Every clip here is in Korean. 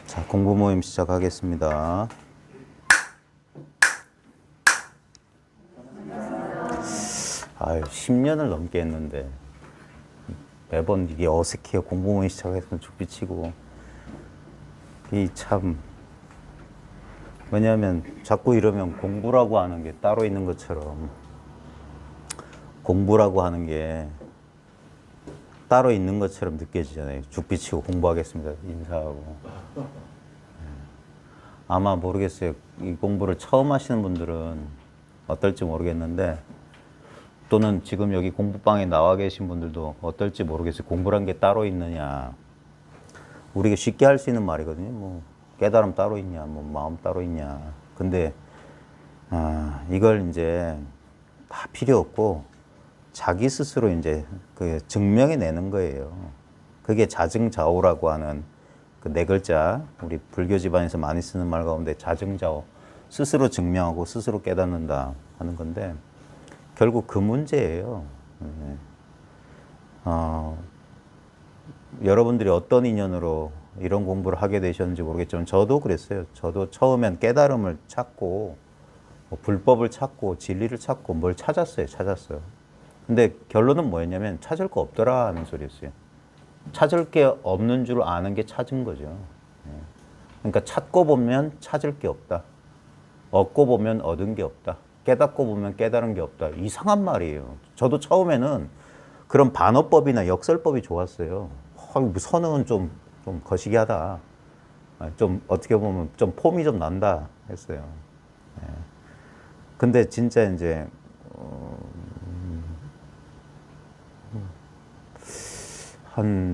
자, 공부 모임 시작하겠습니다. 아유, 10년을 넘게 했는데 매번 이게 어색해요. 공부 모임 시작했으면 죽비치고. 이 참, 왜냐하면 자꾸 이러면 공부라고 하는 게 따로 있는 것처럼 공부라고 하는 게 따로 있는 것처럼 느껴지잖아요. 죽비치고 공부하겠습니다. 인사하고. 아마 모르겠어요. 이 공부를 처음 하시는 분들은 어떨지 모르겠는데, 또는 지금 여기 공부방에 나와 계신 분들도 어떨지 모르겠어요. 공부란 게 따로 있느냐. 우리가 쉽게 할 수 있는 말이거든요. 뭐 깨달음 따로 있냐, 뭐 마음 따로 있냐. 근데 이걸 이제 다 필요 없고 자기 스스로 이제 그 증명해 내는 거예요. 그게 자증자오라고 하는 그 네 글자, 우리 불교 집안에서 많이 쓰는 말 가운데 자증자오, 스스로 증명하고 스스로 깨닫는다 하는 건데, 결국 그 문제예요. 여러분들이 어떤 인연으로 이런 공부를 하게 되셨는지 모르겠지만 저도 그랬어요. 저도 처음엔 깨달음을 찾고 뭐 불법을 찾고 진리를 찾고 뭘 찾았어요. 근데 결론은 뭐였냐면 찾을 거 없더라 하는 소리였어요. 찾을 게 없는 줄 아는 게 찾은 거죠. 그러니까 찾고 보면 찾을 게 없다. 얻고 보면 얻은 게 없다. 깨닫고 보면 깨달은 게 없다. 이상한 말이에요. 저도 처음에는 그런 반어법이나 역설법이 좋았어요. 선은 좀 거시기하다. 좀 어떻게 보면 좀 폼이 좀 난다 했어요. 근데 진짜 이제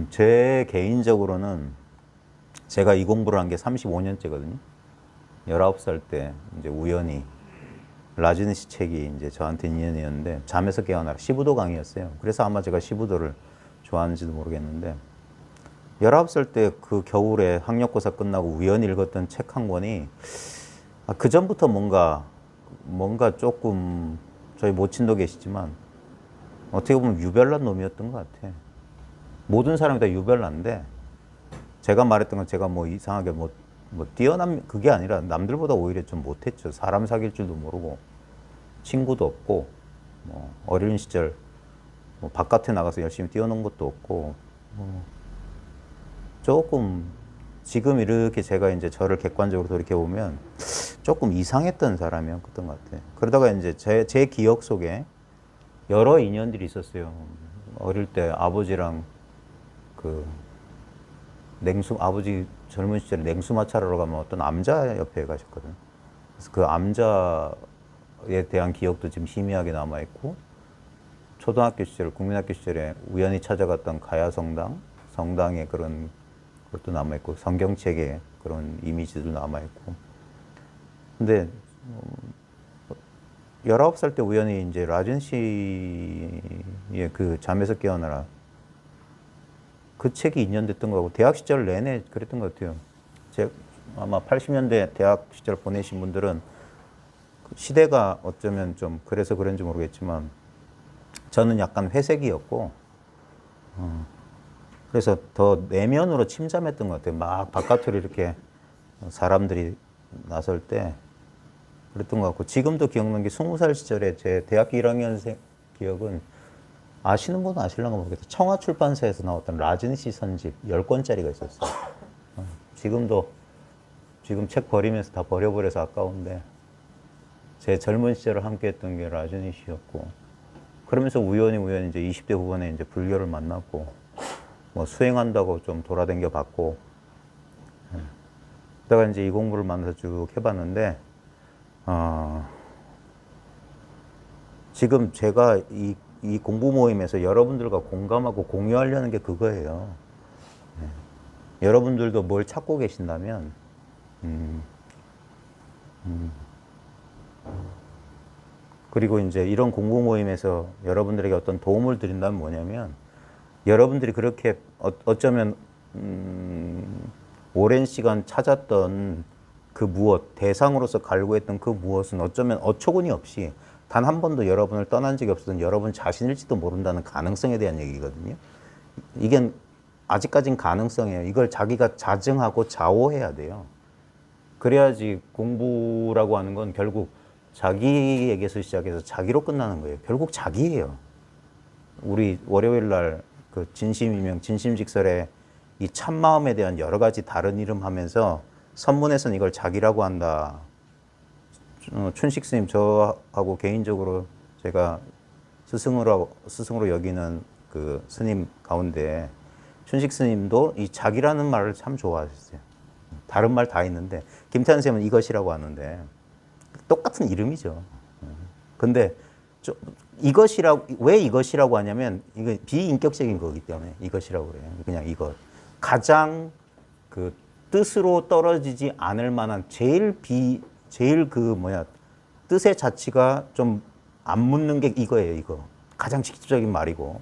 제 개인적으로는 제가 이 공부를 한 게 35년째거든요. 19살 때 이제 우연히 라지니 씨 책이 이제 저한테 인연이었는데, 잠에서 깨어나라 시부도 강의였어요. 그래서 아마 제가 시부도를 좋아하는지도 모르겠는데, 19살 때 그 겨울에 학력고사 끝나고 우연히 읽었던 책 한 권이 그 전부터 뭔가 조금, 저희 모친도 계시지만 어떻게 보면 유별난 놈이었던 것 같아. 모든 사람이 다 유별난데, 제가 말했던 건 제가 뭐 이상하게 뭐 뛰어남 그게 아니라 남들보다 오히려 좀 못했죠. 사람 사귈 줄도 모르고 친구도 없고, 뭐 어린 시절 뭐 바깥에 나가서 열심히 뛰어논 것도 없고, 조금 지금 이렇게 제가 이제 저를 객관적으로 돌이켜 보면 조금 이상했던 사람이었던 것 같아요. 그러다가 이제 제 기억 속에 여러 인연들이 있었어요. 어릴 때 아버지랑 아버지 젊은 시절에 냉수 마찰하러 가면 어떤 암자 옆에 가셨거든요. 그래서 그 암자에 대한 기억도 지금 희미하게 남아있고, 초등학교 시절, 국민학교 시절에 우연히 찾아갔던 성당의 그런 것도 남아있고, 성경책에 그런 이미지도 남아있고. 근데 19살 때 우연히 이제 라진 씨의 그 잠에서 깨어나라, 그 책이 인연됐던 거고, 대학 시절 내내 그랬던 것 같아요. 아마 80년대 대학 시절 보내신 분들은 그 시대가 어쩌면 좀 그래서 그런지 모르겠지만, 저는 약간 회색이었고, 그래서 더 내면으로 침잠했던 것 같아요. 막 바깥으로 이렇게 사람들이 나설 때 그랬던 것 같고, 지금도 기억나는 게 20살 시절에 제 대학교 1학년생 기억은, 아시는 분은 아실랑가 모르겠다. 청아출판사에서 나왔던 라진 씨 선집 10권짜리가 있었어요. 지금 책 버리면서 다 버려버려서 아까운데, 제 젊은 시절을 함께 했던 게 라진 씨였고, 그러면서 우연히 이제 20대 후반에 이제 불교를 만났고, 뭐 수행한다고 좀 돌아다녀 봤고, 그러다가 이제 이 공부를 만나서 쭉 해봤는데, 지금 제가 이 공부 모임에서 여러분들과 공감하고 공유하려는 게 그거예요. 여러분들도 뭘 찾고 계신다면, 그리고 이제 이런 공부 모임에서 여러분들에게 어떤 도움을 드린다면 뭐냐면, 여러분들이 그렇게 어쩌면 오랜 시간 찾았던 그 무엇, 대상으로서 갈구했던 그 무엇은 어쩌면 어처구니 없이 단 한 번도 여러분을 떠난 적이 없었던 여러분 자신일지도 모른다는 가능성에 대한 얘기거든요. 이게 아직까진 가능성이에요. 이걸 자기가 자증하고 자오해야 돼요. 그래야지 공부라고 하는 건 결국 자기에게서 시작해서 자기로 끝나는 거예요. 결국 자기예요. 우리 월요일 날 그 진심이명 진심직설에 이 참마음에 대한 여러 가지 다른 이름 하면서 선문에서는 이걸 자기라고 한다. 춘식 스님 저하고 개인적으로 제가 스승으로 여기는 그 스님 가운데 춘식 스님도 이 자기라는 말을 참 좋아하셨어요. 다른 말 다 있는데 김태환 쌤은 이것이라고 하는데 똑같은 이름이죠. 근데 왜 이것이라고 하냐면 이거 비인격적인 거기 때문에 이것이라고 그래요. 그냥 이것. 가장 그 뜻으로 떨어지지 않을 만한 제일 뜻의 자치가 좀 안 묻는 게 이거예요, 이거. 가장 직접적인 말이고.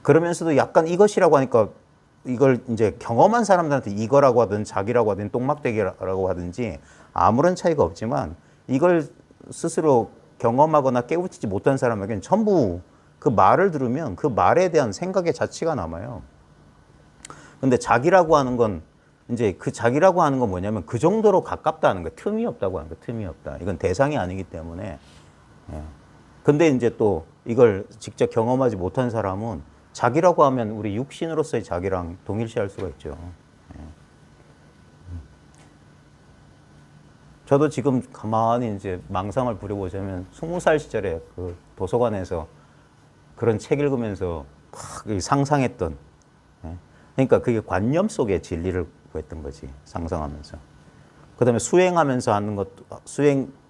그러면서도 약간 이것이라고 하니까 이걸 이제 경험한 사람들한테 이거라고 하든 자기라고 하든 똥막대기라고 하든지 아무런 차이가 없지만 이걸 스스로 경험하거나 깨우치지 못한 사람에게는 전부 그 말을 들으면 그 말에 대한 생각의 자치가 남아요. 근데 자기라고 하는 건 이제 그 자기라고 하는 건 뭐냐면 그 정도로 가깝다는 거예요. 틈이 없다고 하는 거예요. 틈이 없다. 이건 대상이 아니기 때문에. 예. 근데 이제 또 이걸 직접 경험하지 못한 사람은 자기라고 하면 우리 육신으로서의 자기랑 동일시할 수가 있죠. 예. 저도 지금 가만히 이제 망상을 부려보자면 20살 시절에 그 도서관에서 그런 책 읽으면서 막 상상했던, 예. 그러니까 그게 관념 속의 진리를 구했던 거지, 상상하면서. 그 다음에 수행하면서 하는 것도,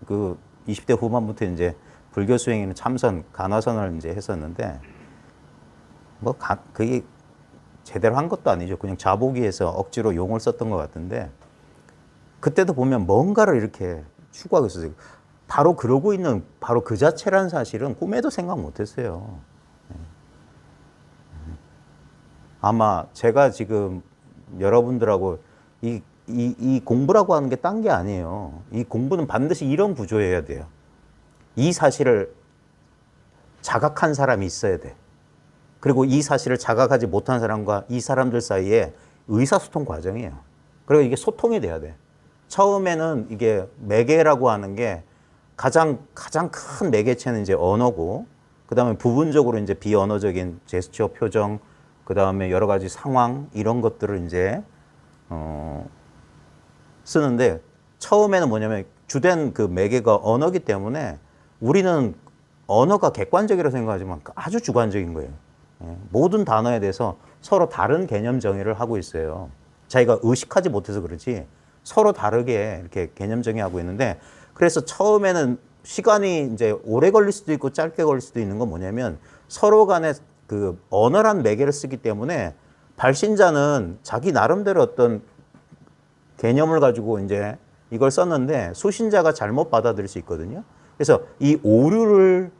그 20대 후반부터 이제 불교 수행에는 참선, 간화선을 이제 했었는데, 그게 제대로 한 것도 아니죠. 그냥 자보기에서 억지로 용을 썼던 것 같은데, 그때도 보면 뭔가를 이렇게 추구하고 있었어요. 바로 그러고 있는, 바로 그 자체라는 사실은 꿈에도 생각 못 했어요. 아마 제가 지금 여러분들하고 이 공부라고 하는 게 딴 게 아니에요. 이 공부는 반드시 이런 구조여야 돼요. 이 사실을 자각한 사람이 있어야 돼. 그리고 이 사실을 자각하지 못한 사람과 이 사람들 사이에 의사소통 과정이에요. 그리고 이게 소통이 돼야 돼. 처음에는 이게 매개라고 하는 게 가장 큰 매개체는 이제 언어고, 그 다음에 부분적으로 이제 비언어적인 제스처, 표정, 그 다음에 여러 가지 상황, 이런 것들을 이제, 쓰는데, 처음에는 뭐냐면 주된 그 매개가 언어기 때문에 우리는 언어가 객관적이라고 생각하지만 아주 주관적인 거예요. 모든 단어에 대해서 서로 다른 개념 정의를 하고 있어요. 자기가 의식하지 못해서 그렇지 서로 다르게 이렇게 개념 정의하고 있는데, 그래서 처음에는 시간이 이제 오래 걸릴 수도 있고 짧게 걸릴 수도 있는 건 뭐냐면 서로 간에 그 언어란 매개를 쓰기 때문에 발신자는 자기 나름대로 어떤 개념을 가지고 이제 이걸 썼는데 수신자가 잘못 받아들일 수 있거든요. 그래서 이 오류를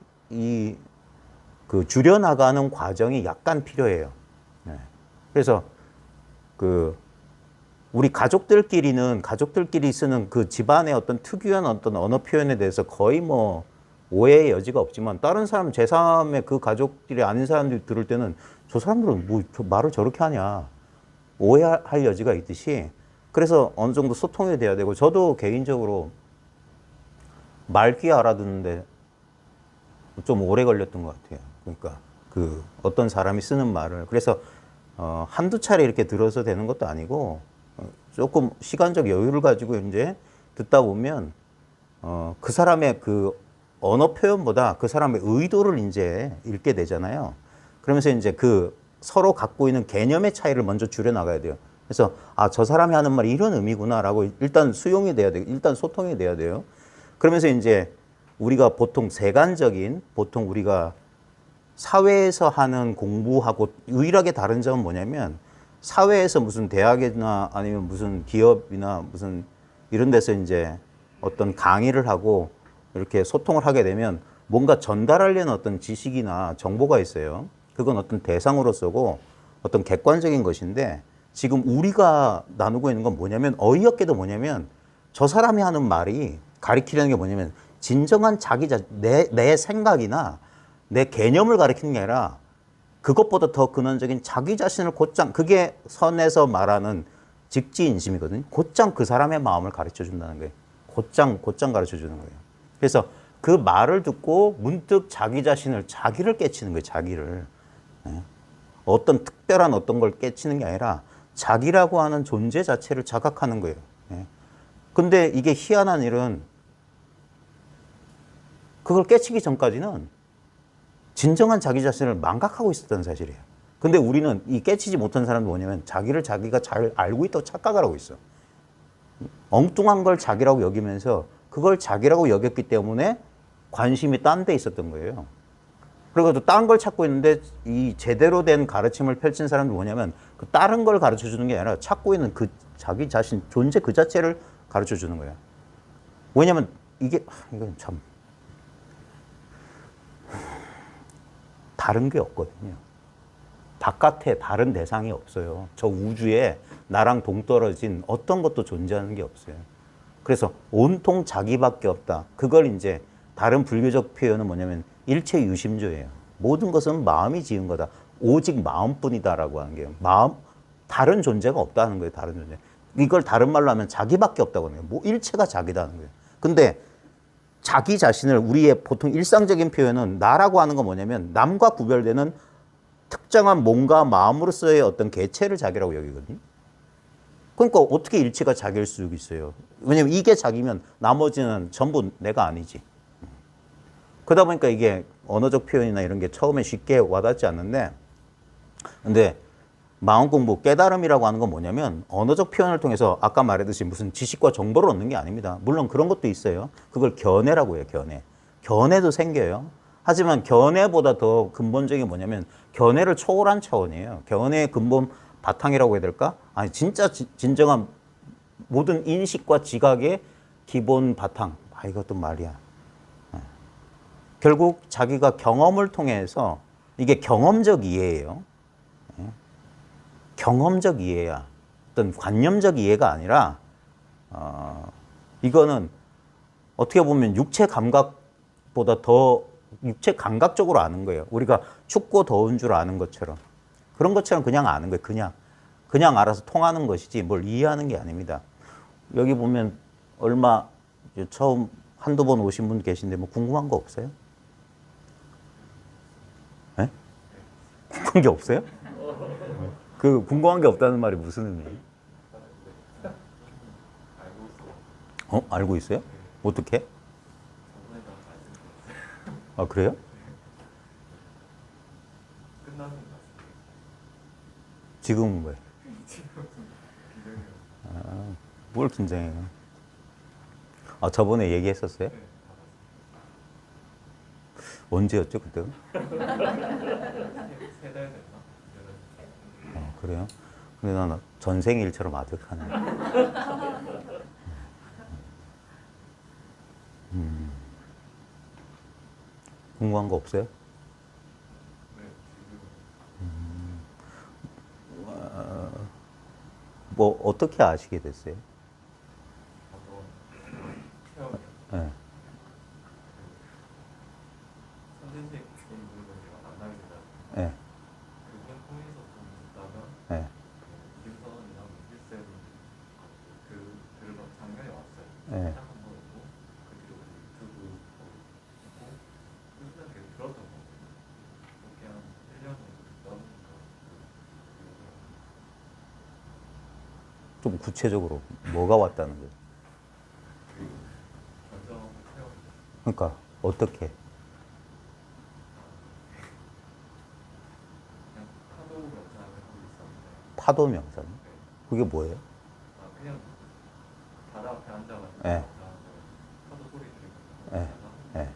그 줄여나가는 과정이 약간 필요해요. 그래서 우리 가족들끼리 쓰는 그 집안의 어떤 특유한 어떤 언어 표현에 대해서 거의 뭐 오해의 여지가 없지만 다른 사람, 제3의 그 가족들이 아닌 사람들이 들을 때는 저 사람들은 뭐 말을 저렇게 하냐 오해할 여지가 있듯이, 그래서 어느 정도 소통이 돼야 되고, 저도 개인적으로 말귀 알아듣는데 좀 오래 걸렸던 것 같아요. 그러니까 그 어떤 사람이 쓰는 말을, 그래서 한두 차례 이렇게 들어서 되는 것도 아니고 조금 시간적 여유를 가지고 이제 듣다 보면 그 사람의 그 언어 표현보다 그 사람의 의도를 이제 읽게 되잖아요. 그러면서 이제 그 서로 갖고 있는 개념의 차이를 먼저 줄여 나가야 돼요. 그래서 저 사람이 하는 말이 이런 의미구나라고 일단 수용이 돼야 돼요. 일단 소통이 돼야 돼요. 그러면서 이제 우리가 보통 보통 우리가 사회에서 하는 공부하고 유일하게 다른 점은 뭐냐면, 사회에서 무슨 대학이나 아니면 무슨 기업이나 무슨 이런 데서 이제 어떤 강의를 하고 이렇게 소통을 하게 되면 뭔가 전달하려는 어떤 지식이나 정보가 있어요. 그건 어떤 대상으로서고 어떤 객관적인 것인데, 지금 우리가 나누고 있는 건 뭐냐면, 어이없게도 뭐냐면 저 사람이 하는 말이 가리키려는 게 뭐냐면 진정한 내 생각이나 내 개념을 가리키는 게 아니라 그것보다 더 근원적인 자기 자신을 곧장, 그게 선에서 말하는 직지인심이거든요. 곧장 그 사람의 마음을 가르쳐 준다는 거예요. 곧장 가르쳐 주는 거예요. 그래서 그 말을 듣고 문득 자기 자신을, 자기를 깨치는 거예요. 자기를. 예. 어떤 특별한 어떤 걸 깨치는 게 아니라 자기라고 하는 존재 자체를 자각하는 거예요. 예. 근데 이게 희한한 일은 그걸 깨치기 전까지는 진정한 자기 자신을 망각하고 있었다는 사실이에요. 근데 우리는 이 깨치지 못한 사람은 뭐냐면 자기를 자기가 잘 알고 있다고 착각을 하고 있어. 엉뚱한 걸 자기라고 여기면서 그걸 자기라고 여겼기 때문에 관심이 딴 데 있었던 거예요. 그리고 또 딴 걸 찾고 있는데 이 제대로 된 가르침을 펼친 사람은 뭐냐면 그 다른 걸 가르쳐 주는 게 아니라 찾고 있는 그 자기 자신, 존재 그 자체를 가르쳐 주는 거예요. 왜냐면 이건 참 다른 게 없거든요. 바깥에 다른 대상이 없어요. 저 우주에 나랑 동떨어진 어떤 것도 존재하는 게 없어요. 그래서 온통 자기밖에 없다. 그걸 이제 다른 불교적 표현은 뭐냐면 일체 유심조예요. 모든 것은 마음이 지은 거다. 오직 마음뿐이다라고 하는 게요. 마음, 다른 존재가 없다는 거예요. 다른 존재. 이걸 다른 말로 하면 자기밖에 없다고 하는 거예요. 뭐 일체가 자기다는 거예요. 근데 자기 자신을 우리의 보통 일상적인 표현은 나라고 하는 건 뭐냐면 남과 구별되는 특정한 몸과 마음으로서의 어떤 개체를 자기라고 여기거든요. 그러니까 어떻게 일체가 자기일 수 있어요? 왜냐면 이게 자기면 나머지는 전부 내가 아니지. 그러다 보니까 이게 언어적 표현이나 이런 게 처음에 쉽게 와닿지 않는데, 근데 마음 공부, 깨달음이라고 하는 건 뭐냐면 언어적 표현을 통해서 아까 말했듯이 무슨 지식과 정보를 얻는 게 아닙니다. 물론 그런 것도 있어요. 그걸 견해라고 해요, 견해. 견해도 생겨요. 하지만 견해보다 더 근본적인 게 뭐냐면 견해를 초월한 차원이에요. 견해의 근본 바탕이라고 해야 될까? 아니, 진짜 진정한 모든 인식과 지각의 기본 바탕. 아, 이것도 말이야. 결국 자기가 경험을 통해서 이게 경험적 이해예요. 경험적 이해야. 어떤 관념적 이해가 아니라 이거는 어떻게 보면 육체 감각보다 더 육체 감각적으로 아는 거예요. 우리가 춥고 더운 줄 아는 것처럼. 그런 것처럼 그냥 아는 거예요. 그냥 알아서 통하는 것이지 뭘 이해하는 게 아닙니다. 여기 보면 얼마 처음 한두 번 오신 분 계신데 뭐 궁금한 거 없어요? 네? 궁금한 게 없어요? 그 궁금한 게 없다는 말이 무슨 의미예요? 알고 있어요? 어떻게? 아, 그래요? 지금은 왜? 뭘 긴장해요? 아, 저번에 얘기했었어요? 언제였죠, 그때가? 그래요? 근데 나는 전생일처럼 아득하네. 궁금한 거 없어요? 뭐 어떻게 아시게 됐어요? 네. 네. 네. 네. 좀 구체적으로 뭐가 왔다는 거예요? 그러니까 어떻게? 파도 명상? 그게 뭐예요? 네. 네. 네.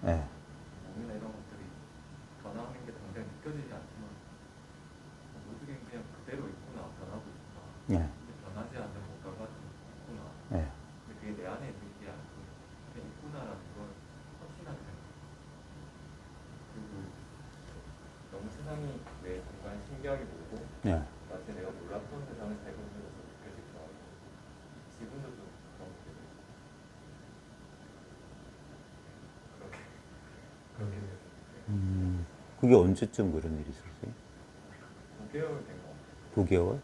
네. 네. 네. 네. 그게 언제쯤 그런 일이 있었어요? 9개월 된 것 같아요. 9개월?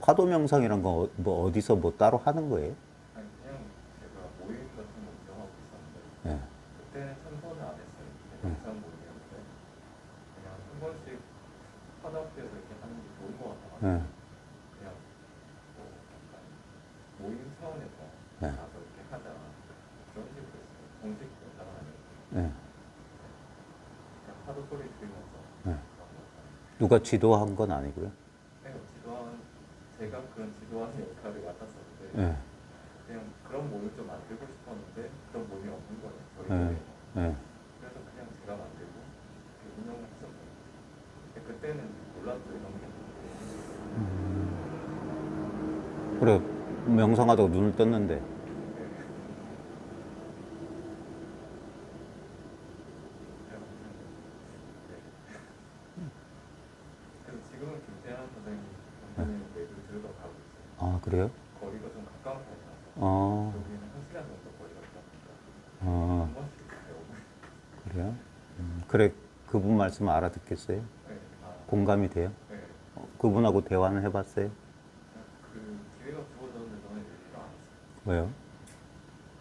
파도 명상이란 거 뭐 어디서 뭐 따로 하는 거예요? 아니 그냥 제가 모임 같은 거 운영하고 있었는데 네. 그때는 참선을 안 했어요. 그냥 명상 모임이었는데 그냥 한 번씩 화답에서 이렇게 하는 게 좋은 것 같아가지고 네. 그냥 뭐 약간 모임 차원에서 네. 가서 이렇게 하자 그런 식으로 했어요. 공식 명상은 아니고 네. 그냥 파도 소리 들으면서 네. 그런 거 같아요. 누가 지도한 건 아니고요? 제가 그런 지도하는 역할을 맡았었는데 네. 그냥 그런 모임을 좀 만들고 싶었는데 그런 모임이 없는 거예요. 저희 네. 모임에. 네. 그래서 그냥 제가 만들고 이렇게 운영을 했었어요. 근데 그때는 몰랐죠 이런 게. 그래, 명상하다가 눈을 떴는데. 그래서 지금은 김태환 선생님 원장님 외부 들어가고 있어요. 아, 그래요? 거리가 좀 가까운 편이라서 어, 여기는 1시간 정도 거리가 있다 보니까 어, 한 번씩 배우고. 그래요? 그래, 그분 말씀 알아듣겠어요? 네, 공감이 돼요? 네. 그분하고 대화는 해봤어요? 그 기회가 주어졌는데 저는 얘기를 안 했어요. 왜요?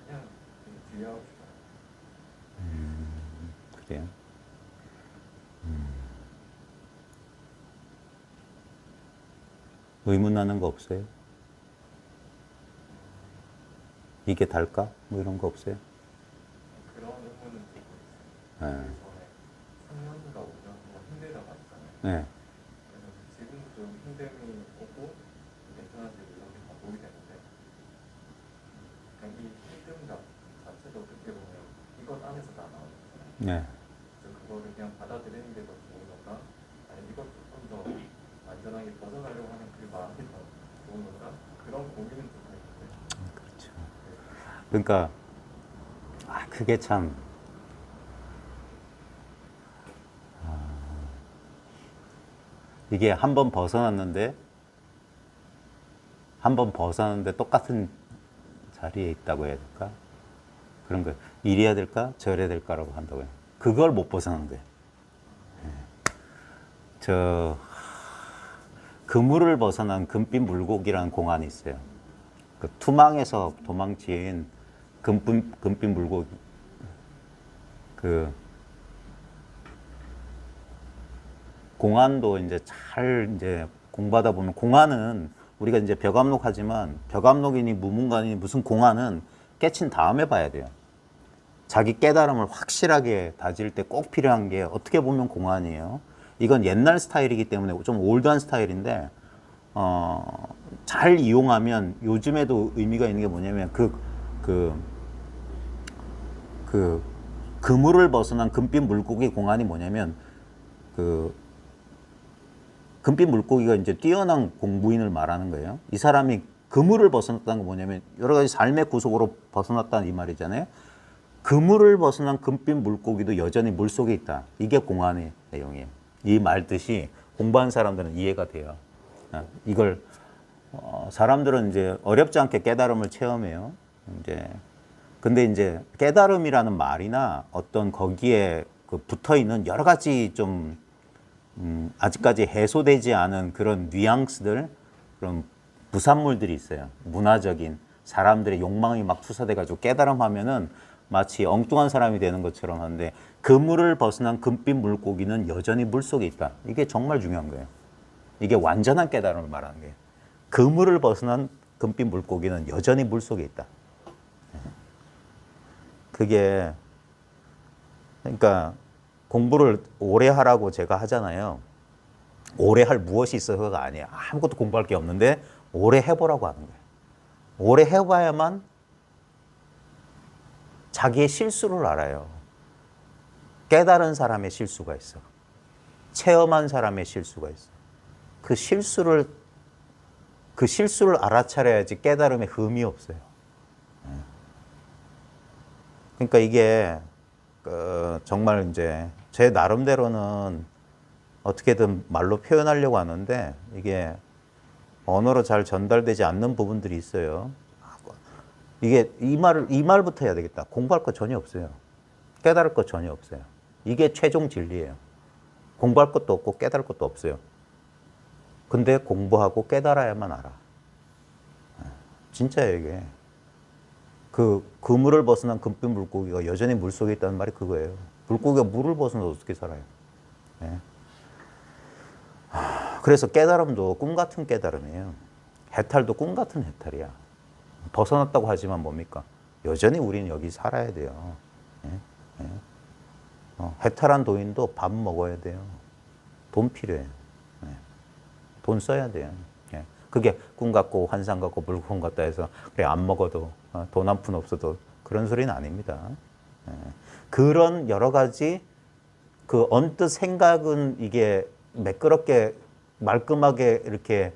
그냥 뒤에 하고 싶어요. 그래요? 의문나는 거 없어요? 이게 달까? 뭐 이런 거 없어요? 그런 의문은 들고 있어요. 네. 전에 3년인가 5년 동안 힘들다고 했잖아요. 네. 그래서 지금도 좀 힘듦이 오고 괜찮아지고 이런 게 다 보이는데 그냥 이 힘듦감 자체도 어떻게 보면 이것 안에서 다 나오는 거잖아요. 네. 그래서 그거를 그냥 받아들이는 게 더 좋은 건가? 아니면 이것 조금 더 완전하게 벗어나려고 하는 그 마음이 더 좋은 건가? 그런 고민은 좀 있는데. 그렇죠. 그러니까, 그게 참, 이게 한 번 벗어났는데, 한 번 벗어났는데 똑같은 자리에 있다고 해야 될까? 그런 거예요. 이래야 될까? 저래야 될까라고 한다고요. 그걸 못 벗어난 거예요. 그물을 벗어난 금빛 물고기라는 공안이 있어요. 그 투망에서 도망친 금빛 물고기. 그 공안도 이제 공부하다 보면 공안은 우리가 이제 벽암록하지만 벽암록이니 무문관이니 무슨 공안은 깨친 다음에 봐야 돼요. 자기 깨달음을 확실하게 다질 때 꼭 필요한 게 어떻게 보면 공안이에요. 이건 옛날 스타일이기 때문에 좀 올드한 스타일인데 잘 이용하면 요즘에도 의미가 있는 게 뭐냐면 그물을 벗어난 금빛 물고기 공안이 뭐냐면 그 금빛 물고기가 이제 뛰어난 공부인을 말하는 거예요. 이 사람이 그물을 벗어났다는 건 뭐냐면 여러 가지 삶의 구속으로 벗어났다는 이 말이잖아요. 그물을 벗어난 금빛 물고기도 여전히 물속에 있다. 이게 공안의 내용이에요. 이 말 뜻이 공부한 사람들은 이해가 돼요. 이걸 사람들은 이제 어렵지 않게 깨달음을 체험해요. 근데 이제 깨달음이라는 말이나 어떤 거기에 그 붙어 있는 여러 가지 좀 아직까지 해소되지 않은 그런 뉘앙스들, 그런 부산물들이 있어요. 문화적인 사람들의 욕망이 막 투사돼가지고 깨달음하면은 마치 엉뚱한 사람이 되는 것처럼 하는데 그물을 벗어난 금빛 물고기는 여전히 물속에 있다. 이게 정말 중요한 거예요. 이게 완전한 깨달음을 말하는 거예요. 그물을 벗어난 금빛 물고기는 여전히 물속에 있다. 그게 그러니까 공부를 오래 하라고 제가 하잖아요. 오래 할 무엇이 있어서가 아니에요. 아무것도 공부할 게 없는데 오래 해보라고 하는 거예요. 오래 해봐야만 자기의 실수를 알아요. 깨달은 사람의 실수가 있어. 체험한 사람의 실수가 있어. 그 실수를 알아차려야지 깨달음에 흠이 없어요. 그러니까 이게 정말 이제 제 나름대로는 어떻게든 말로 표현하려고 하는데 이게 언어로 잘 전달되지 않는 부분들이 있어요. 이게 이 말부터 해야 되겠다. 공부할 거 전혀 없어요. 깨달을 것 전혀 없어요. 이게 최종 진리예요. 공부할 것도 없고 깨달을 것도 없어요. 근데 공부하고 깨달아야만 알아. 진짜예요, 이게. 그 그물을 벗어난 금빛 물고기가 여전히 물속에 있다는 말이 그거예요. 물고기가 물을 벗어나서 어떻게 살아요? 예. 그래서 깨달음도 꿈 같은 깨달음이에요. 해탈도 꿈 같은 해탈이야. 벗어났다고 하지만 뭡니까? 여전히 우리는 여기 살아야 돼요. 예? 예? 해탈한 도인도 밥 먹어야 돼요. 돈 필요해요. 예. 돈 써야 돼요. 예. 그게 꿈 같고 환상 같고 물건 같다 해서 그래 안 먹어도 돈 한 푼 없어도 그런 소리는 아닙니다. 예. 그런 여러 가지 그 언뜻 생각은 이게 매끄럽게 말끔하게 이렇게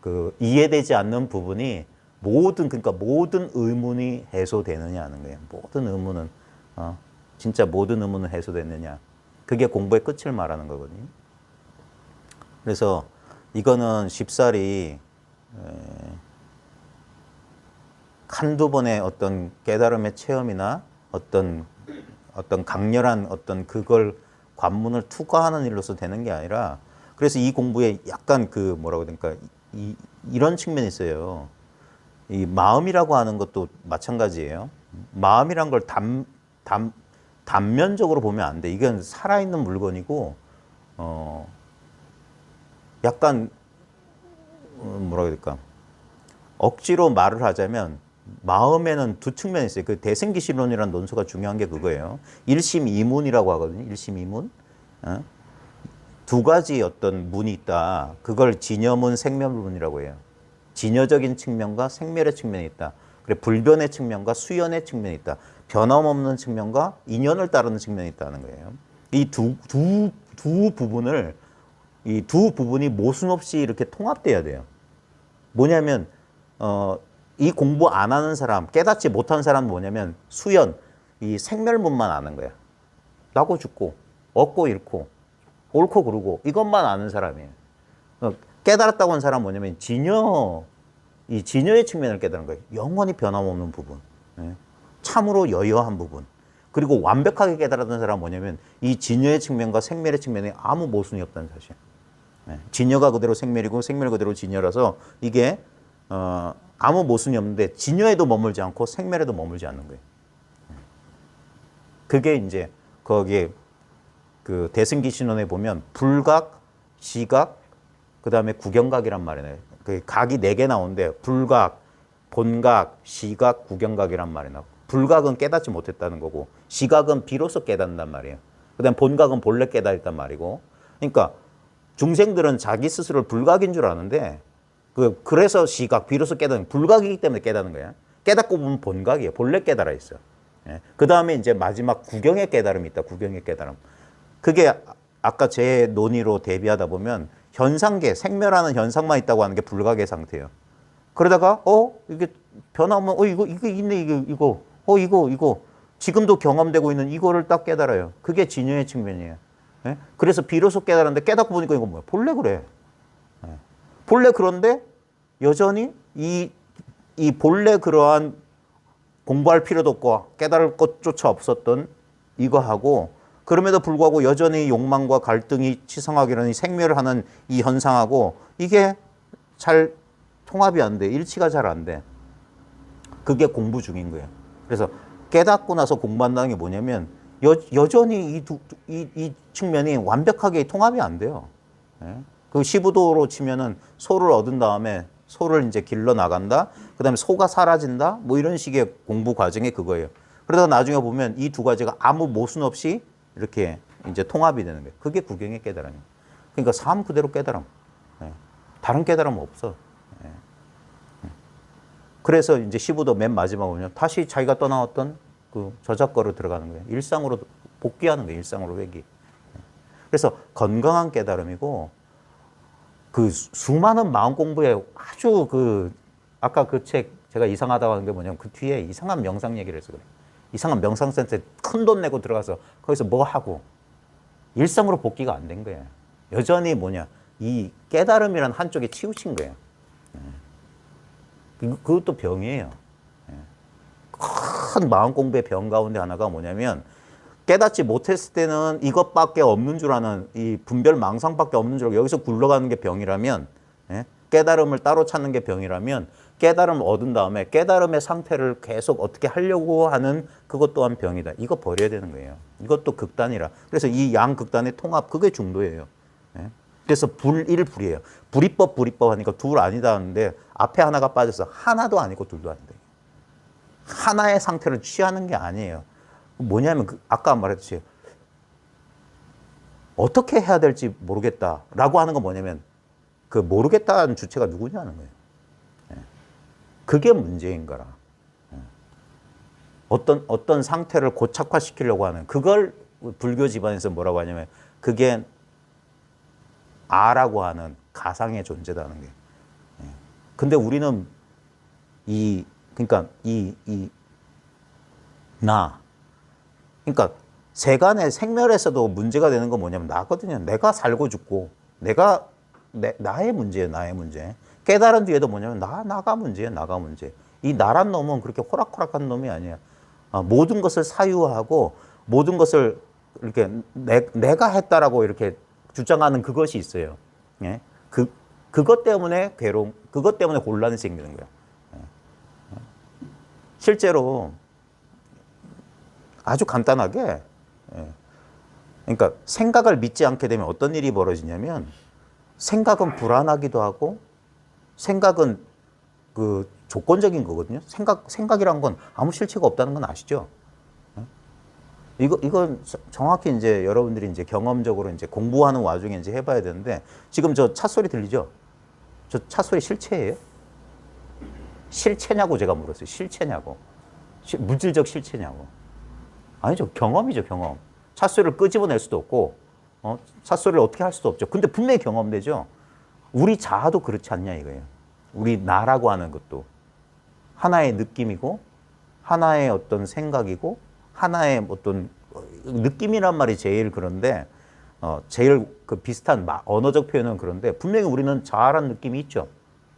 그 이해되지 않는 부분이 그러니까 모든 의문이 해소되느냐 하는 거예요. 모든 의문은 진짜 모든 의문은 해소됐느냐. 그게 공부의 끝을 말하는 거거든요. 그래서 이거는 쉽사리 한두 번의 어떤 깨달음의 체험이나 어떤 강렬한 어떤 그걸 관문을 투과하는 일로서 되는 게 아니라 그래서 이 공부에 약간 그 뭐라고 해야 될까 이런 측면이 있어요. 이 마음이라고 하는 것도 마찬가지예요. 마음이란 걸 단면적으로 보면 안 돼. 이건 살아있는 물건이고 약간 뭐라고 해야 될까 억지로 말을 하자면 마음에는 두 측면이 있어요. 그 대승기실론이라는 논소가 중요한 게 그거예요. 일심이문이라고 하거든요. 일심이문. 두 가지 어떤 문이 있다. 그걸 진여문, 생멸문이라고 해요. 진여적인 측면과 생멸의 측면이 있다. 그래 불변의 측면과 수연의 측면이 있다. 변함없는 측면과 인연을 따르는 측면이 있다는 거예요. 이 두 부분이 모순 없이 이렇게 통합돼야 돼요. 뭐냐면 이 공부 안 하는 사람, 깨닫지 못한 사람은 뭐냐면 수연, 이 생멸문만 아는 거야. 나고 죽고, 얻고 잃고, 옳고 그르고 이것만 아는 사람이에요. 깨달았다고 하는 사람은 뭐냐면 이 진여의 측면을 깨달은 거예요. 영원히 변함없는 부분, 참으로 여여한 부분. 그리고 완벽하게 깨달았던 사람은 뭐냐면 이 진여의 측면과 생멸의 측면에 아무 모순이 없다는 사실. 진여가 그대로 생멸이고 생멸 그대로 진여라서 이게 아무 모순이 없는데 진여에도 머물지 않고 생멸에도 머물지 않는 거예요. 그게 이제 거기에 그 대승기신론에 보면 불각, 시각, 그 다음에 구경각이란 말이에요. 그 각이 4개 나오는데 불각, 본각, 시각, 구경각이란 말이 나오고 불각은 깨닫지 못했다는 거고 시각은 비로소 깨닫는단 말이에요. 그 다음에 본각은 본래 깨달았단 말이고 그러니까 중생들은 자기 스스로를 불각인 줄 아는데 그래서 시각, 비로소 깨닫는 불각이기 때문에 깨닫는 거야. 깨닫고 보면 본각이에요. 본래 깨달아 있어. 그 다음에 이제 마지막 구경의 깨달음이 있다. 구경의 깨달음. 그게 아까 제 논의로 대비하다 보면 현상계, 생멸하는 현상만 있다고 하는 게 불각의 상태예요. 그러다가 이게 변하면 이거 있네 이거 지금도 경험되고 있는 이거를 딱 깨달아요. 그게 진여의 측면이에요. 그래서 비로소 깨달았는데 깨닫고 보니까 이거 뭐야? 본래 그래. 본래 그런데 여전히 이 본래 그러한 공부할 필요도 없고 깨달을 것조차 없었던 이거하고 그럼에도 불구하고 여전히 욕망과 갈등이 치성하기는 생멸을 하는 이 현상하고 이게 잘 통합이 안 돼. 일치가 잘 안 돼. 그게 공부 중인 거예요. 그래서 깨닫고 나서 공부한다는 게 뭐냐면 여전히 이 측면이 완벽하게 통합이 안 돼요. 그 시부도로 치면은 소를 얻은 다음에 소를 이제 길러 나간다. 그 다음에 소가 사라진다. 뭐 이런 식의 공부 과정이 그거예요. 그러다가 나중에 보면 이 두 가지가 아무 모순 없이 이렇게 이제 통합이 되는 거예요. 그게 구경의 깨달음이에요. 그러니까 삶 그대로 깨달음. 다른 깨달음은 없어. 그래서 이제 시부도 맨 마지막에 보면 다시 자기가 떠나왔던 그 저작거로 들어가는 거예요. 일상으로 복귀하는 거예요. 일상으로 회귀. 그래서 건강한 깨달음이고 그 수많은 마음 공부에 아주 아까 그 책 제가 이상하다고 하는 게 뭐냐면 그 뒤에 이상한 명상 얘기를 해서 그래. 이상한 명상센터에 큰 돈 내고 들어가서 거기서 뭐 하고 일상으로 복귀가 안 된 거예요. 여전히 이 깨달음이란 한쪽에 치우친 거예요. 그것도 병이에요. 큰 마음 공부의 병 가운데 하나가 뭐냐면 깨닫지 못했을 때는 이것밖에 없는 줄 아는 이 분별 망상밖에 없는 줄 알고 여기서 굴러가는 게 병이라면, 예? 깨달음을 따로 찾는 게 병이라면 깨달음을 얻은 다음에 깨달음의 상태를 계속 어떻게 하려고 하는 그것 또한 병이다. 이거 버려야 되는 거예요. 이것도 극단이라. 그래서 이 양극단의 통합, 그게 중도예요. 예? 그래서 불일불이에요. 불이법 하니까 둘 아니다 하는데 앞에 하나가 빠져서 하나도 아니고 둘도 아니다. 하나의 상태를 취하는 게 아니에요. 뭐냐면 아까 말했듯이 어떻게 해야 될지 모르겠다라고 하는 건 뭐냐면 그 모르겠다는 주체가 누구냐는 거예요. 그게 문제인 거라. 어떤 상태를 고착화시키려고 하는 그걸 불교 집안에서 뭐라고 하냐면 그게 아라고 하는 가상의 존재다는 게. 근데 우리는 그러니까 그러니까 세간의 생멸에서도 문제가 되는 건 뭐냐면 나거든요. 내가 살고 죽고 나의 문제예요. 나의 문제. 깨달은 뒤에도 뭐냐면 나가 문제예요. 나가 문제. 이 나란 놈은 그렇게 호락호락한 놈이 아니야. 모든 것을 사유하고 모든 것을 이렇게 내가 했다라고 이렇게 주장하는 그것이 있어요. 예? 그것 때문에 괴로움, 그것 때문에 곤란이 생기는 거예요. 실제로 아주 간단하게, 그러니까 생각을 믿지 않게 되면 어떤 일이 벌어지냐면 생각은 불안하기도 하고 생각은 그 조건적인 거거든요. 생각이란 건 아무 실체가 없다는 건 아시죠? 이건 정확히 이제 여러분들이 이제 경험적으로 이제 공부하는 와중에 이제 해봐야 되는데 지금 저 차 소리 들리죠? 저 차 소리 실체예요? 실체냐고 제가 물었어요. 실체냐고. 물질적 실체냐고. 아니죠. 경험이죠, 경험. 차 소리를 끄집어낼 수도 없고, 차 소리를 어떻게 할 수도 없죠. 근데 분명히 경험되죠. 우리 자아도 그렇지 않냐 이거예요. 우리 나라고 하는 것도 하나의 느낌이고, 하나의 어떤 생각이고, 하나의 어떤 느낌이란 말이 제일 그런데, 제일 그 비슷한 언어적 표현은 그런데 분명히 우리는 자아란 느낌이 있죠.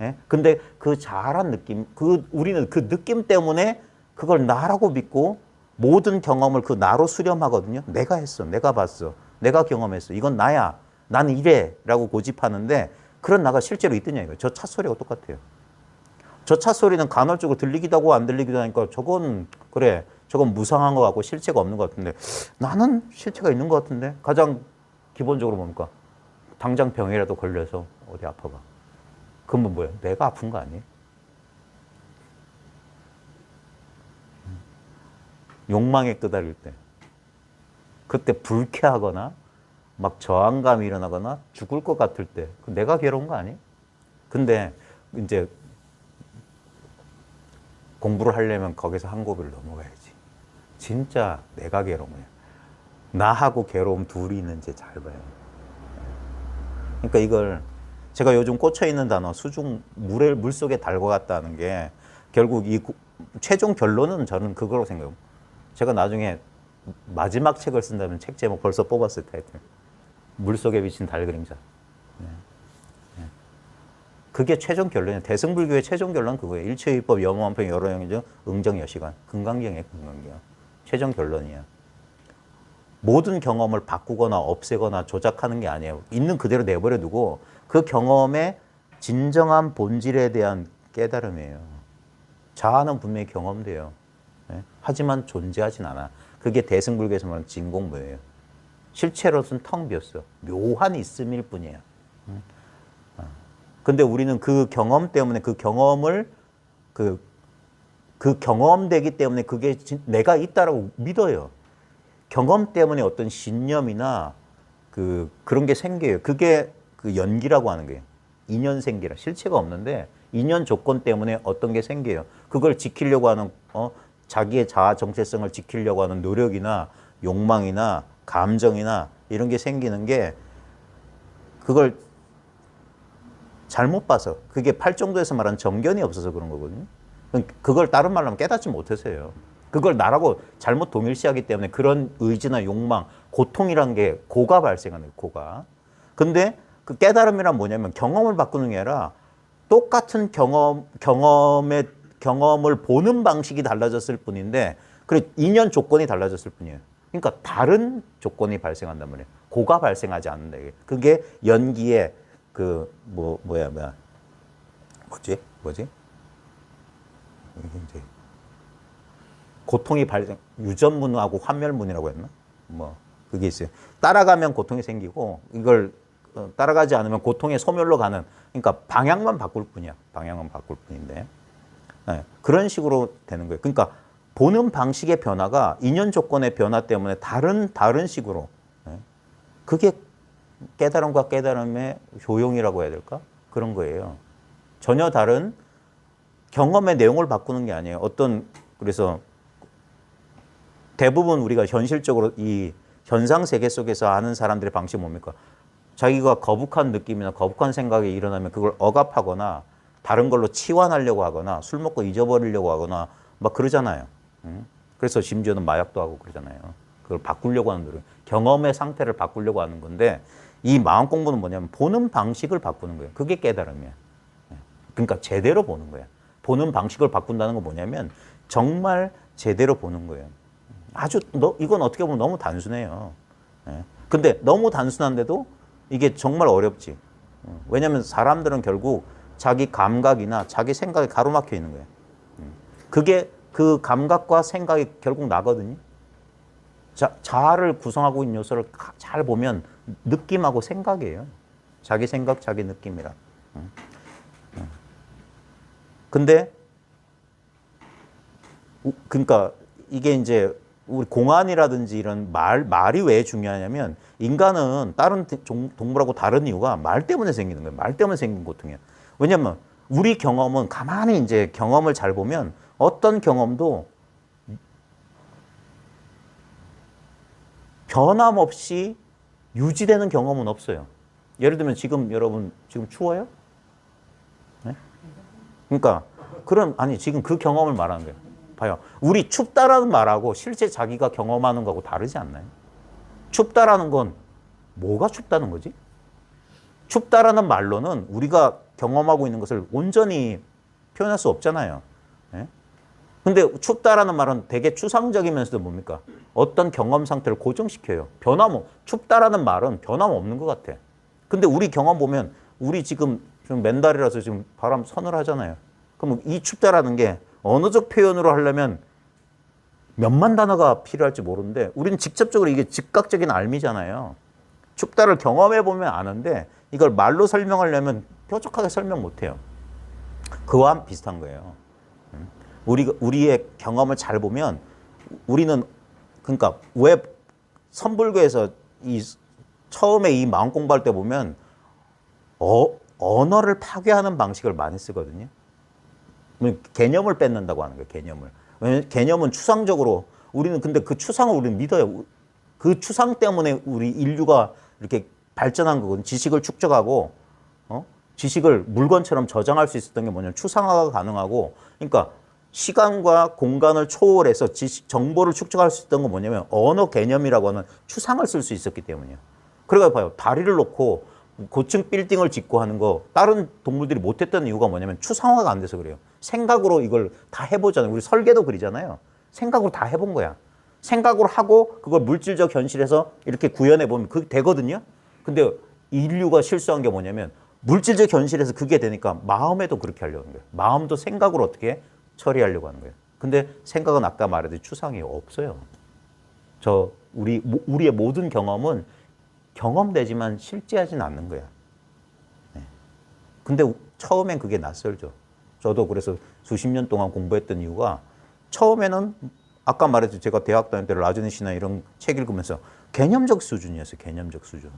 예? 근데 그 자아란 느낌, 우리는 그 느낌 때문에 그걸 나라고 믿고 모든 경험을 그 나로 수렴하거든요. 내가 했어. 내가 봤어. 내가 경험했어. 이건 나야. 나는 이래. 라고 고집하는데 그런 나가 실제로 있더냐 이거예요. 저 차 소리가 똑같아요. 저 차 소리는 간헐적으로 들리기도 하고 안 들리기도 하니까 저건 그래. 저건 무상한 것 같고 실체가 없는 것 같은데 나는 실체가 있는 것 같은데 가장 기본적으로 뭡니까? 당장 병이라도 걸려서 어디 아파봐. 그건 뭐예요? 내가 아픈 거 아니에요? 욕망에 끄달릴 때. 그때 불쾌하거나 막 저항감이 일어나거나 죽을 것 같을 때. 내가 괴로운 거 아니에요? 근데 이제 공부를 하려면 거기서 한 고비를 넘어가야지. 진짜 내가 괴로운 거예요. 나하고 괴로움 둘이 있는지 잘 봐요. 그러니까 이걸 제가 요즘 꽂혀있는 단어 수중 물속에 달궈갔다는 게 결국 이 최종 결론은 저는 그거로 생각해요. 제가 나중에 마지막 책을 쓴다면 책 제목 벌써 뽑았을 타이틀. 물속에 비친 달 그림자. 그게 최종 결론이에요. 대승불교의 최종 결론은 그거예요. 일체유법, 염원평, 여러영정, 응정여시관. 금강경이에요. 금강경. 최종 결론이야. 모든 경험을 바꾸거나 없애거나 조작하는 게 아니에요. 있는 그대로 내버려 두고 그 경험의 진정한 본질에 대한 깨달음이에요. 자아는 분명히 경험돼요. 하지만 존재하진 않아. 그게 대승불교에서 말하는 진공무예요. 실체로서는 텅 비었어. 묘한 있음일 뿐이야. 근데 우리는 그 경험 때문에 그 경험을 그 경험되기 때문에 그게 내가 있다라고 믿어요. 경험 때문에 어떤 신념이나 그런 게 생겨요. 그게 그 연기라고 하는 거예요. 인연생기라. 실체가 없는데 인연 조건 때문에 어떤 게 생겨요. 그걸 지키려고 하는 자기의 자아 정체성을 지키려고 하는 노력이나 욕망이나 감정이나 이런 게 생기는 게 그걸 잘못 봐서 그게 팔정도에서 말하는 정견이 없어서 그런 거거든요. 그걸 다른 말로 하면 깨닫지 못해서요. 그걸 나라고 잘못 동일시하기 때문에 그런 의지나 욕망, 고통이란 게 고가 발생하는 거예요. 고가. 근데 그 깨달음이란 뭐냐면 경험을 바꾸는 게 아니라 똑같은 경험을 보는 방식이 달라졌을 뿐인데 그래 인연 조건이 달라졌을 뿐이에요. 그러니까 다른 조건이 발생한단 말이에요. 고가 발생하지 않는다. 이게. 그게 연기의 그 뭐지? 이게 이제 고통이 발생 유전문하고 환멸문이라고 했나? 뭐 그게 있어요. 따라가면 고통이 생기고 이걸 따라가지 않으면 고통의 소멸로 가는 그러니까 방향만 바꿀 뿐이야. 방향만 바꿀 뿐인데 네, 그런 식으로 되는 거예요. 그러니까 보는 방식의 변화가 인연 조건의 변화 때문에 다른 식으로 네, 그게 깨달음과 깨달음의 효용이라고 해야 될까? 그런 거예요. 전혀 다른 경험의 내용을 바꾸는 게 아니에요. 그래서 대부분 우리가 현실적으로 이 현상 세계 속에서 아는 사람들의 방식이 뭡니까? 자기가 거북한 느낌이나 거북한 생각이 일어나면 그걸 억압하거나 다른 걸로 치환하려고 하거나 술 먹고 잊어버리려고 하거나 막 그러잖아요. 그래서 심지어는 마약도 하고 그러잖아요. 그걸 바꾸려고 하는 노력. 경험의 상태를 바꾸려고 하는 건데 이 마음 공부는 뭐냐면 보는 방식을 바꾸는 거예요. 그게 깨달음이에요. 그러니까 제대로 보는 거예요. 보는 방식을 바꾼다는 건 뭐냐면 정말 제대로 보는 거예요. 이건 어떻게 보면 너무 단순해요. 근데 너무 단순한데도 이게 정말 어렵지. 왜냐하면 사람들은 결국 자기 감각이나 자기 생각에 가로막혀 있는 거예요. 그게 그 감각과 생각이 결국 나거든요. 자아를 구성하고 있는 요소를 잘 보면 느낌하고 생각이에요. 자기 생각, 자기 느낌이라. 근데 그러니까 이게 이제 우리 공안이라든지 이런 말이 왜 중요하냐면 인간은 다른 동물하고 다른 이유가 말 때문에 생기는 거예요. 말 때문에 생긴 고통이에요. 왜냐면 우리 경험은 가만히 이제 경험을 잘 보면 어떤 경험도 변함없이 유지되는 경험은 없어요. 예를 들면 여러분 지금 추워요? 네? 그러니까 지금 그 경험을 말하는 거예요. 봐요. 우리 춥다라는 말하고 실제 자기가 경험하는 거하고 다르지 않나요? 춥다라는 건 뭐가 춥다는 거지? 춥다라는 말로는 우리가 경험하고 있는 것을 온전히 표현할 수 없잖아요. 예? 근데 춥다라는 말은 되게 추상적이면서도 뭡니까? 어떤 경험 상태를 고정시켜요. 춥다라는 말은 변함없는 것 같아. 근데 우리 경험 보면 우리 지금 맨달이라서 지금 바람 서늘하잖아요. 그럼 이 춥다라는 게 언어적 표현으로 하려면 몇만 단어가 필요할지 모르는데 우리는 직접적으로 이게 즉각적인 알미잖아요. 춥다를 경험해 보면 아는데 이걸 말로 설명하려면 뾰족하게 설명 못 해요. 그와 비슷한 거예요. 우리의 경험을 잘 보면 우리는 그러니까 왜 선불교에서 처음에 이 마음 공부할 때 보면 언어를 파괴하는 방식을 많이 쓰거든요. 개념을 뺏는다고 하는 거예요. 개념을. 왜냐면 개념은 추상적으로 우리는 근데 그 추상을 우리는 믿어요. 그 추상 때문에 우리 인류가 이렇게 발전한 거거든요. 지식을 축적하고 지식을 물건처럼 저장할 수 있었던 게 뭐냐면 추상화가 가능하고 그러니까 시간과 공간을 초월해서 정보를 축적할 수 있었던 건 뭐냐면 언어 개념이라고 하는 추상을 쓸 수 있었기 때문이에요. 그러니까 봐요. 다리를 놓고 고층 빌딩을 짓고 하는 거 다른 동물들이 못했던 이유가 뭐냐면 추상화가 안 돼서 그래요. 생각으로 이걸 다 해보잖아요. 우리 설계도 그리잖아요. 생각으로 다 해본 거야. 생각으로 하고 그걸 물질적 현실에서 이렇게 구현해 보면 그게 되거든요. 근데 인류가 실수한 게 뭐냐면 물질적 현실에서 그게 되니까 마음에도 그렇게 하려고 하는 거예요. 마음도 생각으로 어떻게 처리하려고 하는 거예요. 근데 생각은 아까 말했듯이 추상이 없어요. 우리의 모든 경험은 경험되지만 실제하진 않는 거야. 네. 근데 처음엔 그게 낯설죠. 저도 그래서 수십 년 동안 공부했던 이유가 처음에는 아까 말했듯이 제가 대학 다닐 때 라즈니시나 이런 책 읽으면서 개념적 수준이었어요. 개념적 수준.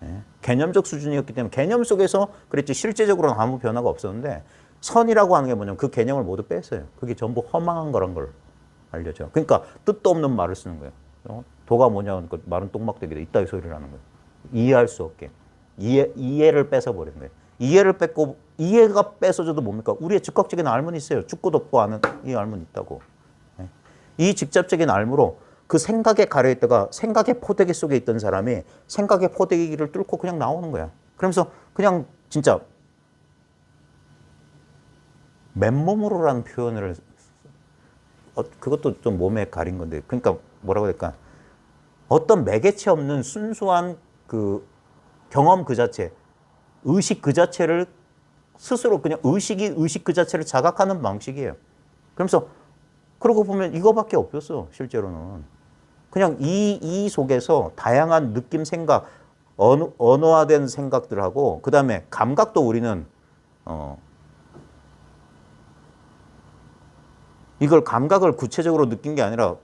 네. 개념적 수준이었기 때문에 개념 속에서 그랬지 실제적으로는 아무 변화가 없었는데 선이라고 하는 게 뭐냐면 그 개념을 모두 뺐어요. 그게 전부 허망한 거란 걸 알려줘요. 그러니까 뜻도 없는 말을 쓰는 거예요. 도가 뭐냐면 그 말은 똥막대기다. 이따위 소리를 하는 거예요. 이해할 수 없게. 이해를 뺏어버리는 거예요. 이해를 뺏고 이해가 뺏어져도 뭡니까? 우리의 즉각적인 알문이 있어요. 죽고 덮고 아는 이 알문이 있다고. 이 직접적인 알무로 그 생각에 가려있다가 생각의 포대기 속에 있던 사람이 생각의 포대기를 뚫고 그냥 나오는 거야. 그러면서 그냥 진짜 맨몸으로라는 표현을 그것도 좀 몸에 가린 건데 그러니까 뭐라고 해야 될까? 어떤 매개체 없는 순수한 그 경험 그 자체, 의식 그 자체를 스스로 그냥 의식 그 자체를 자각하는 방식이에요. 그러면서 그러고 보면 이거밖에 없었어, 실제로는. 그냥 이 속에서 다양한 느낌, 생각, 언어화된 생각들하고 그 다음에 감각도 우리는 이걸 감각을 구체적으로 느낀 게 아니라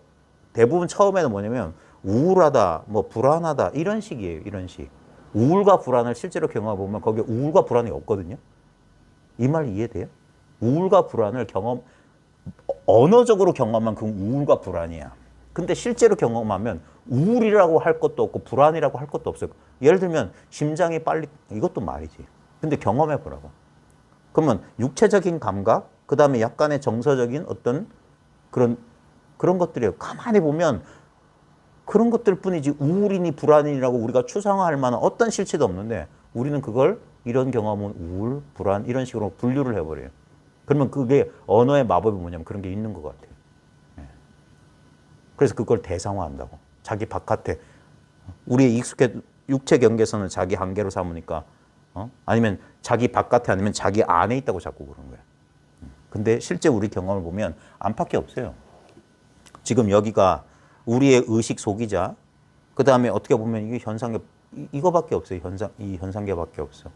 대부분 처음에는 뭐냐면 우울하다, 뭐 불안하다 이런 식이에요. 이런 식. 우울과 불안을 실제로 경험해 보면 거기에 우울과 불안이 없거든요. 이 말 이해돼요? 우울과 불안을 언어적으로 경험한 그 우울과 불안이야. 근데 실제로 경험하면 우울이라고 할 것도 없고 불안이라고 할 것도 없어요. 예를 들면 심장이 빨리, 이것도 말이지. 근데 경험해 보라고. 그러면 육체적인 감각, 그 다음에 약간의 정서적인 어떤 그런 것들이에요. 가만히 보면 그런 것들 뿐이지 우울이니 불안이라고 우리가 추상화할 만한 어떤 실체도 없는데 우리는 그걸 이런 경험은 우울, 불안 이런 식으로 분류를 해버려요. 그러면 그게 언어의 마법이 뭐냐면 그런 게 있는 것 같아요. 그래서 그걸 대상화한다고. 자기 바깥에 우리의 익숙해 육체 경계선을 자기 한계로 삼으니까 아니면 자기 바깥에 아니면 자기 안에 있다고 자꾸 그런 거예요. 근데 실제 우리 경험을 보면 안팎이 없어요. 지금 여기가 우리의 의식 속이자 그 다음에 어떻게 보면 이게 현상계 이거밖에 없어요. 이 현상계밖에 없어.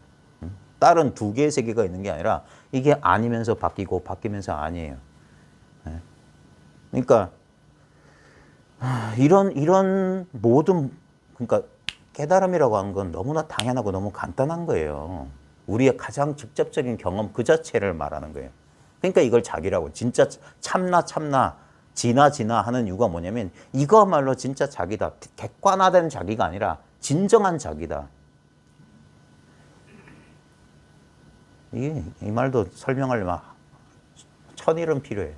다른 두 개의 세계가 있는 게 아니라 이게 아니면서 바뀌고 바뀌면서 아니에요. 그러니까 이런 모든 그러니까 깨달음이라고 하는 건 너무나 당연하고 너무 간단한 거예요. 우리의 가장 직접적인 경험 그 자체를 말하는 거예요. 그러니까 이걸 자기라고 진짜 참나 진나 하는 이유가 뭐냐면 이거말로 진짜 자기다. 객관화된 자기가 아니라 진정한 자기다. 이 말도 설명하려면 1000일은 필요해.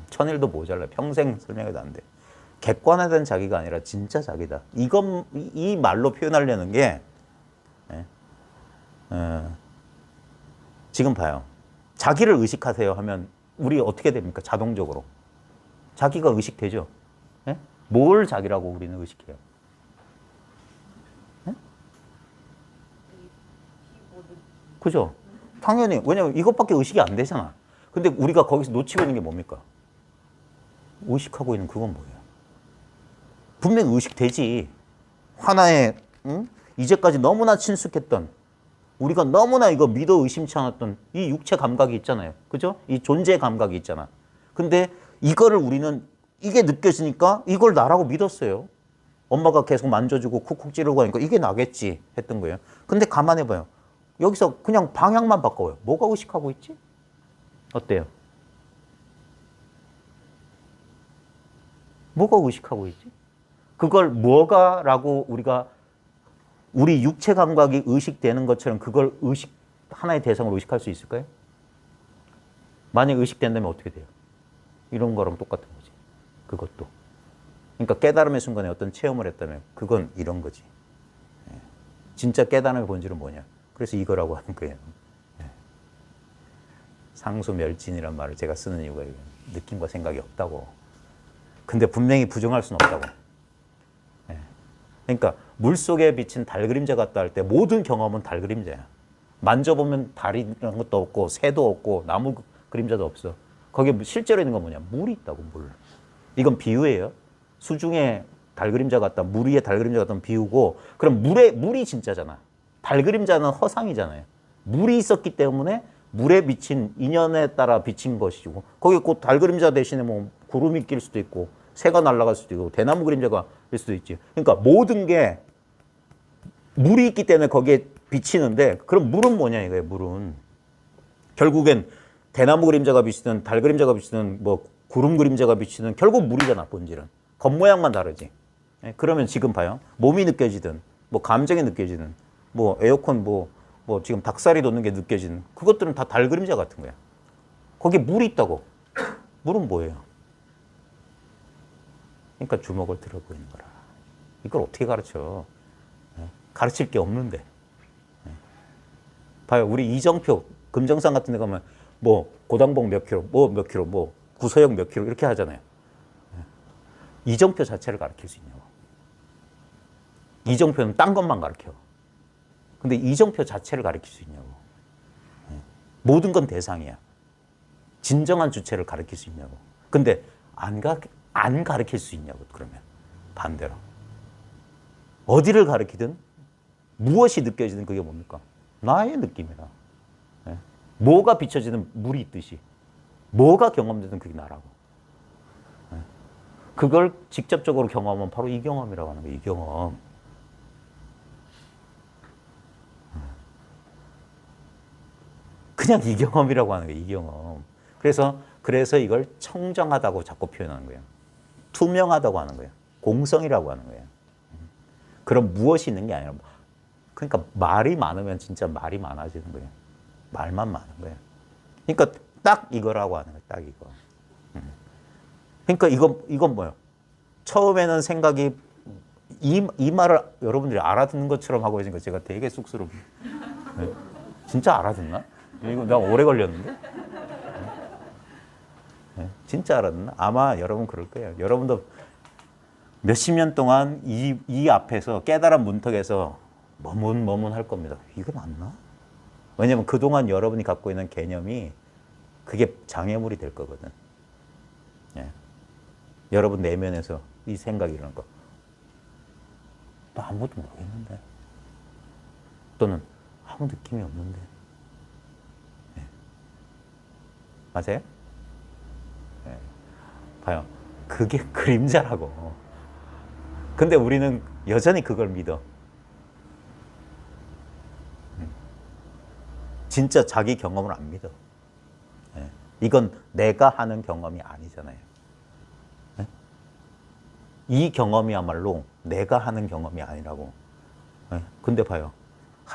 1000일도 모자라. 평생 설명해도 안 돼. 객관화된 자기가 아니라 진짜 자기다. 이 말로 표현하려는 게 지금 봐요. 자기를 의식하세요 하면 우리 어떻게 됩니까? 자동적으로. 자기가 의식되죠. 예? 뭘 자기라고 우리는 의식해요? 예? 그죠? 당연히. 왜냐면 이것밖에 의식이 안 되잖아. 근데 우리가 거기서 놓치고 있는 게 뭡니까? 의식하고 있는 그건 뭐예요? 분명히 의식되지. 하나의 이제까지 너무나 친숙했던 우리가 너무나 이거 믿어 의심치 않았던 이 육체 감각이 있잖아요. 그죠? 이 존재 감각이 있잖아. 근데 이거를 우리는 이게 느껴지니까 이걸 나라고 믿었어요. 엄마가 계속 만져주고 쿡쿡 찌르고 하니까 이게 나겠지 했던 거예요. 근데 가만히 봐요. 여기서 그냥 방향만 바꿔요. 뭐가 의식하고 있지? 어때요? 뭐가 의식하고 있지? 그걸 뭐가라고 우리 육체 감각이 의식되는 것처럼 그걸 하나의 대상으로 의식할 수 있을까요? 만약 의식된다면 어떻게 돼요? 이런 거랑 똑같은 거지. 그것도. 그러니까 깨달음의 순간에 어떤 체험을 했다면 그건 이런 거지. 진짜 깨달음의 본질은 뭐냐? 그래서 이거라고 하는 거예요. 상수멸진이란 말을 제가 쓰는 이유가 느낌과 생각이 없다고. 근데 분명히 부정할 수는 없다고. 그러니까 물속에 비친 달 그림자 같다 할 때 모든 경험은 달 그림자야. 만져보면 달이 이런 것도 없고 새도 없고 나무 그림자도 없어. 거기에 실제로 있는 건 뭐냐? 물이 있다고, 물. 이건 비유예요. 수중에 달 그림자 같다, 물 위에 달 그림자 같다는 비유고, 그럼 물이 진짜잖아. 달 그림자는 허상이잖아요. 물이 있었기 때문에 물에 비친 인연에 따라 비친 것이고, 거기 곧 달 그림자 대신에 뭐 구름이 낄 수도 있고 새가 날아갈 수도 있고 대나무 그림자가 될 수도 있지. 그러니까 모든 게 물이 있기 때문에 거기에 비치는데, 그럼 물은 뭐냐 이거예요. 물은 결국엔 대나무 그림자가 비치든 달 그림자가 비치든 뭐 구름 그림자가 비치든 결국 물이잖아. 본질은 겉모양만 다르지. 그러면 지금 봐요. 몸이 느껴지든 뭐 감정이 느껴지든 뭐 에어컨 뭐 지금 닭살이 돋는 게 느껴지는 그것들은 다 달 그림자 같은 거야. 거기에 물이 있다고. 물은 뭐예요? 그러니까 주먹을 들어 보이는 거라. 이걸 어떻게 가르쳐? 가르칠 게 없는데. 봐요. 우리 이정표 금정산 같은 데 가면 뭐 고당봉 몇 킬로, 몇 킬로, 뭐 구서역 몇 킬로 이렇게 하잖아요. 이정표 자체를 가르칠 수 있냐고. 이정표는 딴 것만 가르쳐. 근데 이정표 자체를 가르칠 수 있냐고. 모든 건 대상이야. 진정한 주체를 가르칠 수 있냐고. 근데 안 가르칠 수 있냐고, 그러면. 반대로. 어디를 가르치든 무엇이 느껴지든 그게 뭡니까? 나의 느낌이다. 뭐가 비춰지든 물이 있듯이. 뭐가 경험되든 그게 나라고. 그걸 직접적으로 경험하면 바로 이 경험이라고 하는 거예요. 이 경험. 그냥 이 경험이라고 하는 거예요. 이 경험. 그래서 이걸 청정하다고 자꾸 표현하는 거예요. 투명하다고 하는 거예요. 공성이라고 하는 거예요. 그럼 무엇이 있는 게 아니라 그러니까 말이 많으면 진짜 말이 많아지는 거예요. 말만 많은 거예요. 그러니까 딱 이거라고 하는 거예요. 딱 이거. 그러니까 이건 뭐예요? 처음에는 생각이 이 말을 여러분들이 알아듣는 것처럼 하고 계신 거 제가 되게 쑥스러워요. 네. 진짜 알아듣나? 이거 나 오래 걸렸는데? 네. 진짜 알아듣나? 아마 여러분 그럴 거예요. 여러분도 몇십 년 동안 이 앞에서 깨달은 문턱에서 머문 할 겁니다. 이거 맞나? 왜냐면 그동안 여러분이 갖고 있는 개념이 그게 장애물이 될 거거든. 예. 여러분 내면에서 이 생각이 이러는 거. 나 아무것도 모르겠는데. 또는 아무 느낌이 없는데. 예. 맞아요? 예. 봐요. 그게 그림자라고. 근데 우리는 여전히 그걸 믿어. 진짜 자기 경험을 안 믿어. 예. 이건 내가 하는 경험이 아니잖아요. 예? 이 경험이야말로 내가 하는 경험이 아니라고. 예? 근데 봐요.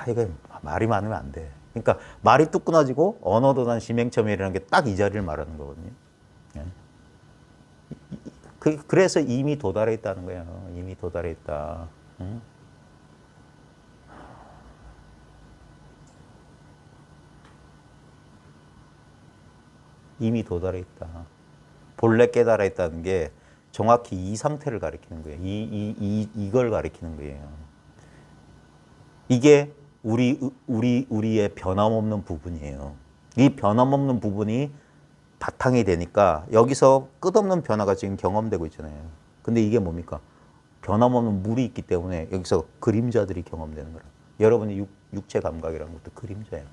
이거 말이 많으면 안 돼. 그러니까 말이 뚝 끊어지고 언어도단 심행첨예라는 게 딱 이 자리를 말하는 거거든요. 예? 그래서 이미 도달해 있다는 거예요. 이미 도달해 있다. 응? 이미 도달해 있다. 본래 깨달아 있다는 게 정확히 이 상태를 가리키는 거예요. 이걸 가리키는 거예요. 이게 우리의 변함없는 부분이에요. 이 변함없는 부분이 바탕이 되니까 여기서 끝없는 변화가 지금 경험되고 있잖아요. 근데 이게 뭡니까? 변함없는 물이 있기 때문에 여기서 그림자들이 경험되는 거라. 여러분의 육체 감각이라는 것도 그림자예요.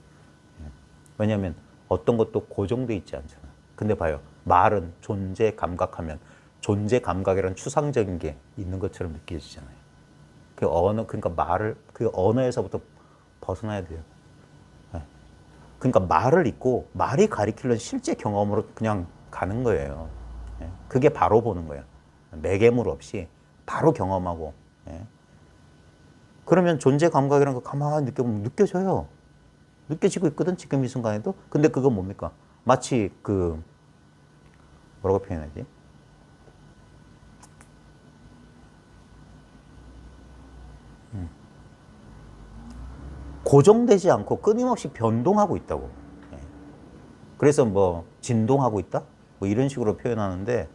왜냐하면 어떤 것도 고정돼 있지 않잖아요. 근데 봐요. 말은 존재 감각하면 존재 감각이라는 추상적인 게 있는 것처럼 느껴지잖아요. 그러니까 말을 그 언어에서부터 벗어나야 돼요. 그러니까 말을 잊고 말이 가리키는 실제 경험으로 그냥 가는 거예요. 그게 바로 보는 거예요. 매개물 없이 바로 경험하고. 그러면 존재 감각이라는 거 가만히 느껴보면 느껴져요. 느껴지고 있거든, 지금 이 순간에도. 근데 그건 뭡니까? 마치 뭐라고 표현하지? 고정되지 않고 끊임없이 변동하고 있다고. 그래서 뭐 진동하고 있다? 뭐 이런 식으로 표현하는데,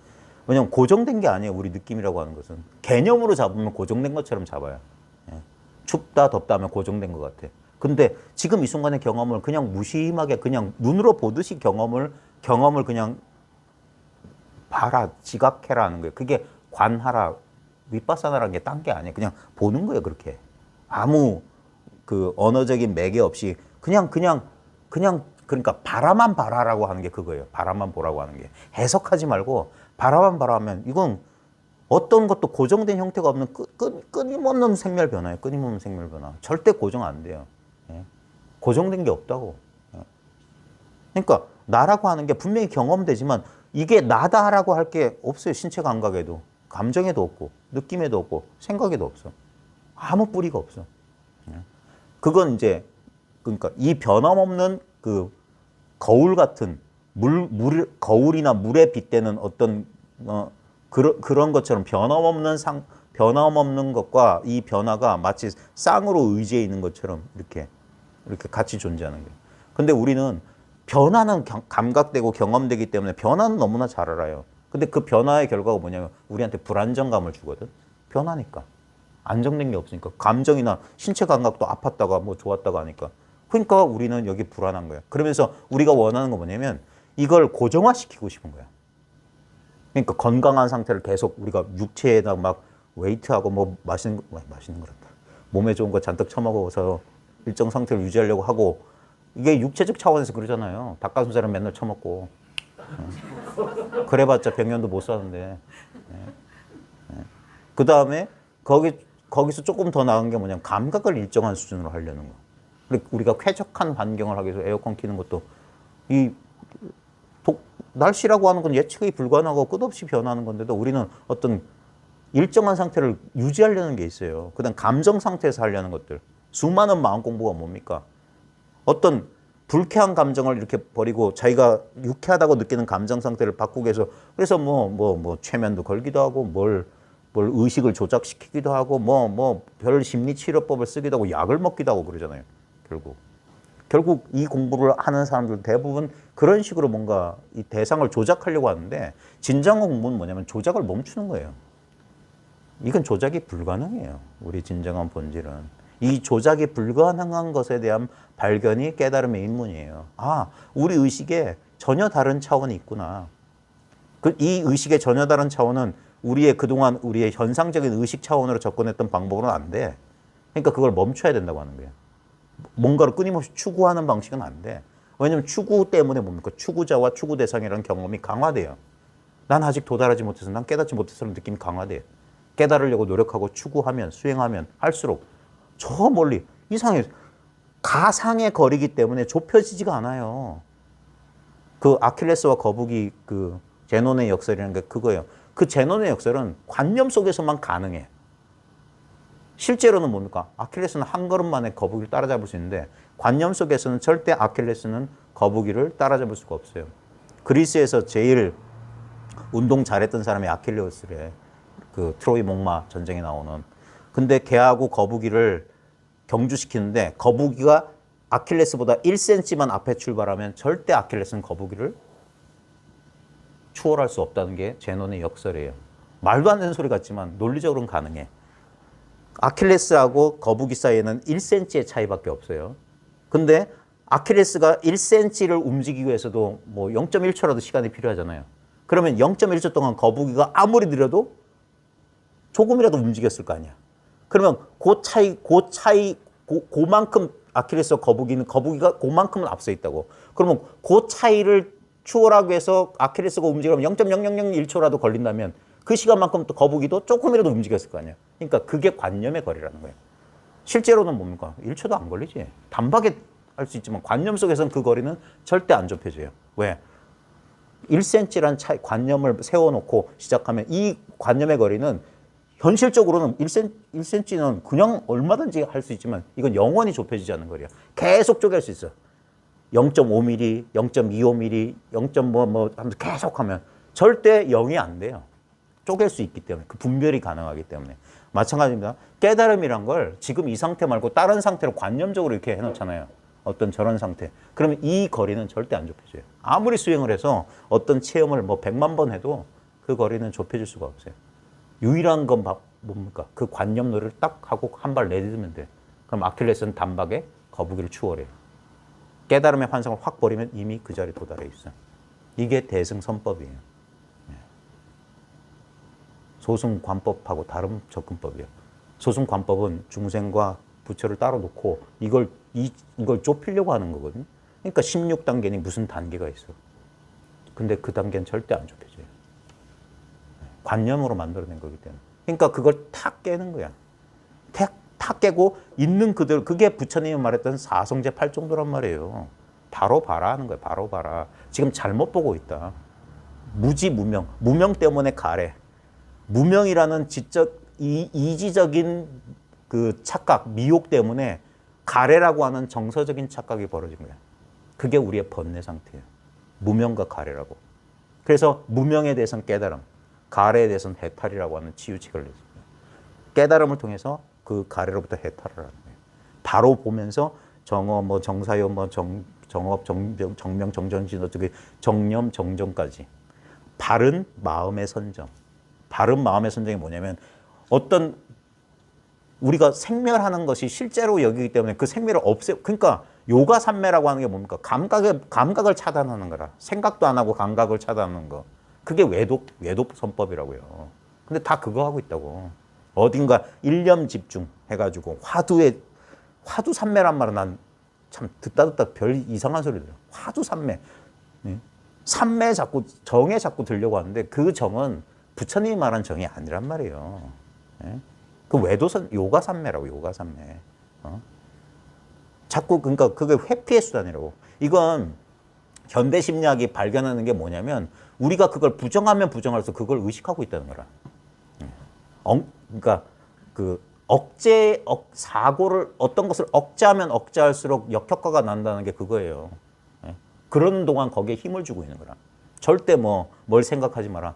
왜냐면 고정된 게 아니에요. 우리 느낌이라고 하는 것은. 개념으로 잡으면 고정된 것처럼 잡아요. 춥다, 덥다 하면 고정된 것 같아. 근데 지금 이 순간의 경험을 그냥 무심하게 그냥 눈으로 보듯이 경험을 그냥 봐라, 지각해라 하는 거예요. 그게 관하라, 윗바사나라는 게 딴 게 아니에요. 그냥 보는 거예요, 그렇게. 아무 그 언어적인 매개 없이 그냥 그러니까 바라만 바라라고 하는 게 그거예요. 바라만 보라고 하는 게. 해석하지 말고 바라만 바라면 이건 어떤 것도 고정된 형태가 없는 끊임없는 생멸 변화예요. 끊임없는 생멸 변화. 절대 고정 안 돼요. 고정된 게 없다고. 그러니까 나라고 하는 게 분명히 경험되지만 이게 나다라고 할 게 없어요. 신체 감각에도. 감정에도 없고 느낌에도 없고 생각에도 없어. 아무 뿌리가 없어. 그건 이제 그러니까 이 변함없는 그 거울 같은 거울이나 물에 빗대는 어떤 그런 것처럼 변함없는 것과 이 변화가 마치 쌍으로 의지해 있는 것처럼 이렇게 같이 존재하는 거예요. 근데 우리는 변화는 감각되고 경험되기 때문에 변화는 너무나 잘 알아요. 근데 그 변화의 결과가 뭐냐면 우리한테 불안정감을 주거든. 변하니까. 안정된 게 없으니까. 감정이나 신체 감각도 아팠다가 뭐 좋았다가 하니까. 그러니까 우리는 여기 불안한 거야. 그러면서 우리가 원하는 거 뭐냐면 이걸 고정화시키고 싶은 거야. 그러니까 건강한 상태를 계속 우리가 육체에다 막 웨이트하고 뭐 맛있는 거란다. 몸에 좋은 거 잔뜩 처먹어서 일정 상태를 유지하려고 하고 이게 육체적 차원에서 그러잖아요. 닭가슴살은 맨날 처먹고 그래봤자 100년도 못 사는데. 그 다음에 거기서 조금 더 나은 게 뭐냐면 감각을 일정한 수준으로 하려는 거. 우리가 쾌적한 환경을 하기 위해서 에어컨 키는 것도 이 날씨라고 하는 건 예측이 불가능하고 끝없이 변하는 건데도 우리는 어떤 일정한 상태를 유지하려는 게 있어요. 그다음 감정 상태에서 하려는 것들. 수많은 마음 공부가 뭡니까? 어떤 불쾌한 감정을 이렇게 버리고 자기가 유쾌하다고 느끼는 감정 상태를 바꾸기 위해서 그래서 뭐 최면도 걸기도 하고 뭘 의식을 조작시키기도 하고 별 심리 치료법을 쓰기도 하고 약을 먹기도 하고 그러잖아요. 결국 이 공부를 하는 사람들 대부분 그런 식으로 뭔가 이 대상을 조작하려고 하는데 진정한 공부는 뭐냐면 조작을 멈추는 거예요. 이건 조작이 불가능해요. 우리 진정한 본질은. 이 조작이 불가능한 것에 대한 발견이 깨달음의 입문이에요. 아, 우리 의식에 전혀 다른 차원이 있구나. 이 의식의 전혀 다른 차원은 그동안 우리의 현상적인 의식 차원으로 접근했던 방법으로는 안 돼. 그러니까 그걸 멈춰야 된다고 하는 거예요. 뭔가를 끊임없이 추구하는 방식은 안 돼. 왜냐하면 추구 때문에 뭡니까? 추구자와 추구 대상이라는 경험이 강화돼요. 난 아직 도달하지 못해서, 난 깨닫지 못해서는 느낌이 강화돼요. 깨달으려고 노력하고 추구하면, 수행하면 할수록 저 멀리 이상해. 가상의 거리기 때문에 좁혀지지가 않아요. 그 아킬레스와 거북이 그 제논의 역설이라는 게 그거예요. 그 제논의 역설은 관념 속에서만 가능해. 실제로는 뭡니까? 아킬레스는 한 걸음 만에 거북이를 따라잡을 수 있는데 관념 속에서는 절대 아킬레스는 거북이를 따라잡을 수가 없어요. 그리스에서 제일 운동 잘했던 사람이 아킬레스래. 그 트로이 목마 전쟁에 나오는. 근데 걔하고 거북이를 경주시키는데 거북이가 아킬레스보다 1cm만 앞에 출발하면 절대 아킬레스는 거북이를 추월할 수 없다는 게 제논의 역설이에요. 말도 안 되는 소리 같지만 논리적으로는 가능해. 아킬레스하고 거북이 사이에는 1cm의 차이밖에 없어요. 근데 아킬레스가 1cm를 움직이기 위해서도 뭐 0.1초라도 시간이 필요하잖아요. 그러면 0.1초 동안 거북이가 아무리 느려도 조금이라도 움직였을 거 아니야. 그러면 그만큼 아킬레스와 거북이가 그만큼은 앞서 있다고. 그러면 그 차이를 추월하기 위해서 아킬레스가 움직이려면 0.0001초라도 걸린다면 그 시간만큼 또 거북이도 조금이라도 움직였을 거 아니야. 그러니까 그게 관념의 거리라는 거예요. 실제로는 뭡니까? 1초도 안 걸리지. 단박에 할 수 있지만 관념 속에서는 그 거리는 절대 안 좁혀져요. 왜? 1cm란 관념을 세워놓고 시작하면 이 관념의 거리는 현실적으로는 1cm는 그냥 얼마든지 할 수 있지만 이건 영원히 좁혀지지 않는 거리야. 계속 쪼갤 수 있어. 0.5mm, 0.25mm, 0.뭐 하면서 계속 하면 절대 0이 안 돼요. 쪼갤 수 있기 때문에. 그 분별이 가능하기 때문에. 마찬가지입니다. 깨달음이란 걸 지금 이 상태 말고 다른 상태로 관념적으로 이렇게 해놓잖아요. 어떤 저런 상태. 그러면 이 거리는 절대 안 좁혀져요. 아무리 수행을 해서 어떤 체험을 뭐 100만 번 해도 그 거리는 좁혀질 수가 없어요. 유일한 건 뭡니까? 그 관념 놀이를 딱 하고 한 발 내딛으면 돼. 그럼 아킬레스는 단박에 거북이를 추월해요. 깨달음의 환상을 확 버리면 이미 그 자리에 도달해 있어요. 이게 대승선법이에요. 소승관법하고 다른 접근법이에요. 소승관법은 중생과 부처를 따로 놓고 이걸 좁히려고 하는 거거든요. 그러니까 16단계니 무슨 단계가 있어. 근데 그 단계는 절대 안 좁혀져요. 관념으로 만들어낸 거기 때문에. 그러니까 그걸 탁 깨는 거야. 탁 깨고 있는 그대로. 그게 부처님이 말했던 사성제 8정도란 말이에요. 바로 봐라 하는 거예요. 바로 봐라. 지금 잘못 보고 있다. 무지무명. 무명 때문에 가래. 무명이라는 이지적인 그 착각, 미혹 때문에 가래라고 하는 정서적인 착각이 벌어진 거야. 그게 우리의 번뇌 상태예요. 무명과 가래라고. 그래서 무명에 대해서는 깨달음, 가래에 대해서는 해탈이라고 하는 치유책을 냈습니다. 깨달음을 통해서 그 가래로부터 해탈을 하는 거예요. 바로 보면서 정어, 정사요, 정업, 정명, 정전진, 어떻게 정념, 정정까지. 바른 마음의 선정. 바른 마음의 선정이 뭐냐면 어떤 우리가 생멸하는 것이 실제로 여기기 때문에 그 생멸을 그러니까 요가 삼매라고 하는 게 뭡니까? 감각을 차단하는 거라. 생각도 안 하고 감각을 차단하는 거. 그게 외도 선법이라고요. 근데 다 그거 하고 있다고. 어딘가 일념 집중 해가지고 화두 삼매란 말은 난 참 듣다 별 이상한 소리 들어요. 화두 삼매. 삼매 자꾸 정에 자꾸 들려고 하는데 그 정은 부처님이 말한 정이 아니란 말이에요. 그 외도선 요가 삼매라고 요가 삼매. 자꾸 그러니까 그게 회피의 수단이라고. 이건 현대 심리학이 발견하는 게 뭐냐면 우리가 그걸 부정하면 부정할수록 그걸 의식하고 있다는 거라. 그러니까 그 사고를 어떤 것을 억제하면 억제할수록 역효과가 난다는 게 그거예요. 그런 동안 거기에 힘을 주고 있는 거라. 절대 뭘 생각하지 마라.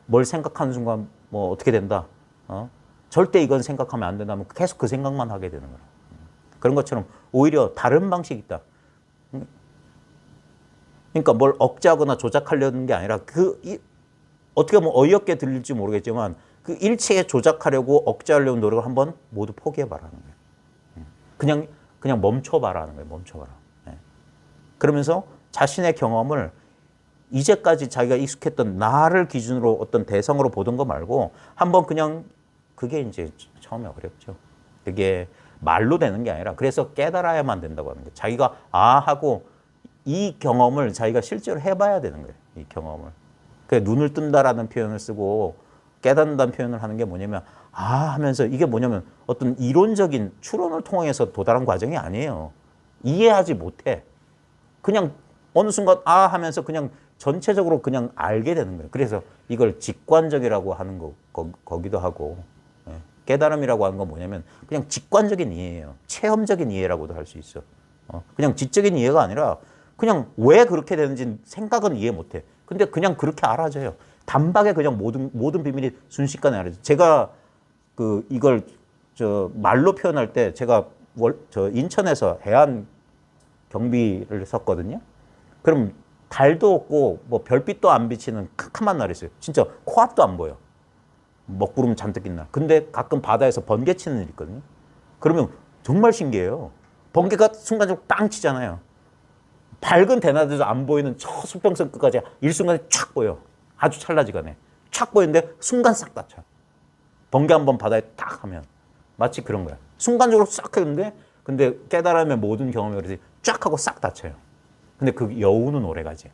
뭘 생각하는 순간 어떻게 된다. 절대 이건 생각하면 안 된다면 계속 그 생각만 하게 되는 거라. 그런 것처럼 오히려 다른 방식이 있다. 그러니까 뭘 억제하거나 조작하려는 게 아니라 어떻게 보면 어이없게 들릴지 모르겠지만 그 일체에 조작하려고 억제하려는 노력을 한번 모두 포기해봐라는 거예요. 그냥 멈춰봐라는 거예요. 멈춰봐라. 그러면서 자신의 경험을 이제까지 자기가 익숙했던 나를 기준으로 어떤 대상으로 보던 거 말고 한번 그냥 그게 이제 처음에 어렵죠. 그게 말로 되는 게 아니라 그래서 깨달아야만 된다고 하는 거예요. 자기가 하고 이 경험을 자기가 실제로 해봐야 되는 거예요. 이 경험을. 눈을 뜬다라는 표현을 쓰고 깨닫는다는 표현을 하는 게 뭐냐면 하면서 이게 뭐냐면 어떤 이론적인 추론을 통해서 도달한 과정이 아니에요. 이해하지 못해. 그냥 어느 순간 하면서 그냥 전체적으로 그냥 알게 되는 거예요. 그래서 이걸 직관적이라고 하는 거기도 하고 깨달음이라고 하는 건 뭐냐면 그냥 직관적인 이해예요. 체험적인 이해라고도 할 수 있어. 그냥 지적인 이해가 아니라 그냥 왜 그렇게 되는지 생각은 이해 못해. 근데 그냥 그렇게 알아져요. 단박에 그냥 모든 비밀이 순식간에 알아져요. 제가 이걸 말로 표현할 때 제가 인천에서 해안 경비를 썼거든요. 그럼 달도 없고 별빛도 안 비치는 캄캄한 날이 있어요. 진짜 코앞도 안 보여. 먹구름 잔뜩 낀 날. 근데 가끔 바다에서 번개 치는 일 있거든요. 그러면 정말 신기해요. 번개가 순간적으로 빵 치잖아요. 밝은 대낮에도 안 보이는 저 수평선 끝까지 일순간에 촥 보여. 아주 찰나지간에. 촥 보이는데 순간 싹 닫혀. 번개 한번 바다에 딱 하면 마치 그런 거야. 순간적으로 싹 했는데 근데 깨달으면 모든 경험이 그래서 쫙 하고 싹 닫혀요. 근데 그 여우는 오래가지.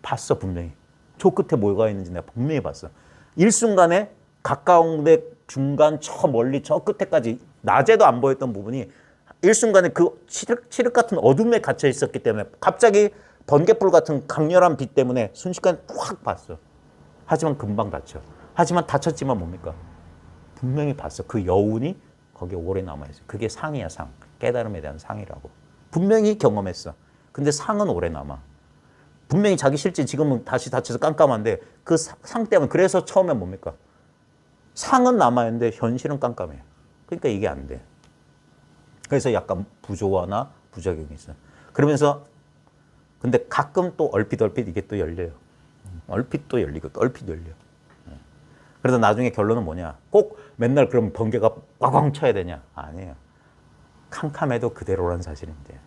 봤어 분명히. 저 끝에 뭐가 있는지 내가 분명히 봤어. 일순간에 가까운데 중간 저 멀리 저 끝에까지 낮에도 안 보였던 부분이 일순간에 그 칠흑 같은 어둠에 갇혀 있었기 때문에 갑자기 번개불 같은 강렬한 빛 때문에 순식간에 확 봤어. 하지만 금방 닫혀. 하지만 닫혔지만 뭡니까? 분명히 봤어. 그 여운이 거기에 오래 남아있어. 그게 상이야, 상. 깨달음에 대한 상이라고. 분명히 경험했어. 근데 상은 오래 남아. 분명히 자기 실제 지금은 다시 닫혀서 깜깜한데 그 상 때문에 그래서 처음에 뭡니까? 상은 남아있는데 현실은 깜깜해요. 그러니까 이게 안 돼. 그래서 약간 부조화나 부작용이 있어요. 그러면서 근데 가끔 또 얼핏 이게 또 열려요. 얼핏 또 열리고 또 얼핏 열려. 그래서 나중에 결론은 뭐냐? 꼭 맨날 그럼 번개가 꽝꽝 쳐야 되냐? 아니에요. 캄캄해도 그대로란 사실인데.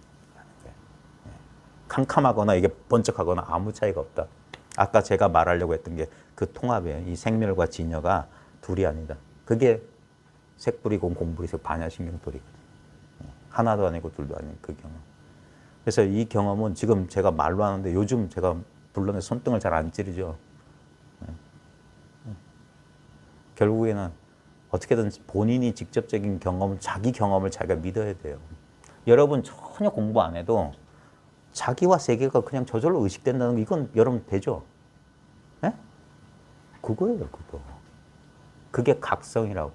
캄캄하거나 이게 번쩍하거나 아무 차이가 없다. 아까 제가 말하려고 했던 게 그 통합이에요. 이 생멸과 진여가 둘이 아니다. 그게 색불이고 공불이고 반야신경돌이거든요. 하나도 아니고 둘도 아닌 그 경험. 그래서 이 경험은 지금 제가 말로 하는데 요즘 제가 물론 손등을 잘 안 찌르죠. 결국에는 어떻게든 본인이 직접적인 경험, 자기 경험을 자기가 믿어야 돼요. 여러분 전혀 공부 안 해도 자기와 세계가 그냥 저절로 의식된다는 거 이건 여러분 되죠? 네? 그거예요, 그거. 그게 각성이라고.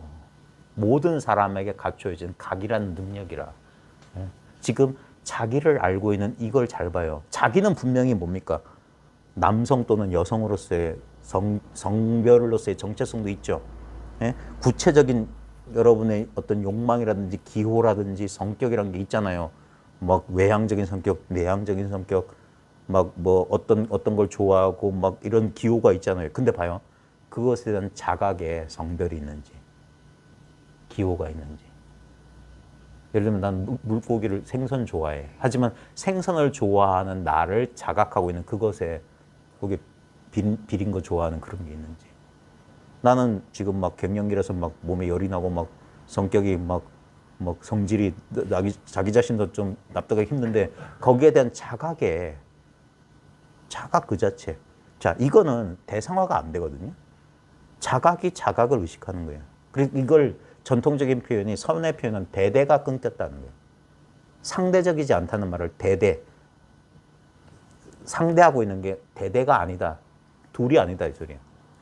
모든 사람에게 갖춰진 각이라는 능력이라. 지금 자기를 알고 있는 이걸 잘 봐요. 자기는 분명히 뭡니까? 남성 또는 여성으로서의 성별로서의 정체성도 있죠. 예? 구체적인 여러분의 어떤 욕망이라든지 기호라든지 성격이라는 게 있잖아요. 막 외향적인 성격, 내향적인 성격, 막 어떤 걸 좋아하고 막 이런 기호가 있잖아요. 근데 봐요. 그것에 대한 자각의 성별이 있는지, 기호가 있는지. 예를 들면 난 물고기를 생선 좋아해. 하지만 생선을 좋아하는 나를 자각하고 있는 그것에 거기 비린 거 좋아하는 그런 게 있는지. 나는 지금 막 갱년기라서 막 몸에 열이 나고 막 성격이 막 성질이 자기 자신도 좀 납득하기 힘든데 거기에 대한 자각 그 자체. 자, 이거는 대상화가 안 되거든요. 자각이 자각을 의식하는 거예요. 그래서 이걸 전통적인 표현이 선의 표현은 대대가 끊겼다는 거예요. 상대적이지 않다는 말을 대대. 상대하고 있는 게 대대가 아니다. 둘이 아니다 이 소리야.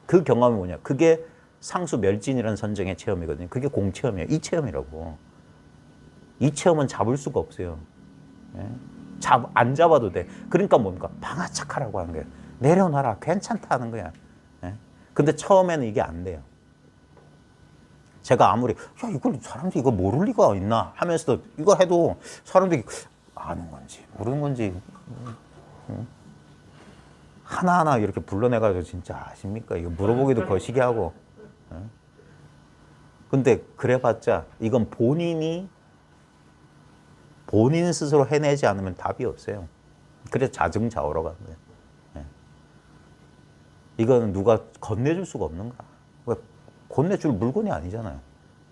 그 경험이 뭐냐. 그게 상수 멸진이라는 선정의 체험이거든요. 그게 공체험이에요. 이 체험이라고. 이 체험은 잡을 수가 없어요. 예? 안 잡아도 돼. 그러니까 뭔가 방아착하라고 하는 거예요. 내려놔라. 괜찮다 하는 거야. 예? 근데 처음에는 이게 안 돼요. 제가 아무리 야 이걸 사람들이 이거 모를 리가 있나 하면서도 이거 해도 사람들이 아는 건지 모르는 건지 하나하나 이렇게 불러내가지고 진짜 아십니까? 이거 물어보기도 거시기 하고. 근데 그래봤자 이건 본인 스스로 해내지 않으면 답이 없어요. 그래서 자증자오로 가는 거예요. 이거는 누가 건네줄 수가 없는 거야. 건네줄 물건이 아니잖아요.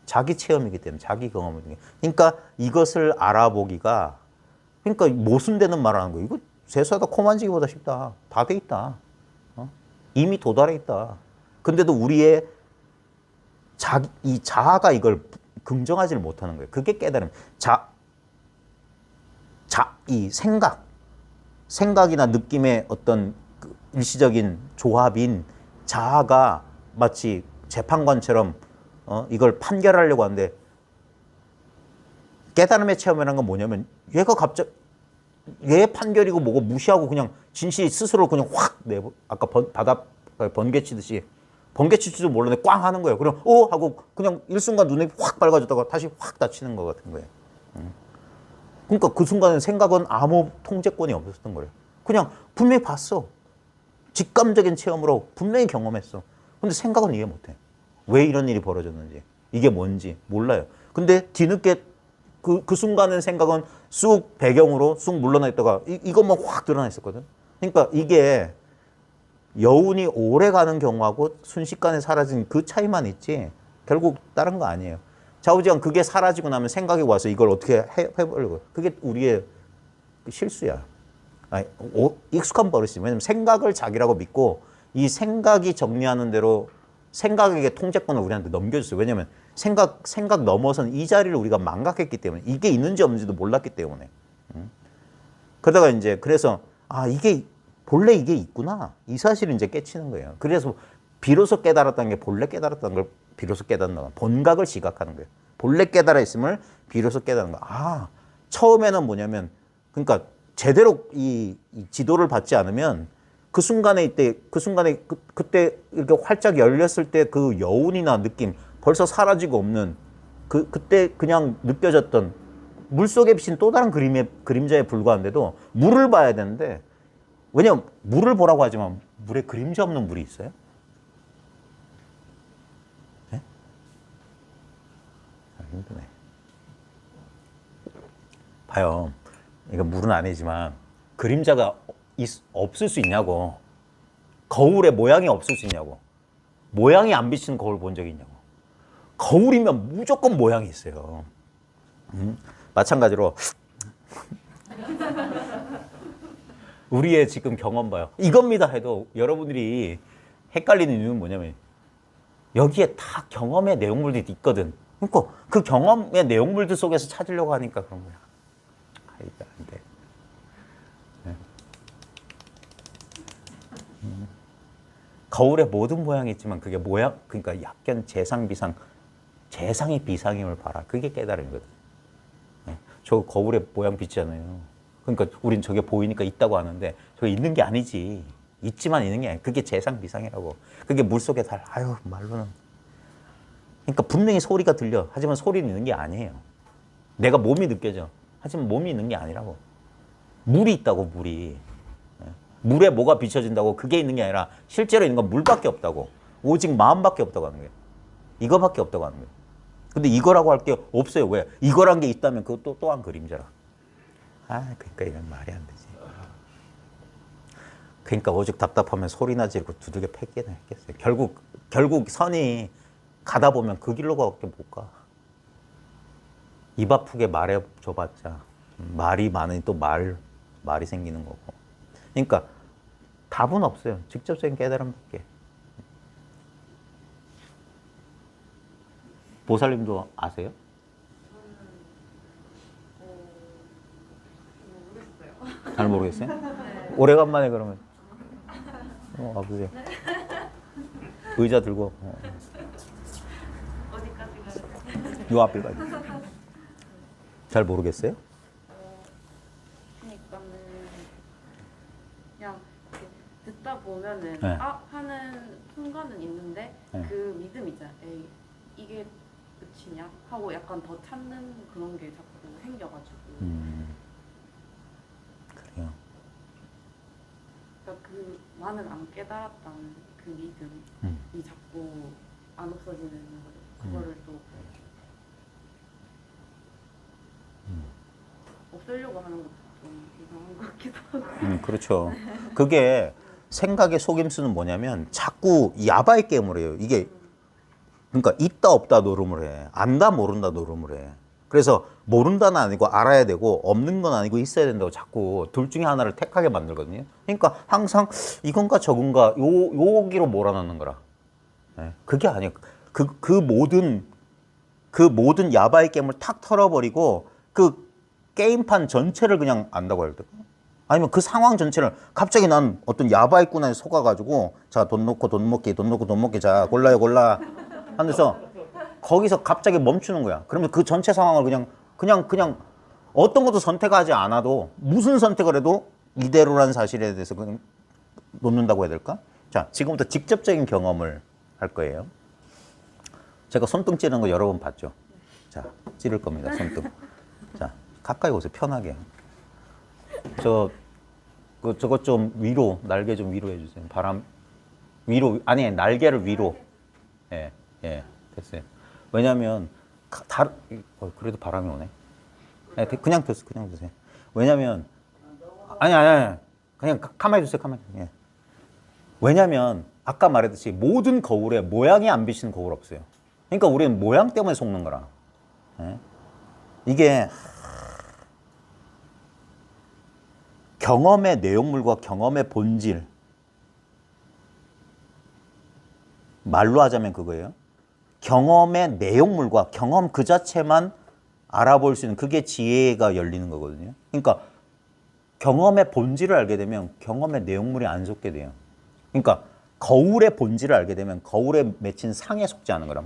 자기 체험이기 때문에, 자기 경험이기 때문에. 그러니까 이것을 알아보기가, 그러니까 모순되는 말을 하는 거예요. 이거 세수하다 코 만지기보다 쉽다. 다 돼 있다. 이미 도달해 있다. 근데도 우리의 이 자아가 이걸 긍정하지를 못하는 거예요. 그게 깨달음. 이 생각이나 느낌의 어떤 그 일시적인 조합인 자아가 마치 재판관처럼 이걸 판결하려고 하는데 깨달음의 체험이라는 건 뭐냐면 얘가 갑자기 얘 판결이고 뭐고 무시하고 그냥 진실이 스스로 그냥 확 아까 번개 치듯이 번개치지도 몰랐는데 꽝 하는 거예요. 그럼 하고 그냥 일순간 눈에 확 밝아졌다가 다시 확 닫히는 것 같은 거예요. 그러니까 그 순간에 생각은 아무 통제권이 없었던 거예요. 그냥 분명히 봤어. 직감적인 체험으로 분명히 경험했어. 근데 생각은 이해 못해. 왜 이런 일이 벌어졌는지, 이게 뭔지 몰라요. 근데 뒤늦게 그 순간의 생각은 쑥 배경으로 쑥 물러나 있다가 이것만 확 드러나 있었거든. 그러니까 이게 여운이 오래 가는 경우하고 순식간에 사라진 그 차이만 있지 결국 다른 거 아니에요. 좌우지간 그게 사라지고 나면 생각이 와서 이걸 어떻게 해보려고. 그게 우리의 실수야. 익숙한 버릇이. 왜냐면 생각을 자기라고 믿고 이 생각이 정리하는 대로 생각에게 통제권을 우리한테 넘겨줬어요. 왜냐면 생각 넘어선 이 자리를 우리가 망각했기 때문에 이게 있는지 없는지도 몰랐기 때문에. 그러다가 이제 그래서 이게 본래 이게 있구나. 이 사실을 이제 깨치는 거예요. 그래서 비로소 깨달았다는 게 본래 깨달았다는 걸 비로소 깨닫는 거야. 본각을 지각하는 거예요. 본래 깨달아 있음을 비로소 깨닫는 거야. 처음에는 뭐냐면 그러니까 제대로 이 지도를 받지 않으면 그 순간에 그때 이렇게 활짝 열렸을 때 그 여운이나 느낌 벌써 사라지고 없는 그때 그냥 느껴졌던 물속에 비친 또 다른 그림자에 불과한데도 물을 봐야 되는데 왜냐면 물을 보라고 하지만 물에 그림자 없는 물이 있어요? 네? 힘드네. 봐요. 이거 물은 아니지만 그림자가 없을 수 있냐고. 거울에 모양이 없을 수 있냐고. 모양이 안 비치는 거울 본 적이 있냐고. 거울이면 무조건 모양이 있어요. 마찬가지로 우리의 지금 경험 봐요. 이겁니다 해도 여러분들이 헷갈리는 이유는 뭐냐면 여기에 다 경험의 내용물들이 있거든. 그러니까 그 경험의 내용물들 속에서 찾으려고 하니까 그런 거야. 이게 안 돼. 거울에 모든 모양이 있지만 그게 그러니까 약간 재상의 비상임을 봐라. 그게 깨달음이거든. 저 거울에 모양 비치잖아요. 그러니까 우린 저게 보이니까 있다고 하는데 저게 있는 게 아니지. 있지만 있는 게 아니야. 그게 재상 비상이라고. 그게 물속에 말로는. 그러니까 분명히 소리가 들려. 하지만 소리는 있는 게 아니에요. 내가 몸이 느껴져. 하지만 몸이 있는 게 아니라고. 물이 있다고, 물이. 물에 뭐가 비춰진다고 그게 있는 게 아니라 실제로 있는 건 물밖에 없다고. 오직 마음밖에 없다고 하는 거예요. 이거밖에 없다고 하는 거예요. 근데 이거라고 할 게 없어요. 왜? 이거란 게 있다면 그것도 또한 그림자라. 그러니까 이건 말이 안 되지. 그러니까 오죽 답답하면 소리나 지르고 두들겨 팼게나 했겠어요. 결국 선이 가다 보면 그 길로밖에 못 가. 입 아프게 말해줘봤자 말이 많으니 또 말이 생기는 거고. 그러니까 답은 없어요. 직접적인 깨달음밖에. 보살님도 아세요? 모르겠어요. 잘 모르겠어요? 오래간만에 그러면 와보세요. 의자 들고 어디까지 가야 돼요? 요 앞에까지. 잘 모르겠어요? 그러니까는 그냥 이렇게 듣다 보면은 네. 하는 순간은 있는데 네. 그 믿음 있잖아. 에이, 이게 끝이냐 하고 약간 더 찾는 그런 게 자꾸 생겨가지고. 그래요. 그러니까 그 나는 안 깨달았다는 그 믿음이 자꾸 안 없어지는 거예요. 그거를 또 없애려고 하는 것도 좀 이상한 것 같기도 하고. 그렇죠. 그게 생각의 속임수는 뭐냐면 자꾸 야바이 게임을 해요. 이게 그러니까 있다 없다 노름을 해. 안다 모른다 노름을 해. 그래서 모른다는 아니고 알아야 되고 없는 건 아니고 있어야 된다고 자꾸 둘 중에 하나를 택하게 만들거든요. 그러니까 항상 이건가 저건가 여기로 몰아넣는 거라. 네. 그게 아니에요. 그 모든 야바이 게임을 탁 털어버리고 그 게임판 전체를 그냥 안다고 해야 될까? 아니면 그 상황 전체를 갑자기 난 어떤 야바이 꾼에 속아가지고 자, 돈 놓고 돈 먹기, 돈 놓고 돈 먹기, 자, 골라요, 골라. 하면서 거기서 갑자기 멈추는 거야. 그러면 그 전체 상황을 그냥 어떤 것도 선택하지 않아도 무슨 선택을 해도 이대로라는 사실에 대해서 그냥 놓는다고 해야 될까? 자, 지금부터 직접적인 경험을 할 거예요. 제가 손등 찌르는 거 여러 번 봤죠? 자, 찌를 겁니다, 손등. 자, 가까이 오세요, 편하게. 저것 좀 위로, 날개 좀 위로 해주세요. 바람, 위로, 아니, 날개를 위로. 예, 됐어요. 왜냐면, 그래도 바람이 오네. 예, 그냥 드세요. 왜냐면, 아니. 그냥 가만히 두세요, 가만히. 예. 왜냐면, 아까 말했듯이 모든 거울에 모양이 안 비치는 거울 없어요. 그러니까 우리는 모양 때문에 속는 거라. 예? 이게, 경험의 내용물과 경험의 본질. 말로 하자면 그거예요. 경험의 내용물과 경험 그 자체만 알아볼 수 있는 그게 지혜가 열리는 거거든요. 그러니까 경험의 본질을 알게 되면 경험의 내용물이 안 속게 돼요. 그러니까 거울의 본질을 알게 되면 거울에 맺힌 상에 속지 않은 거라.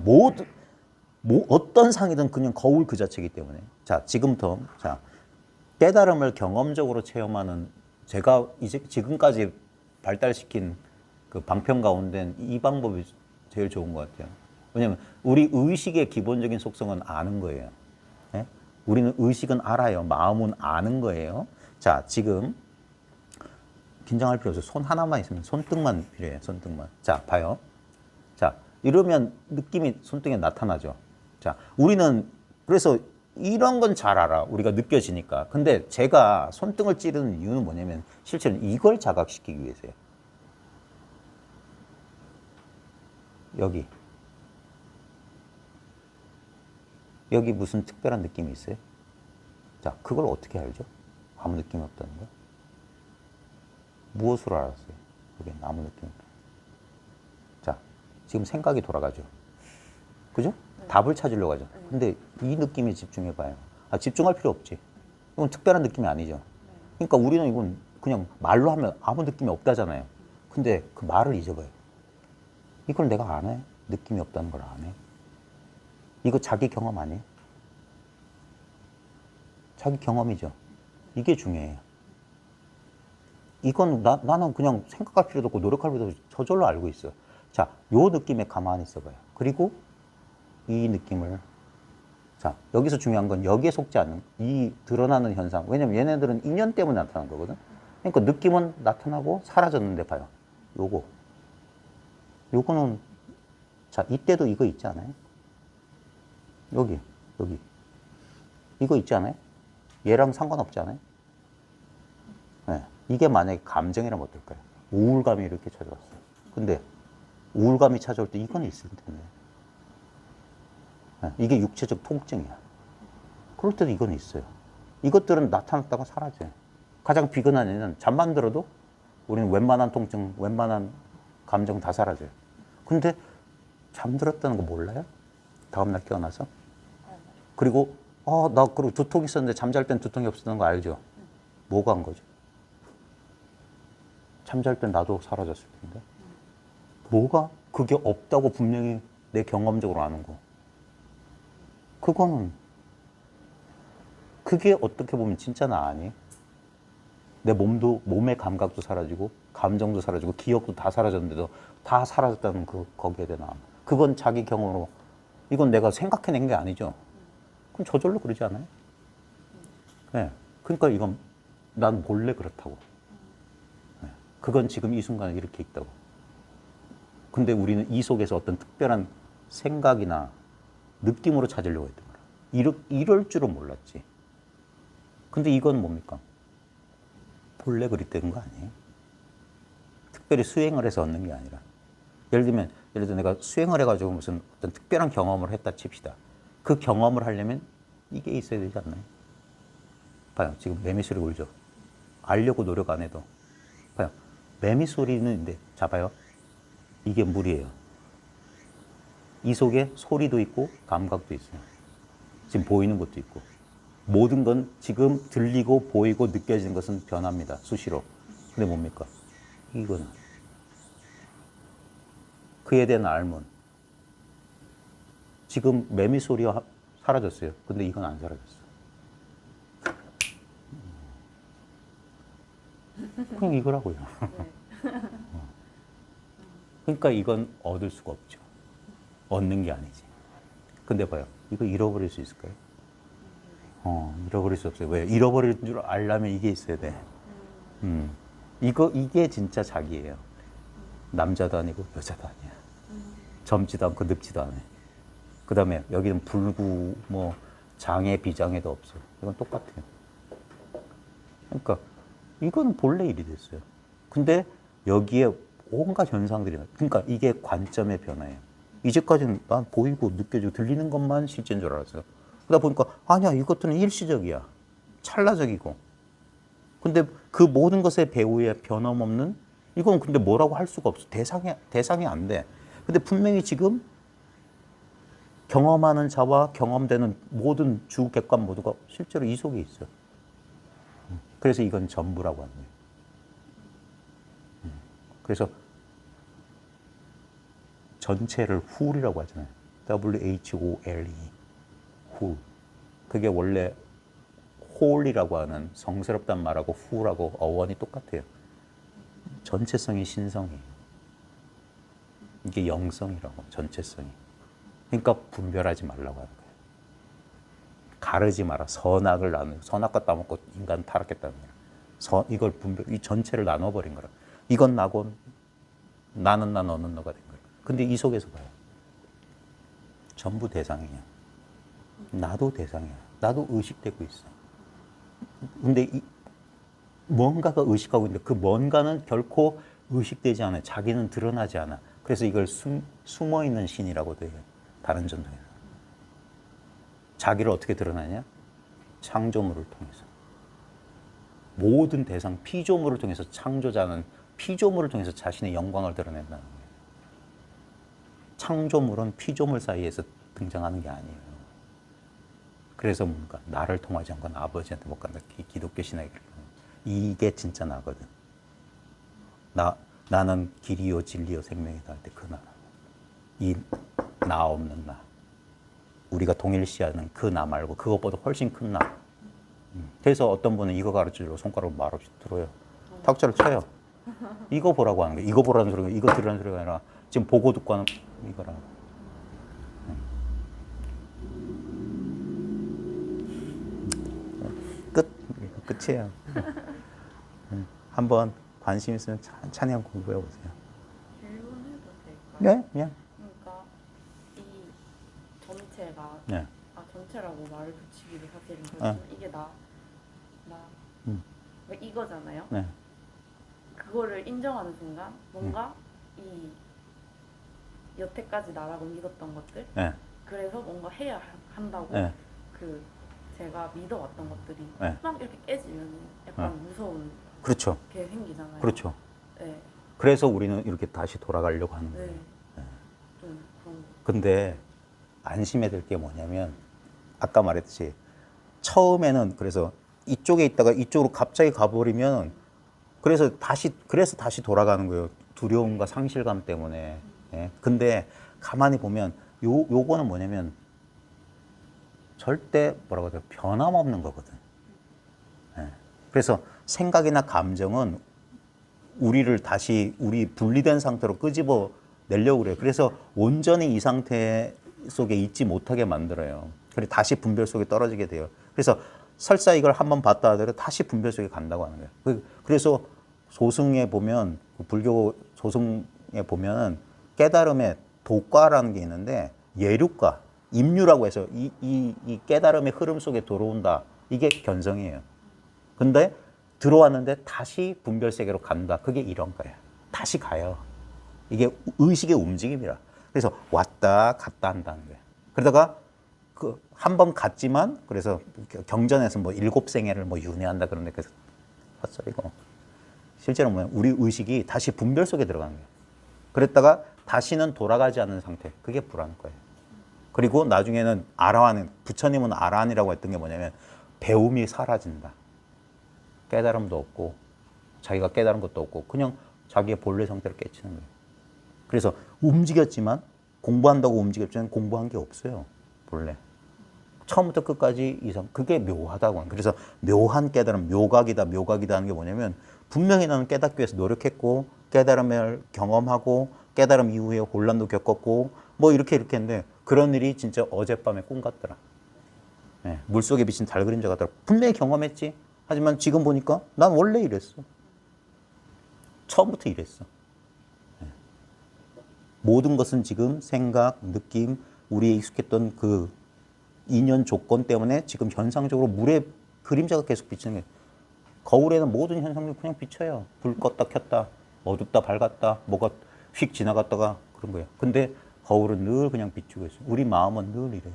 어떤 상이든 그냥 거울 그 자체이기 때문에. 자, 지금부터 깨달음을 경험적으로 체험하는 제가 지금까지 발달시킨 그 방편 가운데 이 방법이 제일 좋은 것 같아요. 왜냐면 우리 의식의 기본적인 속성은 아는 거예요. 네? 우리는 의식은 알아요. 마음은 아는 거예요. 자, 지금 긴장할 필요 없어요. 손 하나만 있으면 손등만 필요해요. 손등만. 자, 봐요. 자, 이러면 느낌이 손등에 나타나죠. 자, 우리는 그래서 이런 건 잘 알아. 우리가 느껴지니까. 근데 제가 손등을 찌르는 이유는 뭐냐면 실제로 이걸 자각시키기 위해서예요. 여기 무슨 특별한 느낌이 있어요? 자, 그걸 어떻게 알죠? 아무 느낌이 없다는 거. 무엇으로 알았어요? 그게 아무 느낌이 없다. 자, 지금 생각이 돌아가죠. 그죠? 답을 찾으려고 하죠. 근데 이 느낌에 집중해봐요. 집중할 필요 없지. 이건 특별한 느낌이 아니죠. 그러니까 우리는 이건 그냥 말로 하면 아무 느낌이 없다잖아요. 근데 그 말을 잊어봐요. 이걸 내가 안 해? 느낌이 없다는 걸 안 해? 이거 자기 경험 아니에요? 자기 경험이죠. 이게 중요해요. 이건 나는 그냥 생각할 필요도 없고 노력할 필요도 없고 저절로 알고 있어요. 자, 요 느낌에 가만히 있어봐요. 그리고 이 느낌을 자, 여기서 중요한 건 여기에 속지 않는 이 드러나는 현상. 왜냐면 얘네들은 인연 때문에 나타난 거거든. 그러니까 느낌은 나타나고 사라졌는데 봐요. 요거는 자, 이때도 이거 있지 않아요? 여기. 이거 있지 않아요? 얘랑 상관없지 않아요? 네. 이게 만약에 감정이라면 어떨까요? 우울감이 이렇게 찾아왔어요. 근데 우울감이 찾아올 때 이건 있을 텐데. 네. 이게 육체적 통증이야. 그럴 때도 이건 있어요. 이것들은 나타났다가 사라져요. 가장 비근한 애는 잠만 들어도 우리는 웬만한 통증, 웬만한 감정 다 사라져요. 근데 잠들었다는 거 몰라요? 다음날 깨어나서? 그리고 나 그리고 두통 있었는데 잠잘 땐 두통이 없었던 거 알죠? 뭐가 한 거죠? 잠잘 땐 나도 사라졌을 텐데. 뭐가? 그게 없다고 분명히 내 경험적으로 아는 거. 그게 어떻게 보면 진짜 나 아니에요? 내 몸의 감각도 사라지고, 감정도 사라지고, 기억도 다 사라졌는데도 다 사라졌다는 거기에 대한 암. 그건 자기 경험으로, 이건 내가 생각해낸 게 아니죠. 그럼 저절로 그러지 않아요? 네. 그러니까 이건 난 몰래 그렇다고. 네. 그건 지금 이 순간에 이렇게 있다고. 근데 우리는 이 속에서 어떤 특별한 생각이나 느낌으로 찾으려고 했던 거야. 이럴 줄은 몰랐지. 근데 이건 뭡니까? 본래 그랬다는 거 아니에요? 특별히 수행을 해서 얻는 게 아니라. 예를 들어 내가 수행을 해가지고 무슨 어떤 특별한 경험을 했다 칩시다. 그 경험을 하려면 이게 있어야 되지 않나요? 봐요. 지금 매미 소리 울죠? 알려고 노력 안 해도. 봐요. 매미 소리는 이제 잡아요. 이게 물이에요. 이 속에 소리도 있고 감각도 있어요. 지금 보이는 것도 있고. 모든 건 지금 들리고 보이고 느껴지는 것은 변합니다. 수시로. 근데 뭡니까? 이거는. 그에 대한 알문. 지금 매미 소리가 사라졌어요. 근데 이건 안 사라졌어. 그냥 이거라고요. 그러니까 이건 얻을 수가 없죠. 얻는 게 아니지. 근데 봐요. 이거 잃어버릴 수 있을까요? 잃어버릴 수 없어요. 왜? 잃어버릴 줄 알려면 이게 있어야 돼. 이게 진짜 자기예요. 남자도 아니고 여자도 아니야. 젊지도 않고 늙지도 않아요. 그 다음에 여기는 불구, 장애, 비장애도 없어. 이건 똑같아요. 그러니까 이거는 본래 일이 됐어요. 근데 여기에 온갖 현상들이 나요. 그러니까 이게 관점의 변화예요. 이제까지는 난 보이고 느껴지고 들리는 것만 실제인 줄 알았어요. 그러다 보니까 아니야, 이것들은 일시적이야. 찰나적이고. 근데 그 모든 것의 배후에 변함없는 이건 근데 뭐라고 할 수가 없어. 대상이 안 돼. 근데 분명히 지금 경험하는 자와 경험되는 모든 주객관 모두가 실제로 이 속에 있어요. 그래서 이건 전부라고 하는 거예요. 그래서 전체를 whole이라고 하잖아요. W-H-O-L-E. whole. 그게 원래 whole이라고 하는 성스럽단 말하고 who라고 어원이 똑같아요. 전체성이 신성이에요. 이게 영성이라고, 전체성이. 그러니까 분별하지 말라고 하는 거예요. 가르지 마라. 선악을 선악과 따먹고 인간 타락했다는 거예요. 이걸 이 전체를 나눠버린 거라. 이건 나고 나는 나 너는 너가 된 거예요. 근데 이 속에서 봐요. 전부 대상이야. 나도 대상이야. 나도 의식되고 있어. 근데 뭔가가 의식하고 있는데 그 뭔가는 결코 의식되지 않아요. 자기는 드러나지 않아. 그래서 이걸 숨어있는 신이라고도 해요. 다른 전통에서. 자기를 어떻게 드러나냐? 창조물을 통해서. 모든 대상, 피조물을 통해서 창조자는 피조물을 통해서 자신의 영광을 드러낸다는 거예요. 창조물은 피조물 사이에서 등장하는 게 아니에요. 그래서 뭔가 나를 통하지 않고는 아버지한테 못 간다. 기독교 신학이 이게 진짜 나거든. 나는 길이요 진리요 생명이다 할 때 그 나. 이 나 없는 나. 우리가 동일시하는 그 나 말고 그것보다 훨씬 큰 나. 그래서 어떤 분은 이거 가르치려고 손가락을 말없이 들어요. 탁자를 쳐요. 이거 보라고 하는 거예요. 이거 보라는 소리가, 이거 들으라는 소리가 아니라 지금 보고 듣고 하는 이거라. 끝이에요. 한번 관심 있으면 찬찬히 한번 공부해 보세요. 질문해도 될까요? 네, 그냥. 그러니까 이 전체가 네. 전체라고 말을 붙이기도 사실은 네. 그렇지만 이게 나 음. 그러니까 이거잖아요. 네. 그거를 인정하는 순간 뭔가 이 여태까지 나라고 믿었던 것들 네. 그래서 뭔가 해야 한다고 네. 그 제가 믿어왔던 것들이 네. 막 이렇게 깨지면 약간 무서운 그렇죠. 게 생기잖아요. 그렇죠. 네, 그래서 우리는 이렇게 다시 돌아가려고 하는 거예요. 네. 좀 그런 거. 근데 안심해야 될 게 뭐냐면 아까 말했듯이 처음에는 그래서 이쪽에 있다가 이쪽으로 갑자기 가버리면 그래서 다시 돌아가는 거예요. 두려움과 상실감 때문에. 예. 근데 가만히 보면 요거는 뭐냐면 절대 뭐라고 해야 돼요? 변함없는 거거든. 예. 그래서 생각이나 감정은 우리 분리된 상태로 끄집어 내려고 그래요. 그래서 온전히 이 상태 속에 있지 못하게 만들어요. 그리고 다시 분별 속에 떨어지게 돼요. 그래서 설사 이걸 한번 봤다 하더라도 다시 분별 속에 간다고 하는 거예요. 그래서 소승에 보면, 불교 소승에 보면 깨달음의 도과라는 게 있는데 예류과, 임류라고 해서 이 깨달음의 흐름 속에 들어온다. 이게 견성이에요. 근데 들어왔는데 다시 분별 세계로 간다. 그게 이런 거예요. 다시 가요. 이게 의식의 움직임이라. 그래서 왔다 갔다 한다는 거예요. 그러다가 그 한 번 갔지만 그래서 경전에서 뭐 7생애를 뭐 윤회한다 그러는데 그래서 헛소리고 실제로 뭐냐 우리 의식이 다시 분별 속에 들어가는 거예요. 그랬다가 다시는 돌아가지 않는 상태. 그게 불안한 거예요. 그리고 나중에는 아라한, 부처님은 아라한이라고 했던 게 뭐냐면 배움이 사라진다. 깨달음도 없고 자기가 깨달은 것도 없고 그냥 자기의 본래 상태를 깨치는 거예요. 그래서 움직였지만 공부한다고 움직였지만 공부한 게 없어요. 본래. 처음부터 끝까지 이상. 그게 묘하다고. 그래서 묘한 깨달음, 묘각이다 하는 게 뭐냐면 분명히 나는 깨닫기 위해서 노력했고 깨달음을 경험하고 깨달음 이후에 혼란도 겪었고 뭐 이렇게 했는데 그런 일이 진짜 어젯밤에 꿈 같더라. 네, 물속에 비친 달 그림자 같더라. 분명히 경험했지. 하지만 지금 보니까 난 원래 이랬어. 처음부터 이랬어. 네. 모든 것은 지금 생각, 느낌, 우리의 익숙했던 그 인연 조건 때문에 지금 현상적으로 물에 그림자가 계속 비치는 거예요. 거울에는 모든 현상들이 그냥 비쳐요. 불 껐다 켰다, 어둡다 밝았다, 뭐가 휙 지나갔다가 그런 거예요. 근데 거울은 늘 그냥 비추고 있어요. 우리 마음은 늘 이래요.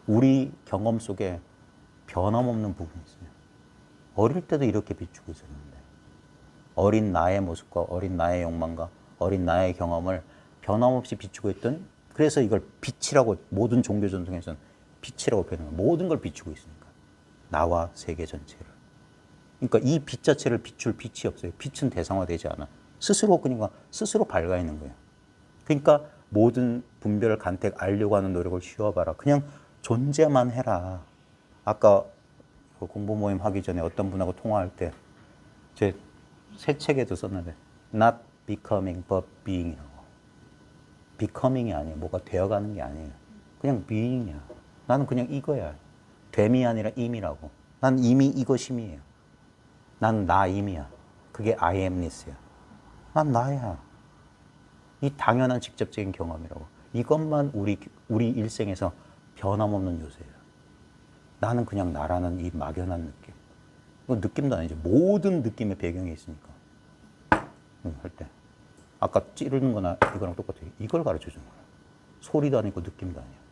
우리 경험 속에 변함없는 부분이 있어요. 어릴 때도 이렇게 비추고 있었는데 어린 나의 모습과 어린 나의 욕망과 어린 나의 경험을 변함없이 비추고 있던 그래서 이걸 빛이라고 모든 종교 전통에서는 빛이라고 표현해요. 모든 걸 비추고 있으니까 나와 세계 전체를. 그러니까 이 빛 자체를 비출 빛이 없어요. 빛은 대상화되지 않아. 스스로 그러니까 스스로 밝아 있는 거예요. 그러니까 모든 분별 간택 알려고 하는 노력을 쉬어봐라. 그냥 존재만 해라. 아까 그 공부 모임 하기 전에 어떤 분하고 통화할 때 제 새 책에도 썼는데 not becoming but being이라고. becoming이 아니에요. 뭐가 되어가는 게 아니에요. 그냥 being이야. 나는 그냥 이거야. 됨이 아니라 임이라고. 난 이미 이것임이에요. 난 나임이야. 그게 I amness야. 난 나야. 이 당연한 직접적인 경험이라고. 이것만 우리 일생에서 변함없는 요소예요. 나는 그냥 나라는 이 막연한 느낌. 이거 느낌도 아니죠. 모든 느낌의 배경이 있으니까. 할 때. 아까 찌르는 거나 이거랑 똑같아요. 이걸 가르쳐 주는 거예요. 소리도 아니고 느낌도 아니에요.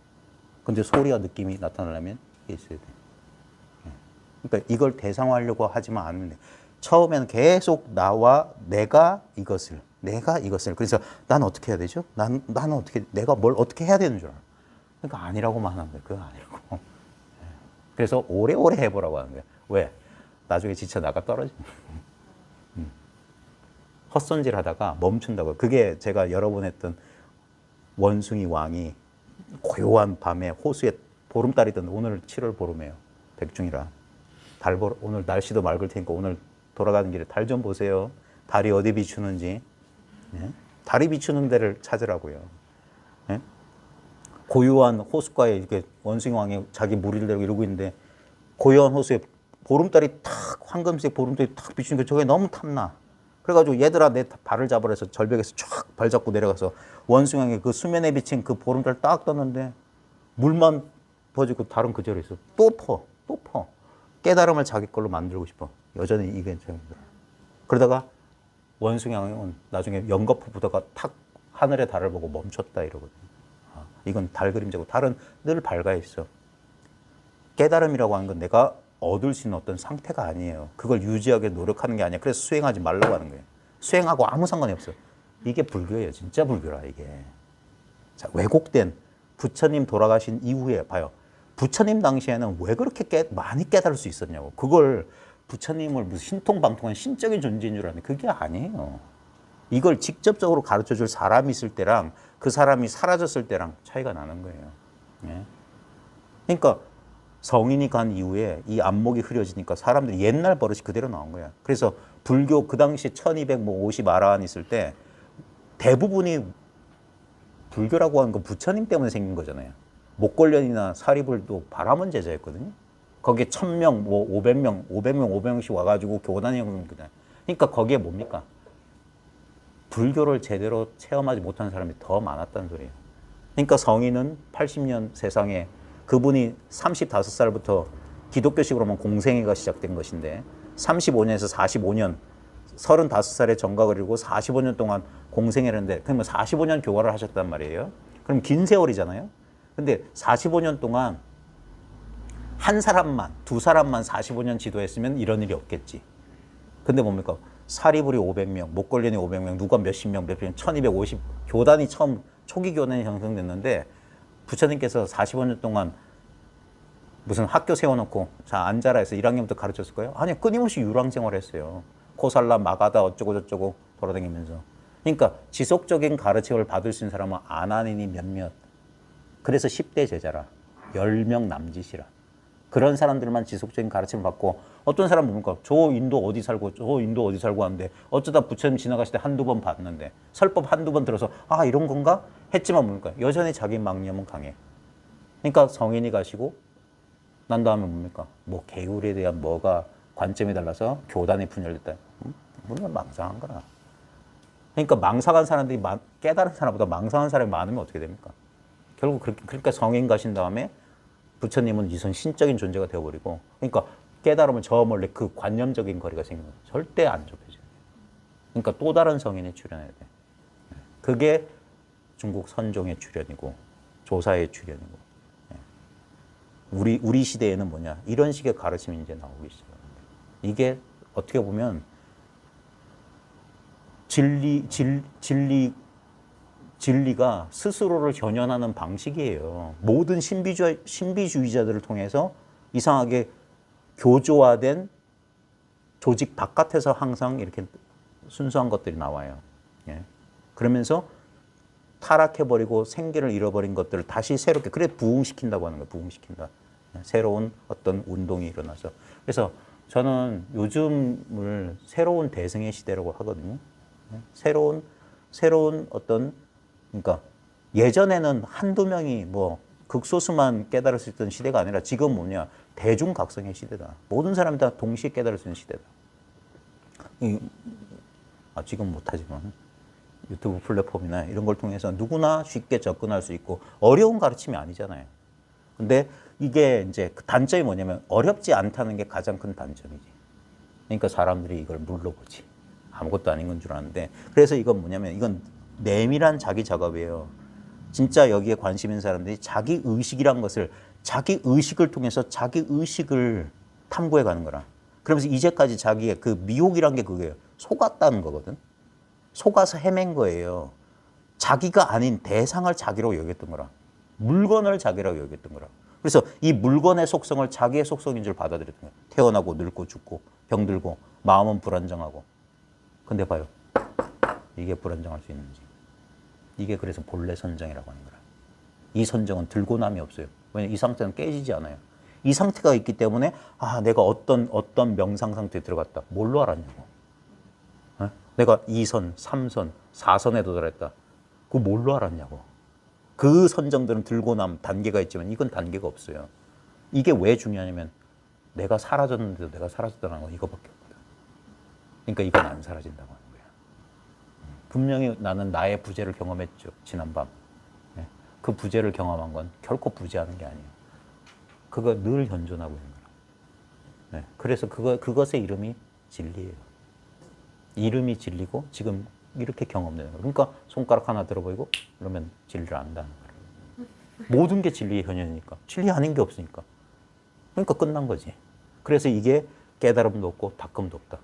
근데 소리와 느낌이 나타나려면 이게 있어야 돼요. 그러니까 이걸 대상화하려고 하지만 않으면 돼요. 처음에는 계속 나와 내가 이것을. 그래서 난 어떻게 해야 되죠? 나는 어떻게, 내가 뭘 어떻게 해야 되는 줄 알아. 그러니까 아니라고만 하는 거예요. 그거 아니라고. 그래서 오래오래 해보라고 하는 거예요. 왜? 나중에 지쳐 나가 떨어지는 거예요. 헛손질 하다가 멈춘다고요. 그게 제가 여러 번 했던 원숭이 왕이 고요한 밤에 호수에 보름달이던 오늘 7월 보름이에요. 백중이라. 오늘 날씨도 맑을 테니까 오늘 돌아가는 길에 달 좀 보세요. 달이 어디 비추는지. 예? 달이 비추는 데를 찾으라고요. 예? 고요한 호숫가에 이렇게 원숭이 왕이 자기 무리를 데리고 이러고 있는데 고요한 호수에 보름달이 탁 황금색 보름달이 탁 비추니까 저게 너무 탐나. 그래가지고 얘들아 내 발을 잡으라 해서 절벽에서 쫙 발 잡고 내려가서 원숭이 왕이 그 수면에 비친 그 보름달 딱 떴는데 물만 퍼지고 다른 그 자리에 있어. 또 퍼. 또 퍼. 깨달음을 자기 걸로 만들고 싶어. 여전히 이게 좀 힘들어. 그러다가 원숭이형은 나중에 연거푸 보다가 탁 하늘의 달을 보고 멈췄다 이러거든. 아, 이건 달 그림자고 달은 늘 밝아 있어. 깨달음이라고 하는 건 내가 얻을 수 있는 어떤 상태가 아니에요. 그걸 유지하게 노력하는 게 아니야. 그래서 수행하지 말라고 하는 거예요. 수행하고 아무 상관이 없어. 이게 불교예요. 진짜 불교라 이게. 자, 왜곡된 부처님 돌아가신 이후에 봐요. 부처님 당시에는 왜 그렇게 많이 깨달을 수 있었냐고. 그걸 부처님을 무슨 신통방통한 신적인 존재인 줄 아는데 그게 아니에요. 이걸 직접적으로 가르쳐줄 사람이 있을 때랑 그 사람이 사라졌을 때랑 차이가 나는 거예요. 예? 그러니까 성인이 간 이후에 이 안목이 흐려지니까 사람들이 옛날 버릇이 그대로 나온 거야. 그래서 불교 그 당시 1250 아라한 있을 때 대부분이 불교라고 하는 건 부처님 때문에 생긴 거잖아요. 목걸련이나 사리불도 바라문 제자였거든요. 거기에 1000명, 뭐 500명, 500명씩 와가지고 교단이 하는 거잖아요. 그러니까 거기에 뭡니까? 불교를 제대로 체험하지 못한 사람이 더 많았다는 소리예요. 그러니까 성인은 80년 세상에 그분이 35살부터 기독교식으로 보면 공생애가 시작된 것인데 35년에서 45년 35살에 정각을 이루고 45년 동안 공생애를 했는데 그러면 45년 교화를 하셨단 말이에요. 그럼 긴 세월이잖아요. 근데 45년 동안 한 사람만, 두 사람만 45년 지도했으면 이런 일이 없겠지. 근데 뭡니까? 사리불이 500명, 목걸련이 500명, 누가 몇십 명, 몇십 명, 1250 교단이 처음 초기 교단이 형성됐는데 부처님께서 45년 동안 무슨 학교 세워놓고 자 앉아라 해서 1학년부터 가르쳤을 거예요? 아니 끊임없이 유랑 생활했어요. 코살라 마가다 어쩌고 저쩌고 돌아다니면서. 그러니까 지속적인 가르침을 받을 수 있는 사람은 아난인이 몇몇. 그래서 10대 제자라. 10명 남짓이라. 그런 사람들만 지속적인 가르침을 받고 어떤 사람 뭡니까? 저 인도 어디 살고 저 인도 어디 살고 하는데 어쩌다 부처님 지나가실 때 한두 번 봤는데 설법 한두 번 들어서 아 이런 건가? 했지만 뭡니까? 여전히 자기 망념은 강해. 그러니까 성인이 가시고 난 다음에 뭡니까? 뭐 개울에 대한 뭐가 관점이 달라서 교단이 분열됐다. 물론 망상한 거라. 그러니까 망상한 사람들이 깨달은 사람보다 망상한 사람이 많으면 어떻게 됩니까? 결국 그러니까 성인 가신 다음에 부처님은 이선 신적인 존재가 되어버리고 그러니까 깨달으면 저 멀리 그 관념적인 거리가 생기는 거예요. 절대 안 좁혀져요. 그러니까 또 다른 성인이 출현해야 돼. 그게 중국 선종의 출현이고 조사의 출현이고 우리 시대에는 뭐냐 이런 식의 가르침이 이제 나오기 시작합니다. 이게 어떻게 보면 진리가 스스로를 견연하는 방식이에요. 모든 신비주의자들을 통해서 이상하게 교조화된 조직 바깥에서 항상 이렇게 순수한 것들이 나와요. 예. 그러면서 타락해버리고 생기를 잃어버린 것들을 다시 새롭게 그래 부흥시킨다고 하는 거예요. 부흥시킨다. 새로운 어떤 운동이 일어나서. 그래서 저는 요즘을 새로운 대승의 시대라고 하거든요. 새로운 어떤 그러니까 예전에는 한두 명이 뭐 극소수만 깨달을 수 있던 시대가 아니라 지금 뭐냐 대중각성의 시대다. 모든 사람이 다 동시에 깨달을 수 있는 시대다. 지금 못하지만 유튜브 플랫폼이나 이런 걸 통해서 누구나 쉽게 접근할 수 있고 어려운 가르침이 아니잖아요. 근데 이게 이제 그 단점이 뭐냐면 어렵지 않다는 게 가장 큰 단점이지. 그러니까 사람들이 이걸 물러보지. 아무것도 아닌 건 줄 아는데 그래서 이건 뭐냐면 이건 내밀한 자기 작업이에요. 진짜 여기에 관심 있는 사람들이 자기 의식이란 것을 자기 의식을 통해서 자기 의식을 탐구해 가는 거라. 그러면서 이제까지 자기의 그 미혹이란 게 그거예요. 속았다는 거거든. 속아서 헤맨 거예요. 자기가 아닌 대상을 자기로 여겼던 거라. 물건을 자기라고 여겼던 거라. 그래서 이 물건의 속성을 자기의 속성인 줄 받아들였던 거예요. 태어나고 늙고 죽고 병들고 마음은 불안정하고. 근데 봐요. 이게 불안정할 수 있는지. 이게 그래서 본래 선정이라고 하는 거라. 이 선정은 들고 남이 없어요. 왜냐하면 이 상태는 깨지지 않아요. 이 상태가 있기 때문에 내가 어떤 명상 상태에 들어갔다. 뭘로 알았냐고. 내가 2선, 3선, 4선에 도달했다. 그거 뭘로 알았냐고. 그 선정들은 들고 남 단계가 있지만 이건 단계가 없어요. 이게 왜 중요하냐면 내가 사라졌는데도 내가 사라졌다는 건 이거밖에 없거든. 그러니까 이건 안 사라진다고 하는 거야. 분명히 나는 나의 부재를 경험했죠. 지난밤. 그 부재를 경험한 건 결코 부재하는 게 아니에요. 그거 늘 현존하고 있는 거라. 네. 그래서 그것의 이름이 진리예요. 이름이 진리고 지금 이렇게 경험되는 거예요. 그러니까 손가락 하나 들어 보이고 그러면 진리를 안다는 거예요. 모든 게 진리의 현현이니까. 진리 아닌 게 없으니까. 그러니까 끝난 거지. 그래서 이게 깨달음도 없고 닦음도 없다.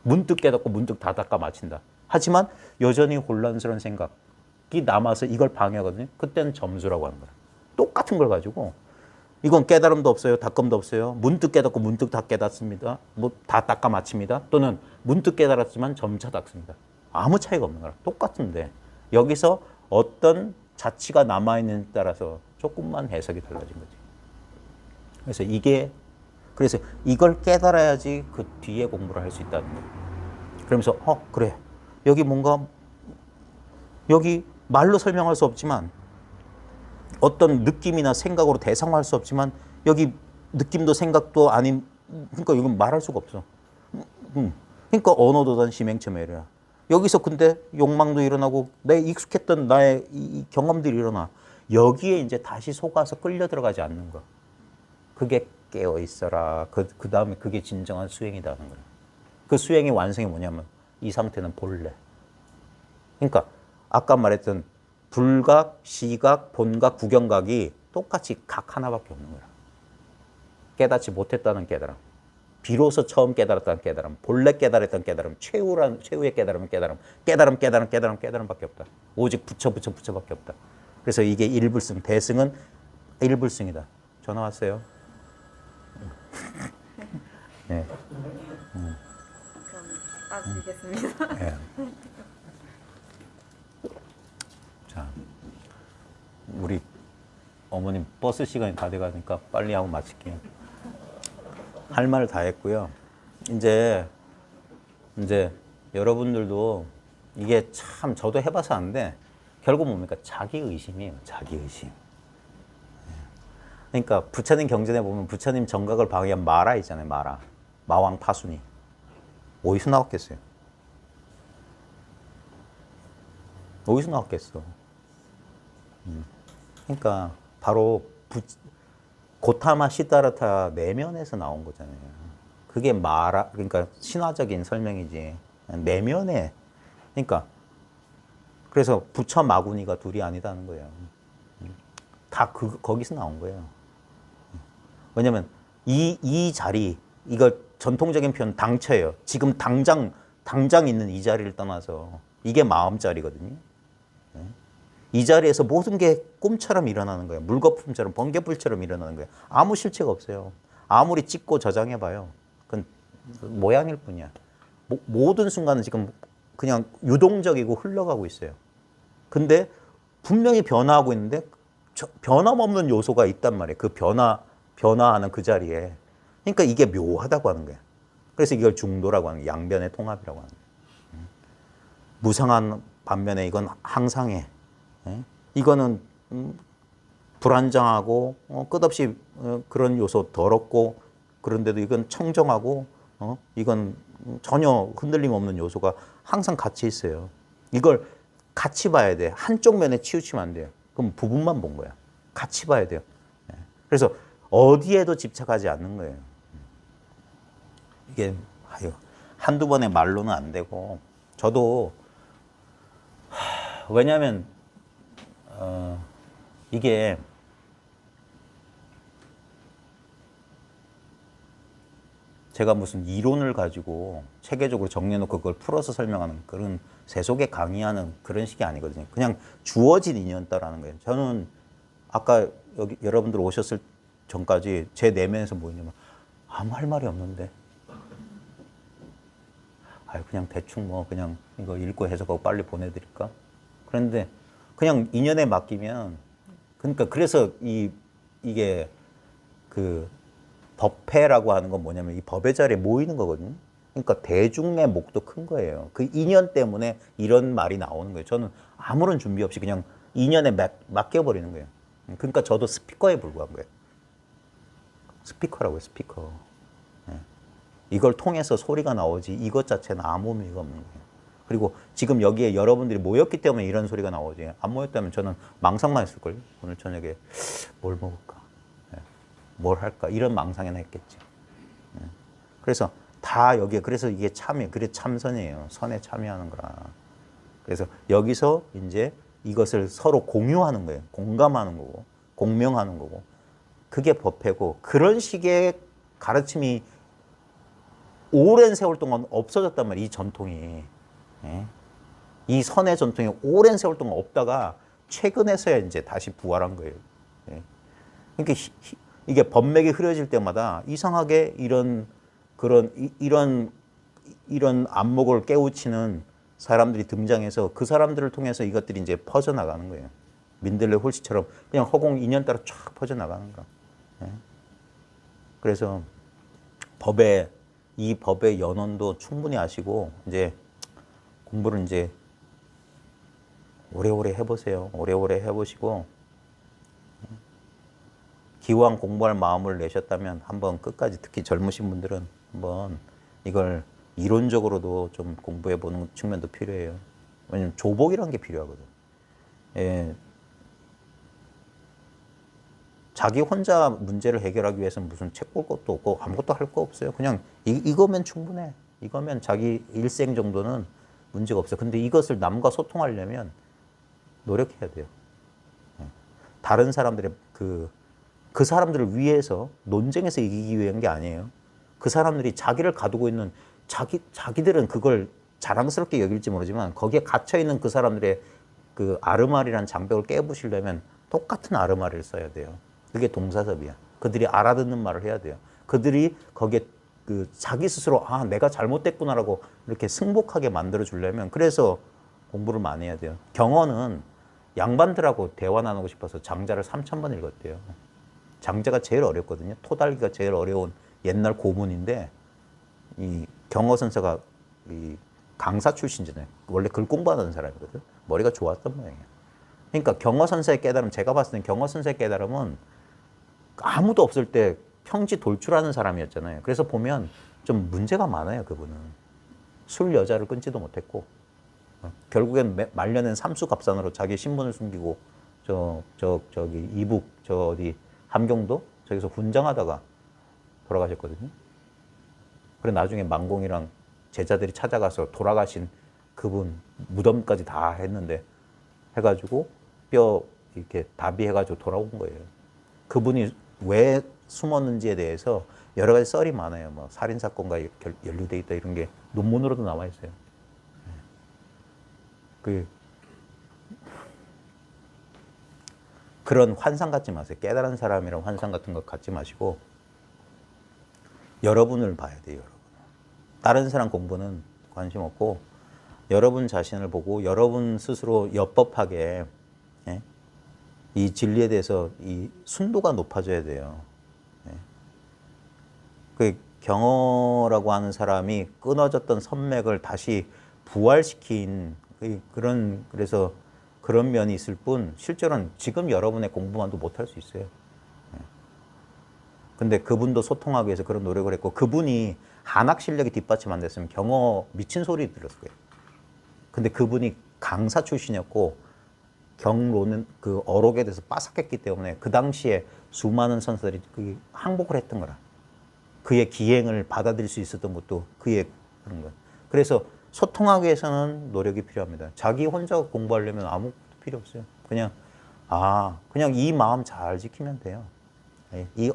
문득 깨닫고 문득 다 닦아 마친다. 하지만 여전히 혼란스러운 생각이 남아서 이걸 방해하거든요. 그때는 점수라고 하는 거야. 똑같은 걸 가지고 이건 깨달음도 없어요. 닦음도 없어요. 문득 깨닫고 문득 다 깨닫습니다. 뭐 다 닦아 마칩니다. 또는 문득 깨달았지만 점차 닦습니다. 아무 차이가 없는 거라. 똑같은데 여기서 어떤 자치가 남아있는에 따라서 조금만 해석이 달라진 거지. 그래서 이걸 깨달아야지 그 뒤에 공부를 할 수 있다는 거예요. 그러면서 그래. 여기 뭔가 여기 말로 설명할 수 없지만 어떤 느낌이나 생각으로 대상화할 수 없지만 여기 느낌도 생각도 아닌 그러니까 이건 말할 수가 없어. 그러니까 언어도단 심행체멸이야. 여기서 근데 욕망도 일어나고 내 익숙했던 나의 이 경험들이 일어나. 여기에 이제 다시 속아서 끌려 들어가지 않는 거. 그게 깨어 있어라. 그 다음에 그게 진정한 수행이라는 거야. 그 수행의 완성이 뭐냐면 이 상태는 본래. 그러니까 아까 말했던 불각, 시각, 본각, 구경각이 똑같이 각 하나밖에 없는 거야. 깨닫지 못했다는 깨달음. 비로소 처음 깨달았다는 깨달음. 본래 깨달았던 깨달음. 최후의 깨달음은 깨달음밖에 없다. 오직 부처밖에 없다. 그래서 이게 일불승. 대승은 일불승이다. 전화 왔어요. 네. 그럼 빠지겠습니다. 네. 자, 우리 어머님 버스 시간이 다 돼가니까 빨리 하고 마칠게요. 할 말 다 했고요. 이제 여러분들도 이게 참 저도 해봐서 아는데 결국 뭡니까? 자기 의심이에요. 자기 의심. 그러니까 부처님 경전에 보면 부처님 정각을 방해한 마라 있잖아요. 마라. 마왕 파순이. 어디서 나왔겠어요? 어디서 나왔겠어? 그러니까 바로 고타마 시다르타 내면에서 나온 거잖아요. 그게 마라, 그러니까 신화적인 설명이지. 내면에. 그러니까 그래서 부처 마구니가 둘이 아니다는 거예요. 다 거기서 나온 거예요. 왜냐면 이 자리, 이걸 전통적인 표현 당처예요. 지금 당장 있는 이 자리를 떠나서 이게 마음자리거든요. 이 자리에서 모든 게 꿈처럼 일어나는 거예요. 물거품처럼 번개불처럼 일어나는 거예요. 아무 실체가 없어요. 아무리 찍고 저장해봐요. 그건 모양일 뿐이야. 모든 순간은 지금 그냥 유동적이고 흘러가고 있어요. 근데 분명히 변화하고 있는데 변함없는 요소가 있단 말이에요. 그 변화하는 그 자리에. 그러니까 이게 묘하다고 하는 거예요. 그래서 이걸 중도라고 하는 거예요. 양변의 통합이라고 하는 거예요. 무상한 반면에 이건 항상해. 이거는 불안정하고 끝없이 그런 요소 더럽고 그런데도 이건 청정하고 이건 전혀 흔들림 없는 요소가 항상 같이 있어요. 이걸 같이 봐야 돼. 한쪽 면에 치우치면 안 돼요. 그럼 부분만 본 거야. 같이 봐야 돼요. 그래서 어디에도 집착하지 않는 거예요. 이게 한두 번의 말로는 안 되고 저도 왜냐하면 이게 제가 무슨 이론을 가지고 체계적으로 정리해놓고 그걸 풀어서 설명하는 그런 세속에 강의하는 그런 식이 아니거든요. 그냥 주어진 인연따라는 거예요. 저는 아까 여기 여러분들 오셨을 전까지 제 내면에서 뭐였냐면 아무 할 말이 없는데 그냥 대충 그냥 이거 읽고 해석하고 빨리 보내드릴까? 그런데 그냥 인연에 맡기면 그러니까 그래서 이게 그 법회라고 하는 건 뭐냐면 이 법의 자리에 모이는 거거든요. 그러니까 대중의 목도 큰 거예요. 그 인연 때문에 이런 말이 나오는 거예요. 저는 아무런 준비 없이 그냥 인연에 맡겨버리는 거예요. 그러니까 저도 스피커에 불과한 거예요. 스피커라고요, 스피커. 이걸 통해서 소리가 나오지 이것 자체는 아무 의미가 없는 거예요. 그리고 지금 여기에 여러분들이 모였기 때문에 이런 소리가 나오지 안 모였다면 저는 망상만 했을걸요. 오늘 저녁에 뭘 먹을까. 뭘 할까 이런 망상이나 했겠지. 그래서 다 여기에 그래서 이게 참여 그래 참선이에요. 선에 참여하는 거라. 그래서 여기서 이제 이것을 서로 공유하는 거예요. 공감하는 거고 공명하는 거고 그게 법회고 그런 식의 가르침이 오랜 세월 동안 없어졌단 말이에요. 이 전통이. 예? 이 선의 전통이 오랜 세월 동안 없다가 최근에서야 이제 다시 부활한 거예요. 예? 그러니까 이게 법맥이 흐려질 때마다 이상하게 이런 안목을 깨우치는 사람들이 등장해서 그 사람들을 통해서 이것들이 이제 퍼져나가는 거예요. 민들레 홀씨처럼 그냥 허공 인연 따라 쫙 퍼져나가는 거. 예? 그래서 이 법의 연원도 충분히 아시고 이제 공부를 이제 오래오래 해보세요. 오래오래 해보시고 기왕 공부할 마음을 내셨다면 한번 끝까지 특히 젊으신 분들은 한번 이걸 이론적으로도 좀 공부해보는 측면도 필요해요. 왜냐면 조복이라는 게 필요하거든. 예. 자기 혼자 문제를 해결하기 위해서는 무슨 책 볼 것도 없고 아무것도 할 거 없어요. 그냥 이거면 충분해. 이거면 자기 일생 정도는 문제가 없어요. 근데 이것을 남과 소통하려면 노력해야 돼요. 다른 사람들의 그 사람들을 위해서 논쟁에서 이기기 위한 게 아니에요. 그 사람들이 자기를 가두고 있는 자기들은 그걸 자랑스럽게 여길지 모르지만 거기에 갇혀 있는 그 사람들의 그 아르마리라는 장벽을 깨부시려면 똑같은 아르마리를 써야 돼요. 그게 동사섭이야. 그들이 알아듣는 말을 해야 돼요. 그들이 거기에 그 자기 스스로 아 내가 잘못됐구나라고 이렇게 승복하게 만들어 주려면 그래서 공부를 많이 해야 돼요. 경어는 양반들하고 대화 나누고 싶어서 장자를 3,000번 읽었대요. 장자가 제일 어렵거든요. 토달기가 제일 어려운 옛날 고문인데 이 경어 선생가 이 강사 출신이잖아요. 원래 글 공부하는 사람이거든. 머리가 좋았던 모양이에요. 그러니까 경어 선생의 깨달음, 제가 봤을 땐 경어 선생의 깨달음은 아무도 없을 때 평지 돌출하는 사람이었잖아요. 그래서 보면 좀 문제가 많아요, 그분은. 술 여자를 끊지도 못했고 결국엔 말년엔 삼수갑산으로 자기 신분을 숨기고 저기 이북 저 어디 함경도 저기서 훈장하다가 돌아가셨거든요. 그래 나중에 만공이랑 제자들이 찾아가서 돌아가신 그분 무덤까지 다 했는데 해가지고 뼈 이렇게 다비해가지고 돌아온 거예요. 그분이 왜 숨었는지에 대해서 여러 가지 썰이 많아요. 뭐 살인 사건과 연루돼 있다 이런 게 논문으로도 나와 있어요. 그런 환상 갖지 마세요. 깨달은 사람이랑 환상 같은 거 갖지 마시고 여러분을 봐야 돼요. 여러분. 다른 사람 공부는 관심 없고 여러분 자신을 보고 여러분 스스로 엽법하게 이 진리에 대해서 이 순도가 높아져야 돼요. 그 경어라고 하는 사람이 끊어졌던 선맥을 다시 부활시킨 그래서 그런 면이 있을 뿐 실제로는 지금 여러분의 공부만도 못할 수 있어요. 근데 그분도 소통하기 위해서 그런 노력을 했고 그분이 한학 실력이 뒷받침 안 됐으면 경어 미친 소리 들었을 거예요. 근데 그분이 강사 출신이었고 경로는 그 어록에 대해서 빠삭했기 때문에 그 당시에 수많은 선수들이 항복을 했던 거라. 그의 기행을 받아들일 수 있었던 것도 그의 그런 것. 그래서 소통하기 위해서는 노력이 필요합니다. 자기 혼자 공부하려면 아무것도 필요 없어요. 그냥 이 마음 잘 지키면 돼요.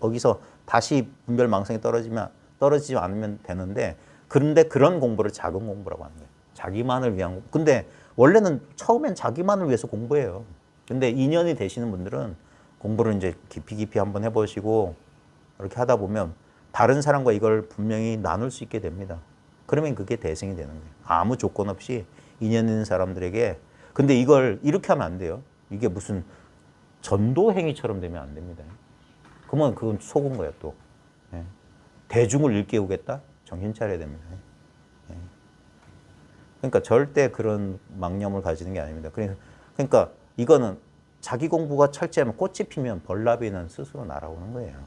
여기서 다시 분별망상이 떨어지지 않으면 되는데 그런데 그런 공부를 작은 공부라고 하는 거예요. 자기만을 위한 공부. 근데 원래는 처음엔 자기만을 위해서 공부해요. 근데 인연이 되시는 분들은 공부를 이제 깊이 한번 해보시고 이렇게 하다 보면 다른 사람과 이걸 분명히 나눌 수 있게 됩니다. 그러면 그게 대승이 되는 거예요. 아무 조건 없이 인연 있는 사람들에게. 근데 이걸 이렇게 하면 안 돼요. 이게 무슨 전도 행위처럼 되면 안 됩니다. 그러면 그건 속은 거예요, 또. 대중을 일깨우겠다? 정신 차려야 됩니다. 그러니까 절대 그런 망념을 가지는 게 아닙니다. 그러니까 이거는 자기 공부가 철저하면 꽃이 피면 벌나비는 스스로 날아오는 거예요.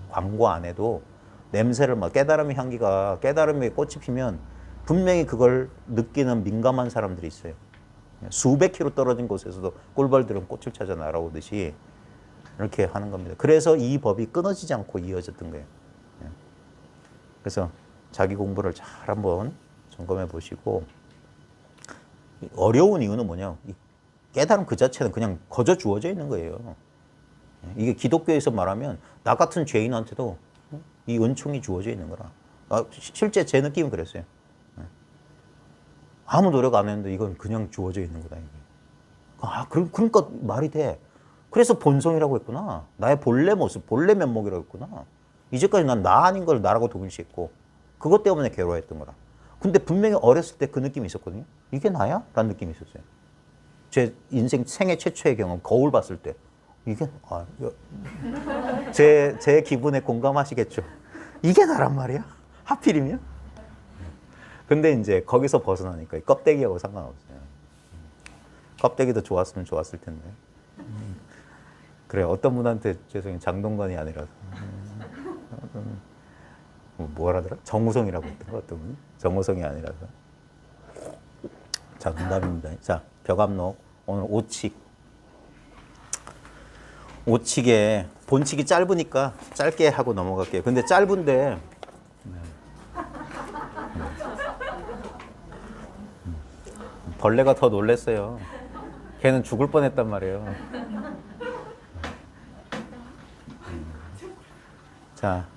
광고 안 해도 냄새를 깨달음의 향기가 깨달음의 꽃이 피면 분명히 그걸 느끼는 민감한 사람들이 있어요. 수백 킬로 떨어진 곳에서도 꿀벌들은 꽃을 찾아 날아오듯이 이렇게 하는 겁니다. 그래서 이 법이 끊어지지 않고 이어졌던 거예요. 예. 그래서 자기 공부를 잘 한번 점검해 보시고, 어려운 이유는 뭐냐? 이 깨달음 그 자체는 그냥 거저 주어져 있는 거예요. 예. 이게 기독교에서 말하면 나 같은 죄인한테도 이 은총이 주어져 있는 거라. 실제 제 느낌은 그랬어요. 예. 아무 노력 안 했는데 이건 그냥 주어져 있는 거다. 이게. 그러니까 말이 돼. 그래서 본성이라고 했구나. 나의 본래 모습, 본래 면목이라고 했구나. 이제까지 난 나 아닌 걸 나라고 동일시했고 그것 때문에 괴로워했던 거라. 근데 분명히 어렸을 때 그 느낌이 있었거든요. 이게 나야? 라는 느낌이 있었어요. 제 인생 생애 최초의 경험, 거울 봤을 때 이게 제 기분에 공감하시겠죠. 이게 나란 말이야? 하필이면? 근데 이제 거기서 벗어나니까 이 껍데기하고 상관없어요. 껍데기도 좋았으면 좋았을 텐데. 그래, 어떤 분한테 죄송해요. 장동건이 아니라서. 뭐라더라? 정우성이라고 했던 거 어떤 분이? 정우성이 아니라서. 자, 농담입니다. 자, 벽암록. 오늘 오칙. 오칙에 본칙이 짧으니까 짧게 하고 넘어갈게요. 근데 짧은데 벌레가 더 놀랬어요. 걔는 죽을 뻔했단 말이에요. 자,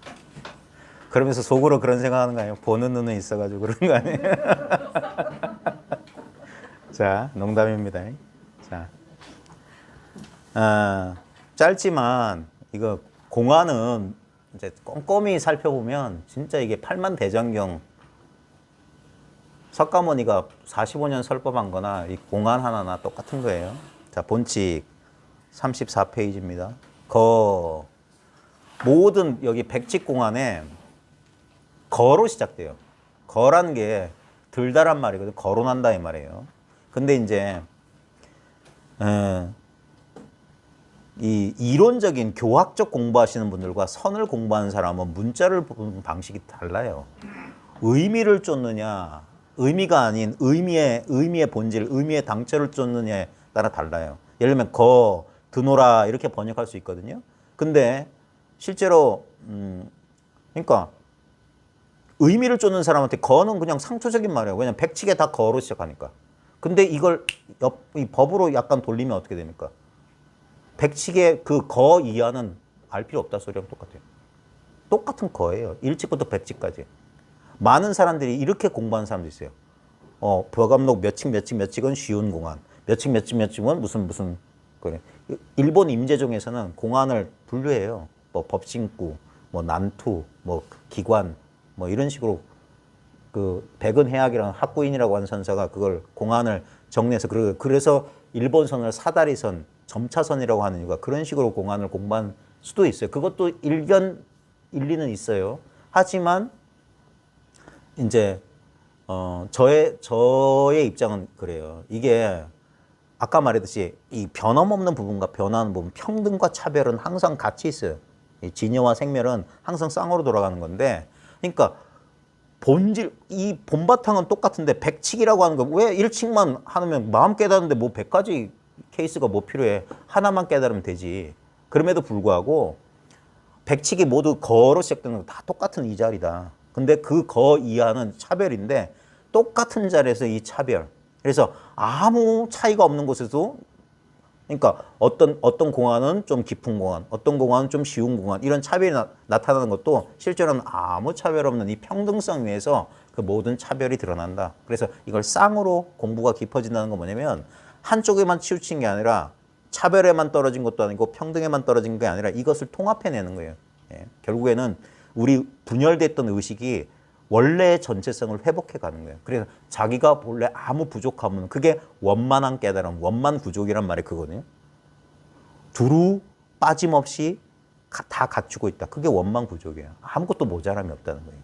그러면서 속으로 그런 생각하는 거 아니에요? 보는 눈은 있어가지고 그런 거 아니에요? 자, 농담입니다. 자, 짧지만 이거 공안은 이제 꼼꼼히 살펴보면 진짜 이게 팔만대장경 석가모니가 45년 설법한 거나 이 공안 하나나 똑같은 거예요. 자, 본칙 34페이지입니다. 모든 여기 백칙공안에 거로 시작돼요. 거라는 게 들다란 말이거든요. 거론한다 이 말이에요. 근데 이제 이 이론적인 교학적 공부하시는 분들과 선을 공부하는 사람은 문자를 보는 방식이 달라요. 의미를 쫓느냐, 의미가 아닌 의미의 본질, 의미의 당처를 쫓느냐에 따라 달라요. 예를 들면 드노라 이렇게 번역할 수 있거든요. 근데 실제로 그러니까 의미를 쫓는 사람한테 거는 그냥 상투적인 말이에요. 왜냐면 백칙에 다 거로 시작하니까. 근데 이걸 이 법으로 약간 돌리면 어떻게 됩니까? 백칙의 그 거 이하는 알 필요 없다 소리랑 똑같아요. 똑같은 거예요. 일칙부터 백칙까지. 많은 사람들이 이렇게 공부하는 사람도 있어요. 벽암록 몇 칙은 쉬운 공안, 몇 칙은 무슨 그래. 일본 임재종에서는 공안을 분류해요. 뭐 법신구, 뭐 난투, 뭐 기관, 뭐 이런 식으로 그 백은해악이라는 학구인이라고 하는 선사가 그걸 공안을 정리해서 그래서 일본선을 사다리선, 점차선이라고 하는 이유가 그런 식으로 공안을 공부한 수도 있어요. 그것도 일리는 있어요. 하지만 이제 저의 입장은 그래요. 이게 아까 말했듯이 이 변함없는 부분과 변하는 부분, 평등과 차별은 항상 같이 있어요. 이 진여와 생멸은 항상 쌍으로 돌아가는 건데, 그러니까 본질, 이 본바탕은 똑같은데 백칙이라고 하는 거 왜 1칙만 하면 마음 깨닫는데 뭐 100가지 케이스가 뭐 필요해. 하나만 깨달으면 되지. 그럼에도 불구하고 백칙이 모두 거로 시작되는 거 다 똑같은 이 자리다. 근데 그 거 이하는 차별인데 똑같은 자리에서 이 차별. 그래서 아무 차이가 없는 곳에도 그러니까 어떤 공안은 좀 깊은 공안, 어떤 공안은 좀 쉬운 공안 이런 차별이 나타나는 것도 실제로는 아무 차별 없는 이 평등성 위에서 그 모든 차별이 드러난다. 그래서 이걸 쌍으로 공부가 깊어진다는 건 뭐냐면 한쪽에만 치우친 게 아니라 차별에만 떨어진 것도 아니고 평등에만 떨어진 게 아니라 이것을 통합해내는 거예요. 예. 결국에는 우리 분열됐던 의식이 원래의 전체성을 회복해 가는 거예요. 그래서 자기가 본래 아무 부족함은 그게 원만한 깨달음, 원만 부족이란 말이 그거거든요. 두루 빠짐없이 다 갖추고 있다. 그게 원만 부족이에요. 아무것도 모자람이 없다는 거예요.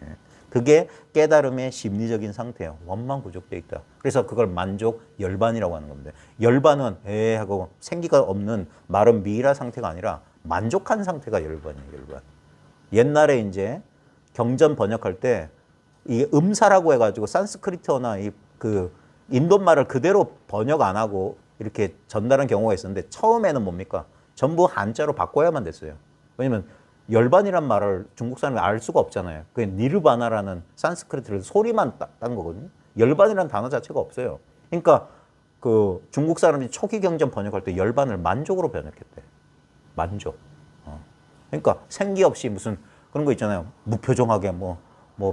예. 그게 깨달음의 심리적인 상태예요. 원만 부족되어 있다. 그래서 그걸 만족, 열반이라고 하는 겁니다. 열반은 하고 생기가 없는 마른 미이라 상태가 아니라 만족한 상태가 열반이에요. 열반. 옛날에 이제 경전 번역할 때 이게 음사라고 해가지고 산스크리트어나 그 인도말을 그대로 번역 안 하고 이렇게 전달한 경우가 있었는데 처음에는 뭡니까? 전부 한자로 바꿔야만 됐어요. 왜냐면 열반이란 말을 중국 사람이 알 수가 없잖아요. 그게 니르바나라는 산스크리트를 소리만 딴 거거든요. 열반이라는 단어 자체가 없어요. 그러니까 그 중국 사람이 초기 경전 번역할 때 열반을 만족으로 번역했대. 만족. 그러니까 생기 없이 무슨 그런 거 있잖아요. 무표정하게 뭐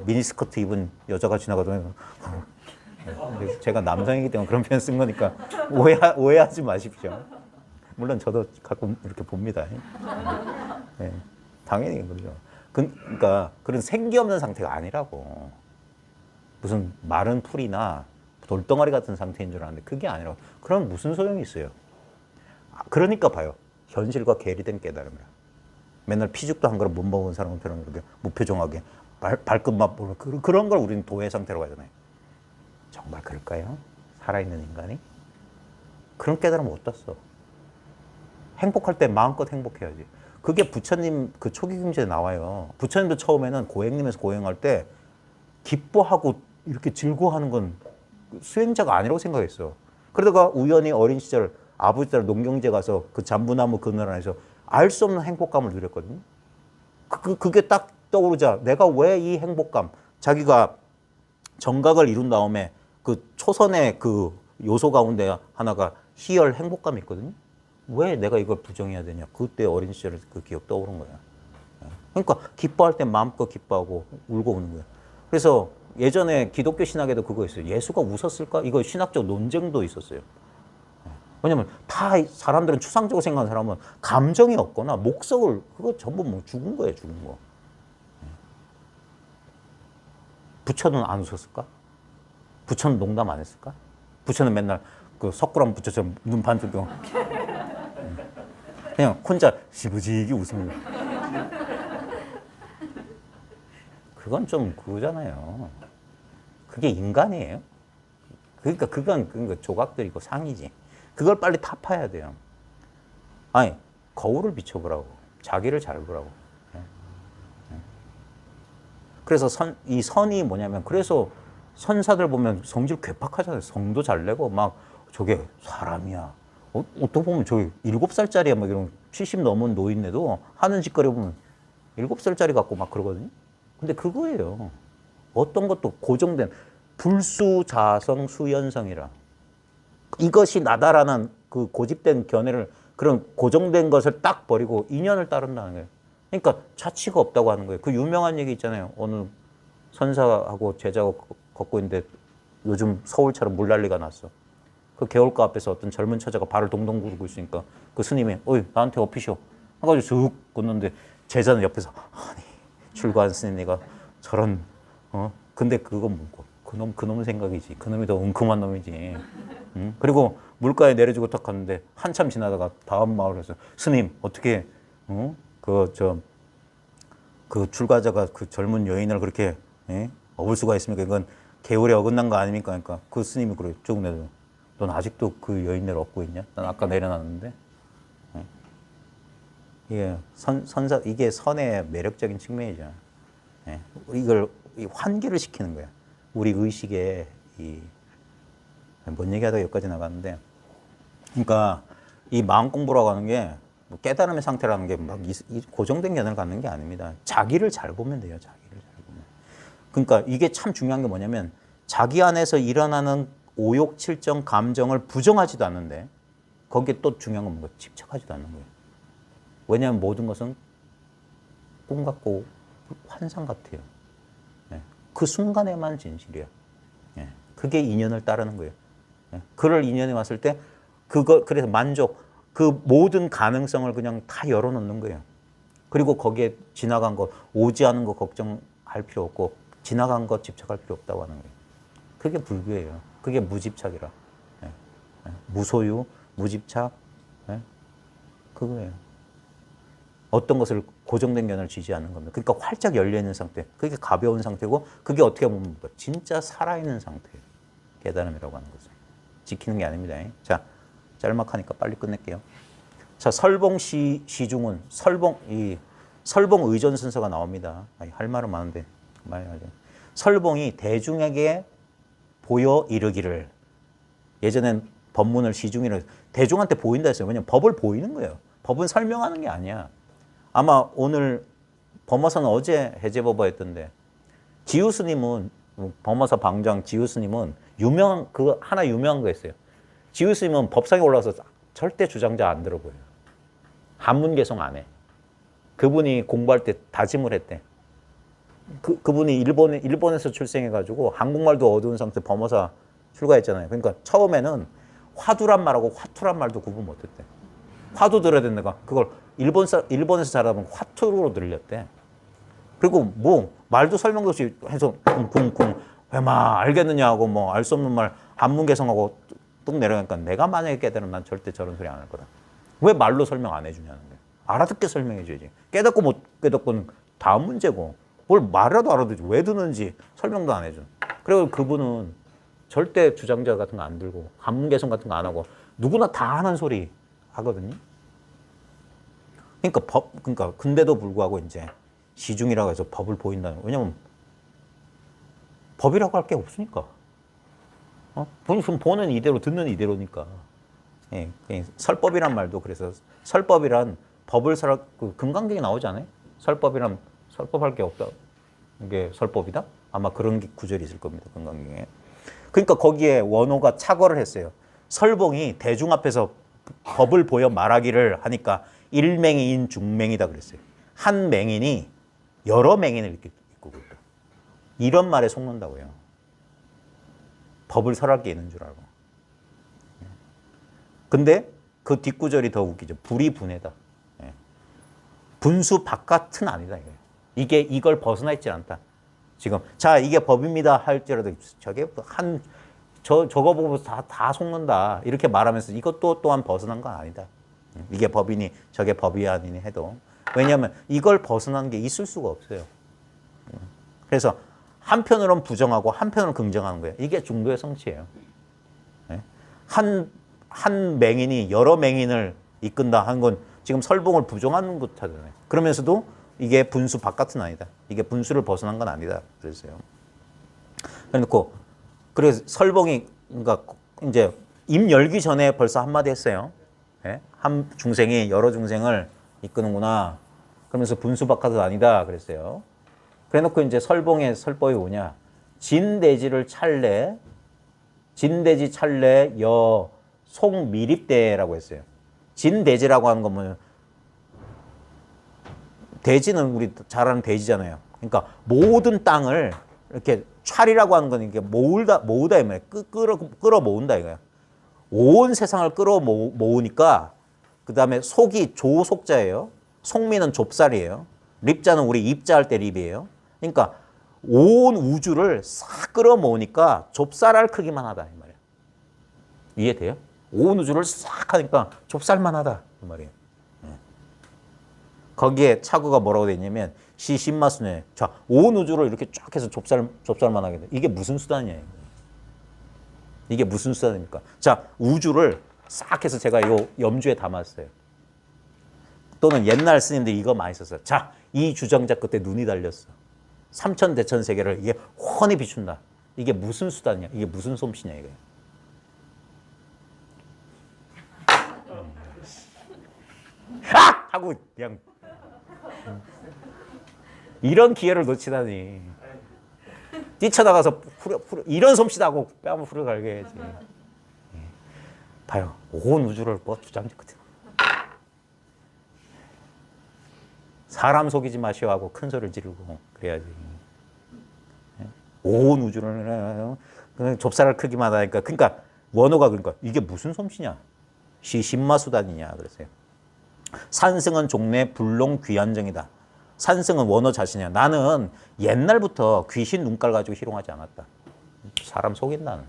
미니스커트 입은 여자가 지나가더니 제가 남성이기 때문에 그런 표현 쓴 거니까 오해하지 마십시오. 물론 저도 가끔 이렇게 봅니다. 네, 당연히 그러죠. 그러니까 그런 생기 없는 상태가 아니라고. 무슨 마른 풀이나 돌덩어리 같은 상태인 줄 알았는데 그게 아니라고. 그럼 무슨 소용이 있어요? 그러니까 봐요. 현실과 괴리된 깨달음이라. 맨날 피죽도 한 그릇 못 먹은 사람처럼 그렇게 무표정하게 발끝만 보는 그런 걸 우리는 도해 상태라고 하잖아요. 정말 그럴까요? 살아있는 인간이? 그런 깨달음 못 땄어. 행복할 때 마음껏 행복해야지. 그게 부처님 그 초기 경제에 나와요. 부처님도 처음에는 고행님에서 고행할 때 기뻐하고 이렇게 즐거워하는 건 수행자가 아니라고 생각했어. 그러다가 우연히 어린 시절 아버지 따라 농경제 가서 그 잠부나무 그늘 안에서 알 수 없는 행복감을 누렸거든요. 그게 딱 떠오르자 내가 왜 이 행복감, 자기가 정각을 이룬 다음에 그 초선의 그 요소 가운데 하나가 희열 행복감이 있거든요. 왜 내가 이걸 부정해야 되냐. 그때 어린 시절 그 기억 떠오른 거야. 그러니까 기뻐할 때 마음껏 기뻐하고 울고 우는 거야. 그래서 예전에 기독교 신학에도 그거 있어요. 예수가 웃었을까? 이거 신학적 논쟁도 있었어요. 왜냐면 다 사람들은 추상적으로 생각하는 사람은 감정이 없거나 목석을 그거 전부 뭐 죽은 거예요, 죽은 거. 부처는 안 웃었을까? 부처는 농담 안 했을까? 부처는 맨날 그 석굴암 부처처럼 눈 반쯤 뜨고 그냥 혼자 시부지기 웃습니다. 그건 좀 그거잖아요. 그게 인간이에요. 그러니까 그건 조각들이고 상이지. 그걸 빨리 타파해야 돼요. 아니, 거울을 비춰보라고. 자기를 잘 보라고. 그래서 이 선이 뭐냐면, 그래서 선사들 보면 성질 괴팍하잖아요. 성도 잘 내고, 막, 저게 사람이야. 어떻게 보면 저기 7살짜리야. 막 이런 70 넘은 노인네도 하는 짓거리 보면 7살짜리 같고 막 그러거든요. 근데 그거예요. 어떤 것도 고정된 불수자성 수연성이라. 이것이 나다라는 그 고집된 견해를 그런 고정된 것을 딱 버리고 인연을 따른다는 거예요. 그러니까 자치가 없다고 하는 거예요. 그 유명한 얘기 있잖아요. 어느 선사하고 제자하고 걷고 있는데 요즘 서울처럼 물난리가 났어. 그 개울가 앞에서 어떤 젊은 처자가 발을 동동 구르고 있으니까 그 스님이 어이 나한테 업히쇼 해가지고 쑥 걷는데 제자는 옆에서 아니 출가한 스님이가 저런 근데 그건 뭐고 그놈 생각이지. 그놈이 더 웅큼한 놈이지. 응? 그리고 물가에 내려주고 탁 갔는데 한참 지나다가 다음 마을에서 스님 어떻게 그 출가자가 그 젊은 여인을 그렇게 업을 수가 있습니까? 이건 계율에 어긋난 거 아닙니까? 그러니까 그 스님이 그래 쭉 내려. 넌 아직도 그 여인을 업고 있냐? 난 아까 내려놨는데. 이게 이게 선의 매력적인 측면이죠. 이걸 환기를 시키는 거야. 우리 의식에 뭔 얘기하다가 여기까지 나갔는데, 그러니까 이 마음 공부라고 하는 게 뭐 깨달음의 상태라는 게 막 고정된 견해를 갖는 게 아닙니다. 자기를 잘 보면 돼요. 자기를 잘 보면. 그러니까 이게 참 중요한 게 뭐냐면 자기 안에서 일어나는 오욕, 칠정, 감정을 부정하지도 않는데 거기에 또 중요한 건 뭐예요? 집착하지도 않는 거예요. 왜냐하면 모든 것은 꿈 같고 환상 같아요. 그 순간에만 진실이에요. 그게 인연을 따르는 거예요. 그럴 인연이 왔을 때 그래서 만족, 그 모든 가능성을 그냥 다 열어놓는 거예요. 그리고 거기에 지나간 것, 오지 않은 것 걱정할 필요 없고 지나간 것 집착할 필요 없다고 하는 거예요. 그게 불교예요. 그게 무집착이라. 무소유, 무집착, 그거예요. 어떤 것을 고정된 견해를 쥐지 않는 겁니다. 그러니까 활짝 열려있는 상태. 그게 가벼운 상태고 그게 어떻게 보면 진짜 살아있는 상태예요. 깨달음이라고 하는 것은. 지키는 게 아닙니다. 자, 짤막하니까 빨리 끝낼게요. 자, 설봉 시중은 설봉 의전 순서가 나옵니다. 할 말은 많은데 많이 하죠. 설봉이 대중에게 보여 이르기를. 예전엔 법문을 시중이라 대중한테 보인다 했어요. 왜냐면 법을 보이는 거예요. 법은 설명하는 게 아니야. 아마 오늘 범어사는 어제 해제법어 했던데 지우 스님은 범어사 방장 지우 스님은 유명한 그 하나 유명한 거 있어요. 지우 스님은 법상에 올라와서 절대 주장자 안 들어보여요. 한문 개성 안 해. 그분이 공부할 때 다짐을 했대. 그분이 일본에서 출생해가지고 한국말도 어두운 상태 범어사 출가했잖아요. 그러니까 처음에는 화두란 말하고 화투란 말도 구분 못했대. 화두 들어야 된다가 그걸 일본에서 자라면 화투로 들렸대. 그리고 뭐 말도 설명도 없이 해서 쿵쿵쿵 왜마 알겠느냐 하고 뭐 알 수 없는 말 한문 개성하고 뚝 내려가니까 내가 만약에 깨달으면 난 절대 저런 소리 안 할 거다. 왜 말로 설명 안 해주냐는 거야. 알아듣게 설명해줘야지. 깨닫고 못 깨닫고는 다음 문제고 뭘 말이라도 알아듣지 왜 듣는지 설명도 안 해줘. 그리고 그분은 절대 주장자 같은 거 안 들고 한문 개성 같은 거 안 하고 누구나 다 하는 소리 하거든요. 그러니까 근데도 불구하고 이제 시중이라고 해서 법을 보인다는 거예요. 왜냐면 법이라고 할 게 없으니까. 보는 이대로 듣는 이대로니까. 예, 설법이란 말도 그래서 설법이란 법을 그 금강경에 나오지 않아요? 설법이란 설법할 게 없다. 이게 설법이다? 아마 그런 구절이 있을 겁니다. 금강경에. 그러니까 거기에 원호가 착어를 했어요. 설봉이 대중 앞에서 법을 보여 말하기를 하니까 일맹이인 중맹이다 그랬어요. 한 맹인이 여러 맹인을 이끌고 있다. 이런 말에 속는다고요. 법을 설할 게 있는 줄 알고. 근데 그 뒷구절이 더 웃기죠. 불이 분해다. 분수 바깥은 아니다. 이걸 벗어나 있지 않다. 지금 자 이게 법입니다 할지라도 저게 저거 보고 다 속는다 이렇게 말하면서 이것도 또한 벗어난 건 아니다. 이게 법이니 저게 법이 아니니 해도 왜냐하면 이걸 벗어난 게 있을 수가 없어요. 그래서 한편으로는 부정하고 한편으로는 긍정하는 거예요. 이게 중도의 성취예요. 한 맹인이 여러 맹인을 이끈다 하는 건 지금 설봉을 부정하는 것 하잖아요. 그러면서도 이게 분수 바깥은 아니다. 이게 분수를 벗어난 건 아니다. 그랬어요. 그래서 설봉이 그러니까 이제 입 열기 전에 벌써 한마디 했어요. 한 중생이 여러 중생을 이끄는구나. 그러면서 분수 바깥은 아니다. 그랬어요. 그래놓고 이제 설봉의 설법이 뭐냐? 진대지를 찰래, 진대지 찰래 여 송미립대라고 했어요. 진대지라고 하는 건 뭐냐면 대지는 우리 잘 아는 대지잖아요. 그러니까 모든 땅을 이렇게 찰이라고 하는 건 이게 모으다 이 말이에요. 끌어 모은다 이거야. 온 세상을 끌어 모으니까 그 다음에 속이 조속자예요. 속미는 좁쌀이에요. 립자는 우리 입자 할 때 립이에요. 그러니까 온 우주를 싹 끌어 모으니까 좁쌀알 크기만 하다 이 말이에요. 이해돼요? 온 우주를 싹 하니까 좁쌀만 하다 이 말이에요. 거기에 차구가 뭐라고 돼 있냐면 시신마순에 자, 온 우주를 이렇게 쫙 해서 좁쌀만 하게 돼. 이게 무슨 수단이냐 이게 무슨 수단입니까? 자, 우주를 싹 해서 제가 요 염주에 담았어요. 또는 옛날 스님들이 이거 많이 썼어요. 자, 이 주장자 끝에 눈이 달렸어. 삼천대천 세계를 이게 훤히 비춘다. 이게 무슨 수단이냐? 이게 무슨 솜씨냐 이거예요. 아! 하고 그냥 이런 기회를 놓치다니. 뛰쳐나가서 이런 솜씨다 하고 뺨 한번 후려갈게 해야지. 봐요. 온 우주를 뭐 주장자 끝에. 사람 속이지 마시오 하고 큰 소리를 지르고 그래야지. 온 우주를 좁쌀알 크기만 하니까 그러니까 원어가 그러니까 이게 무슨 솜씨냐? 시신마수단이냐 그랬어요. 산승은 종래 불롱 귀한정이다. 산승은 원어 자신이야. 나는 옛날부터 귀신 눈깔 가지고 희롱하지 않았다. 사람 속인다는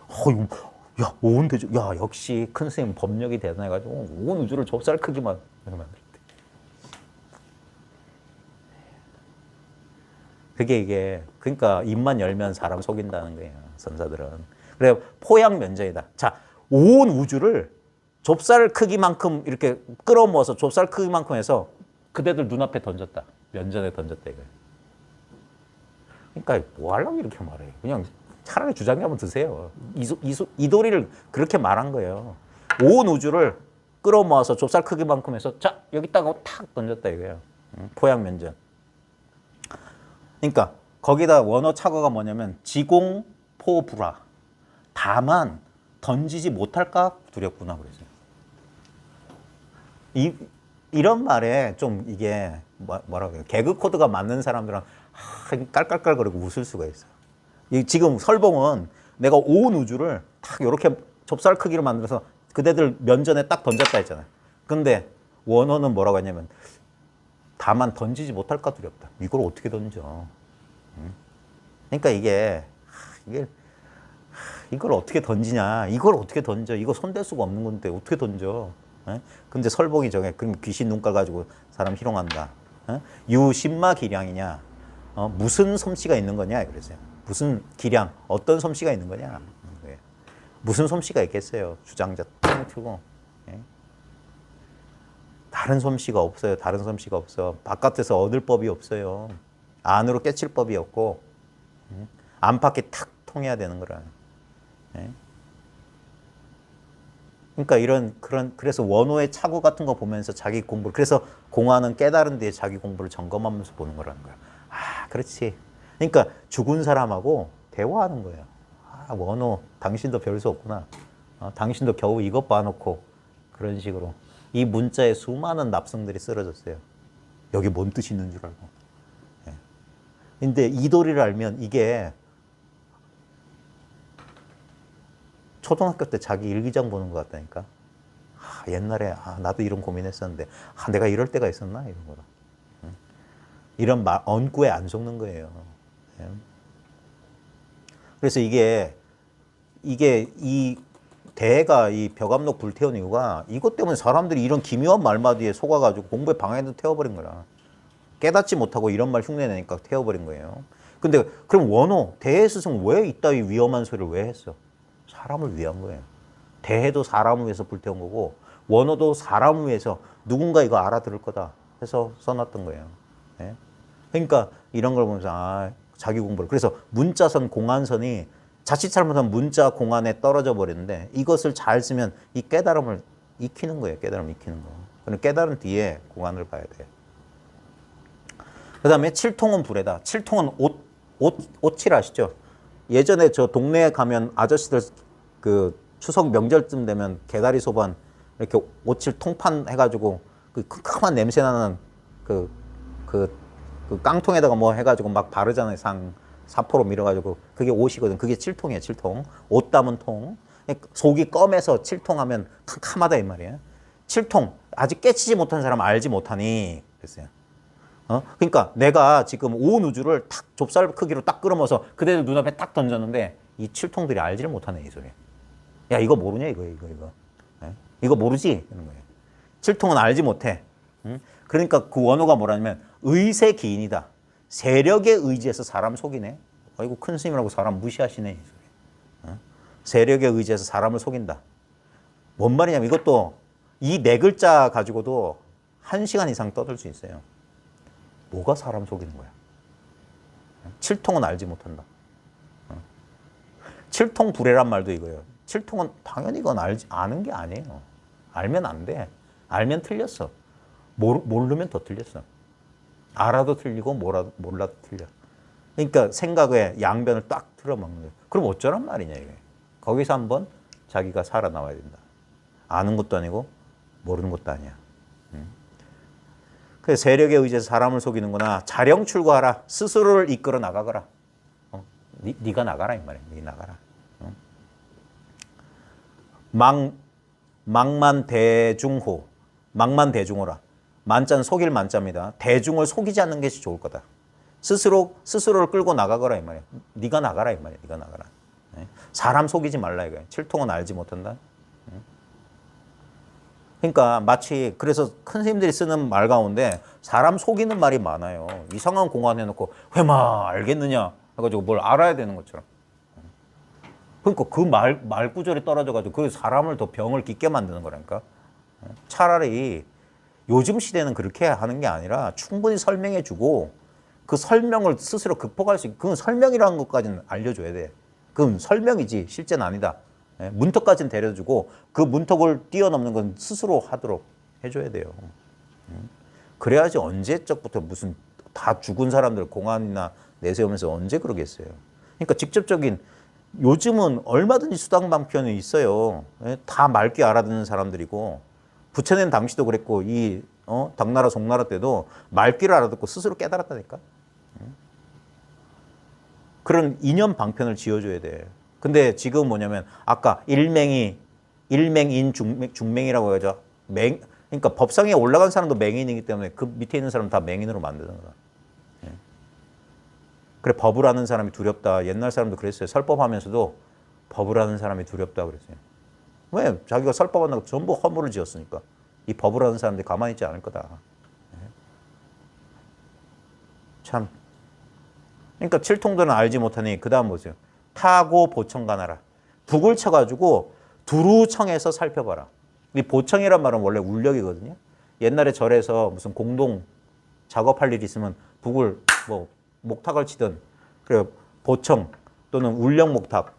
거예요. 야, 온 대주, 야, 역시 큰 스님 법력이 대단해가지고 온 우주를 좁쌀 크기만 만들었대. 그게 이게 그러니까 입만 열면 사람 속인다는 거예요. 선사들은. 그래 포양 면전이다. 자, 온 우주를 좁쌀 크기만큼 이렇게 끌어모아서 좁쌀 크기만큼 해서 그대들 눈앞에 던졌다. 면전에 던졌다 이거예요. 그러니까 뭐 하려고 이렇게 말해요. 그냥 차라리 주장기 한번 드세요. 이 도리를 그렇게 말한 거예요. 온 우주를 끌어모아서 좁쌀 크기만큼 해서 자 여기다가 탁 던졌다 이거예요. 포양면전. 그러니까 거기다 원어 착어가 뭐냐면 지공포불화. 다만 던지지 못할까 두렵구나 그랬어요. 이런 말에 좀 이게 뭐라고 해요? 개그 코드가 맞는 사람들은 깔깔깔거리고 웃을 수가 있어요. 지금 설봉은 내가 온 우주를 탁 이렇게 좁쌀 크기로 만들어서 그대들 면전에 딱 던졌다 했잖아요. 근데 원어는 뭐라고 했냐면 다만 던지지 못할까 두렵다. 이걸 어떻게 던져? 그러니까 이걸 어떻게 던지냐? 이걸 어떻게 던져? 이거 손댈 수가 없는 건데 어떻게 던져? 근데 설봉이 정해. 그럼 귀신 눈깔 가지고 사람 희롱한다. 유신마 기량이냐? 무슨 솜씨가 있는 거냐? 그랬어요. 무슨 기량, 어떤 솜씨가 있는 거냐? 무슨 솜씨가 있겠어요? 주장자 탕 틀고. 다른 솜씨가 없어요. 다른 솜씨가 없어. 바깥에서 얻을 법이 없어요. 안으로 깨칠 법이 없고 안팎이 탁 통해야 되는 거라. 그러니까 그래서 원호의 착오 같은 거 보면서 자기 공부를, 그래서 공화는 깨달은 뒤에 자기 공부를 점검하면서 보는 거라는 거야. 아, 그렇지. 그러니까 죽은 사람하고 대화하는 거예요. 아, 원호, 당신도 별 수 없구나. 당신도 겨우 이것 봐놓고 그런 식으로. 이 문자에 수많은 납성들이 쓰러졌어요. 여기 뭔 뜻이 있는 줄 알고. 근데 이 도리를 알면 이게 초등학교 때 자기 일기장 보는 것 같다니까. 옛날에 나도 이런 고민했었는데 내가 이럴 때가 있었나 이런 거라. 이런 말 언구에 안 속는 거예요. 그래서 이게 이 대가 이 벽암록 불태운 이유가 이것 때문에 사람들이 이런 기묘한 말마디에 속아가지고 공부에 방해도 태워버린 거라. 깨닫지 못하고 이런 말 흉내내니까 태워버린 거예요. 근데 그럼 원호 대해 스승 왜 이따위 위험한 소리를 왜 했어? 사람을 위한 거예요. 대해도 사람을 위해서 불태운 거고 원어도 사람을 위해서 누군가 이거 알아들을 거다 해서 써놨던 거예요. 그러니까 이런 걸 보면서 자기 공부를. 그래서 문자선 공안선이 자칫 잘못하면 문자 공안에 떨어져 버리는데 이것을 잘 쓰면 이 깨달음을 익히는 거예요. 깨달음을 익히는 거. 그럼 깨달은 뒤에 공안을 봐야 돼요. 그 다음에 칠통은 불에다. 칠통은 옷칠 아시죠? 예전에 저 동네에 가면 아저씨들 그 추석 명절쯤 되면 개다리 소반 이렇게 옷칠 통판 해가지고 그 큼큼한 냄새 나는 그 깡통에다가 뭐 해가지고 막 바르잖아요. 사포로 밀어가지고 그게 옷이거든. 그게 칠통이에요. 칠통. 옷 담은 통. 속이 검해서 칠통하면 캄캄하다 이 말이에요. 칠통 아직 깨치지 못한 사람 알지 못하니 그랬어요. 그러니까 내가 지금 온 우주를 탁 좁쌀 크기로 딱 끌어모아서 그대들 눈앞에 딱 던졌는데 이 칠통들이 알지를 못하네 이 소리. 야 이거 모르냐 이거. 이거 모르지? 이런 거예요. 칠통은 알지 못해. 그러니까 그 원어가 뭐라냐면 의세 기인이다. 세력에 의지해서 사람 속이네. 아이고 큰 스님이라고 사람 무시하시네 이 소리. 세력에 의지해서 사람을 속인다. 뭔 말이냐면 이것도 이 네 글자 가지고도 1시간 이상 떠들 수 있어요. 뭐가 사람 속이는 거야? 칠통은 알지 못한다. 칠통불해란 말도 이거예요. 칠통은 당연히 이건 아는 게 아니에요. 알면 안 돼. 알면 틀렸어. 모르면 더 틀렸어. 알아도 틀리고 몰라도 틀려. 그러니까 생각에 양변을 딱 틀어먹는 거예요. 그럼 어쩌란 말이냐 이게. 거기서 한번 자기가 살아나와야 된다. 아는 것도 아니고 모르는 것도 아니야. 그래서 세력에 의지해서 사람을 속이는구나. 자령 출구하라. 스스로를 이끌어 나가거라. 네가 나가라 이 말이야. 네 나가라. 망만 대중호. 망만 대중호라. 만자는 속일 만자입니다. 대중을 속이지 않는 것이 좋을 거다. 스스로를 끌고 나가거라 이 말이야. 네가 나가라 이 말이야. 네가 나가라. 사람 속이지 말라 이거야. 칠통은 알지 못한다. 그러니까 마치 그래서 큰 스님들이 쓰는 말 가운데 사람 속이는 말이 많아요. 이상한 공안 해놓고 회마 알겠느냐 해가지고 뭘 알아야 되는 것처럼. 그러니까 그 말 구절이 떨어져가지고 그 사람을 더 병을 깊게 만드는 거라니까. 차라리 요즘 시대는 그렇게 하는 게 아니라 충분히 설명해주고 그 설명을 스스로 극복할 수 있고 그건 설명이라는 것까지는 알려줘야 돼. 그건 설명이지 실제는 아니다. 예? 문턱까지는 데려주고 그 문턱을 뛰어넘는 건 스스로 하도록 해줘야 돼요. 그래야지 언제적부터 무슨 다 죽은 사람들 공안이나 내세우면서 언제 그러겠어요. 그러니까 직접적인 요즘은 얼마든지 수당방편이 있어요. 예? 다 맑게 알아듣는 사람들이고 부처님 당시도 그랬고 이 당나라 송나라 때도 맑기를 알아듣고 스스로 깨달았다니까. 그런 이념 방편을 지어줘야 돼. 근데 지금 뭐냐면 아까 일맹인 중맹이라고 하죠. 그러니까 법상에 올라간 사람도 맹인이기 때문에 그 밑에 있는 사람 다 맹인으로 만드는 거야. 예. 그래 법을 아는 사람이 두렵다. 옛날 사람도 그랬어요. 설법하면서도 법을 아는 사람이 두렵다 그랬어요. 왜? 자기가 설법한다고 전부 허물을 지었으니까. 이 법을 아는 사람들이 가만히 있지 않을 거다. 예. 참. 그러니까 칠통도는 알지 못하니 그 다음 보세요. 타고 보청가나라. 북을 쳐가지고 두루 청해서 살펴봐라. 이 보청이란 말은 원래 울력이거든요. 옛날에 절에서 무슨 공동 작업할 일이 있으면 북을 뭐 목탁을 치든 그래 보청 또는 울력 목탁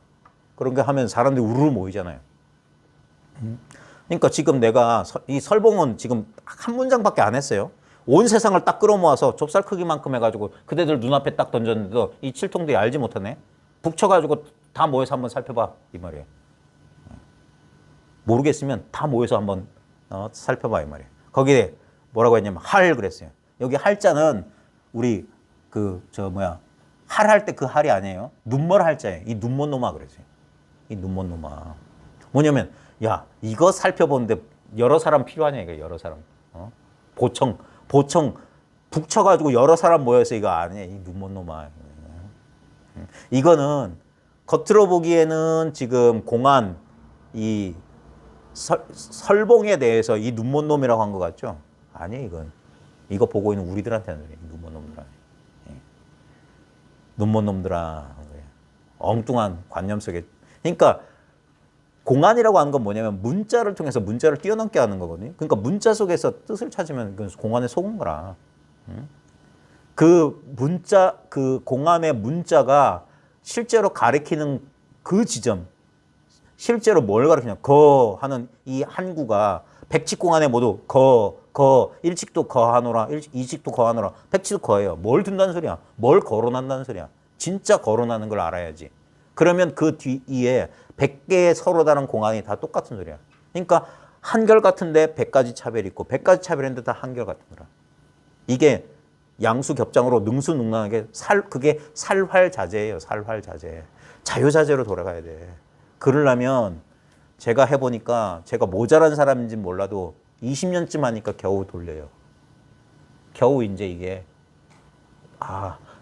그런 거 하면 사람들이 우르르 모이잖아요. 그러니까 지금 내가 이 설봉은 지금 한 문장밖에 안 했어요. 온 세상을 딱 끌어모아서 좁쌀 크기만큼 해가지고 그대들 눈앞에 딱 던졌는데도 이 칠통들이 알지 못하네. 북쳐가지고 다 모여서 한번 살펴봐 이 말이에요. 모르겠으면 다 모여서 한번 살펴봐 이 말이에요. 거기에 뭐라고 했냐면 할 그랬어요. 여기 할자는 우리 할 할 때 그 할이 아니에요. 눈멀 할자예요. 이 눈먼 놈아 그랬어요. 이 눈먼 놈아. 뭐냐면 야 이거 살펴보는데 여러 사람 필요하냐 이거 여러 사람. 보청 북쳐가지고 여러 사람 모여서 이거 아니야 이 눈먼 놈아. 이거는 겉으로 보기에는 지금 공안 이 설봉에 대해서 이 눈먼 놈이라고 한 것 같죠? 아니에요 이건. 이거 보고 있는 우리들한테는 눈먼 놈들아. 눈먼 놈들아. 엉뚱한 관념 속에. 그러니까 공안이라고 하는 건 뭐냐면 문자를 통해서 문자를 뛰어넘게 하는 거거든요. 그러니까 문자 속에서 뜻을 찾으면 그건 공안에 속은 거라. 그 문자, 그 공안의 문자가 실제로 가리키는 그 지점, 실제로 뭘 가리키냐, 거 하는 이 한구가 백칙공안에 모두 일칙도 거하노라, 이칙도 거하노라, 백칙도 거예요. 뭘 든다는 소리야? 뭘 거론한다는 소리야? 진짜 거론하는 걸 알아야지. 그러면 그 뒤에 100개의 서로 다른 공안이 다 똑같은 소리야. 그러니까 한결 같은데 100가지 차별이 있고 100가지 차별인데 다 한결 같은 거라. 이게 양수겹장으로 능수능란하게 그게 살활자재예요. 살활자재. 자유자재로 돌아가야 돼. 그러려면 제가 해보니까 제가 모자란 사람인지 몰라도 20년쯤 하니까 겨우 돌려요. 겨우 이제 이게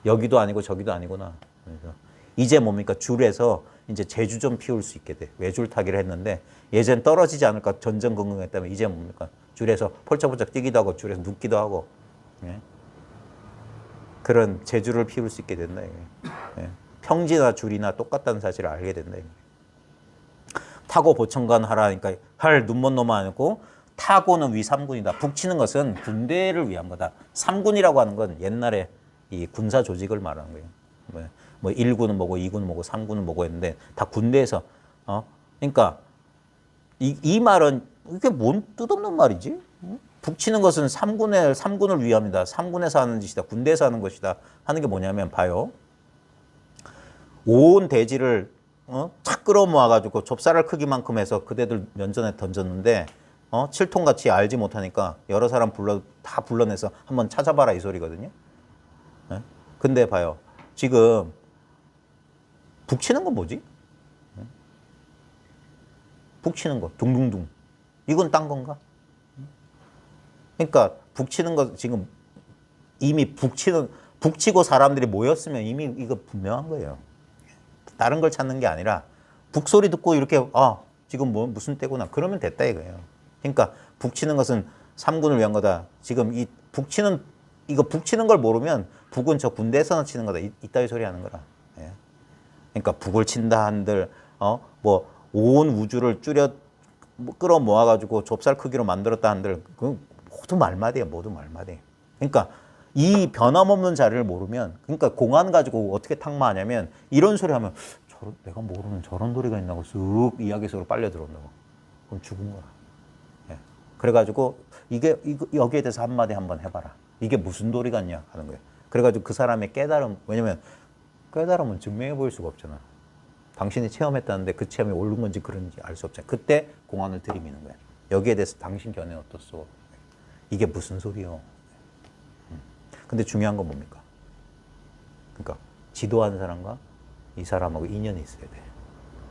여기도 아니고 저기도 아니구나. 그래서 이제 뭡니까 줄에서 이제 제주 좀 피울 수 있게 돼. 외줄 타기를 했는데 예전 떨어지지 않을까 전전긍긍했다면 이제 뭡니까 줄에서 펄쩍펄쩍 뛰기도 하고 줄에서 눕기도 하고 그런 제주를 피울 수 있게 된다. 평지나 줄이나 똑같다는 사실을 알게 된다. 타고 보청간 하라. 그러니까 할 눈먼 놈 아니고 타고는 위 3군이다. 북치는 것은 군대를 위한 거다. 3군이라고 하는 건 옛날에 이 군사 조직을 말하는 거예요. 뭐 1군은 뭐고 2군은 뭐고 3군은 뭐고 했는데 다 군대에서 그러니까 이 말은 이게 뭔 뜻없는 말이지? 북치는 것은 3군을 위함이다. 3군에서 하는 짓이다. 군대에서 하는 것이다. 하는 게 뭐냐면 봐요. 온 대지를 착 끌어모아가지고 좁쌀알 크기만큼 해서 그대들 면전에 던졌는데 칠통같이 알지 못하니까 여러 사람 다 불러내서 한번 찾아봐라 이 소리거든요. 근데 봐요. 지금 북치는 건 뭐지? 북치는 거 둥둥둥. 이건 딴 건가? 그러니까 북치는 거 지금 이미 북치고 사람들이 모였으면 이미 이거 분명한 거예요. 다른 걸 찾는 게 아니라 북소리 듣고 이렇게 지금 뭐 무슨 때구나 그러면 됐다 이거예요. 그러니까 북치는 것은 3군을 위한 거다. 지금 이 북치는 걸 모르면 북은 저 군대에서나 치는 거다. 이따위 소리 하는 거라. 그러니까 북을 친다 한들 뭐 온 우주를 끌어 모아가지고 좁쌀 크기로 만들었다 한들 그 모두 말마디야. 모두 말마디. 그러니까 이 변함없는 자리를 모르면 그러니까 공안 가지고 어떻게 탁마하냐면 이런 소리 하면 내가 모르는 저런 도리가 있나고 쓱 이야기 속으로 빨려 들어온다고. 그럼 죽은 거야. 예. 그래가지고 여기에 대해서 한마디 한번 해봐라. 이게 무슨 도리 같냐 하는 거예요. 그래가지고 그 사람의 깨달음, 왜냐면 깨달음은 증명해 보일 수가 없잖아. 당신이 체험했다는데 그 체험이 옳은 건지 그런지 알 수 없잖아. 그때 공안을 들이미는 거야. 여기에 대해서 당신 견해 어떻소? 이게 무슨 소리요? 근데 중요한 건 뭡니까? 그러니까 지도하는 사람과 이 사람하고 인연이 있어야 돼.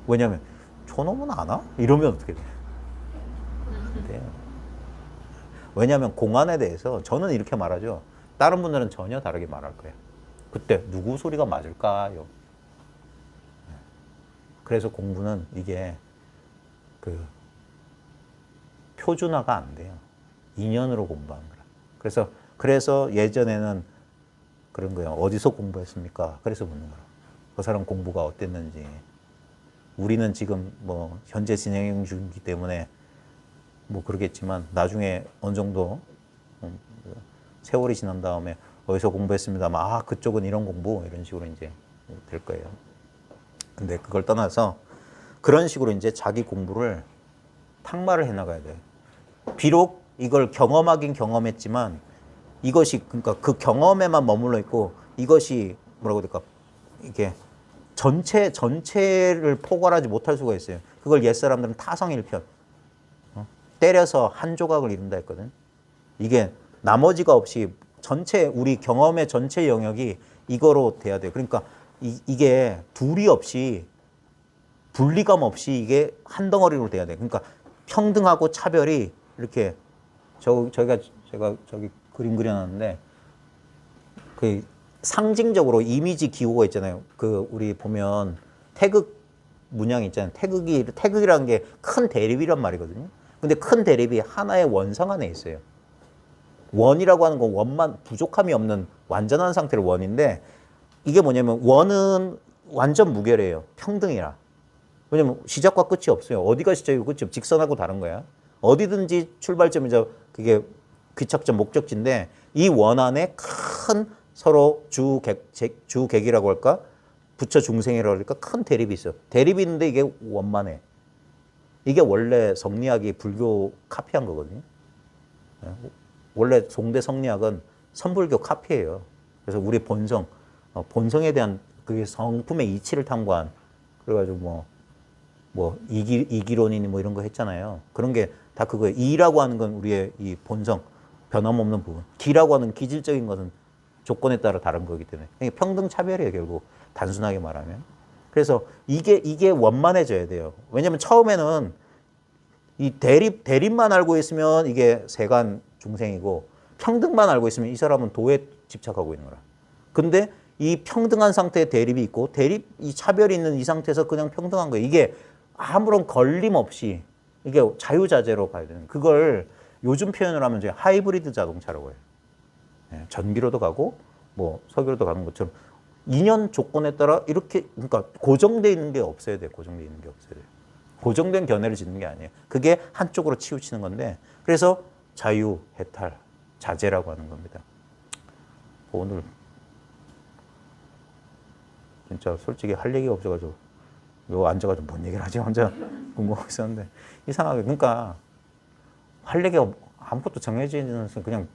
왜냐하면 저놈은 아나? 이러면 어떻게 돼? 안 돼요. 왜냐하면 공안에 대해서 저는 이렇게 말하죠. 다른 분들은 전혀 다르게 말할 거예요. 그때 누구 소리가 맞을까요? 그래서 공부는 이게 그 표준화가 안 돼요. 인연으로 공부하는 거라. 그래서 예전에는 그런 거예요. 어디서 공부했습니까? 그래서 묻는 거라. 그 사람 공부가 어땠는지. 우리는 지금 뭐 현재 진행 중이기 때문에 뭐 그러겠지만 나중에 어느 정도 세월이 지난 다음에 어디서 공부했습니다만 아 그쪽은 이런 공부 이런 식으로 이제 될 거예요. 근데 그걸 떠나서 그런 식으로 이제 자기 공부를 탁말을 해나가야 돼요. 비록 이걸 경험하긴 경험했지만 이것이 그러니까 그 경험에만 머물러 있고 이것이 뭐라고 될까 이게 전체를 포괄하지 못할 수가 있어요. 그걸 옛사람들은 타성일편 때려서 한 조각을 이룬다 했거든. 이게 나머지가 없이 전체 우리 경험의 전체 영역이 이거로 돼야 돼요. 그러니까 이게 둘이 없이 분리감 없이 이게 한 덩어리로 돼야 돼. 그러니까 평등하고 차별이 이렇게 제가 저기 그림 그려놨는데 그 상징적으로 이미지 기호가 있잖아요. 그 우리 보면 태극 문양이 있잖아요. 태극이라는 게 큰 대립이란 말이거든요. 근데 큰 대립이 하나의 원상 안에 있어요. 원이라고 하는 건 원만 부족함이 없는 완전한 상태를 원인데 이게 뭐냐면 원은 완전 무결해요. 평등이라. 왜냐면 시작과 끝이 없어요. 어디가 시작이고 끝이 없어. 직선하고 다른 거야. 어디든지 출발점이죠. 그게 귀착점, 목적지인데 이 원 안에 큰 서로 주객이라고 할까? 부처 중생이라고 할까? 큰 대립이 있어. 대립이 있는데 이게 원만해. 이게 원래 성리학이 불교 카피한 거거든요. 원래 송대 성리학은 선불교 카피예요. 그래서 우리 본성에 대한 그게 성품의 이치를 탐구한 그래가지고 이기론이니 뭐 이런 거 했잖아요. 그런 게 다 그거예요. 이라고 하는 건 우리의 이 본성, 변함없는 부분. 기라고 하는 기질적인 것은 조건에 따라 다른 거기 때문에 평등 차별이에요. 결국 단순하게 말하면. 그래서 이게 원만해져야 돼요. 왜냐하면 처음에는 이 대립만 알고 있으면 이게 세간 중생이고 평등만 알고 있으면 이 사람은 도에 집착하고 있는 거라. 근데 이 평등한 상태에 대립이 있고 이 차별이 있는 이 상태에서 그냥 평등한 거예요. 이게 아무런 걸림 없이 이게 자유자재로 가야 되는 그걸 요즘 표현을 하면 이제 하이브리드 자동차라고 해요. 전기로도 가고 뭐 석유로도 가는 것처럼 인연 조건에 따라 이렇게 그러니까 고정돼 있는 게 없어야 돼요. 고정돼 있는 게 없어야 돼요. 고정된 견해를 짓는 게 아니에요. 그게 한쪽으로 치우치는 건데 그래서 자유, 해탈, 자재라고 하는 겁니다. 오늘 진짜 솔직히 할 얘기가 없어가지고 요 앉아가지고 뭔 얘기를 하지 혼자 궁금하고 있었는데 이상하게 그러니까 할 얘기가 아무것도 정해져 있는 그냥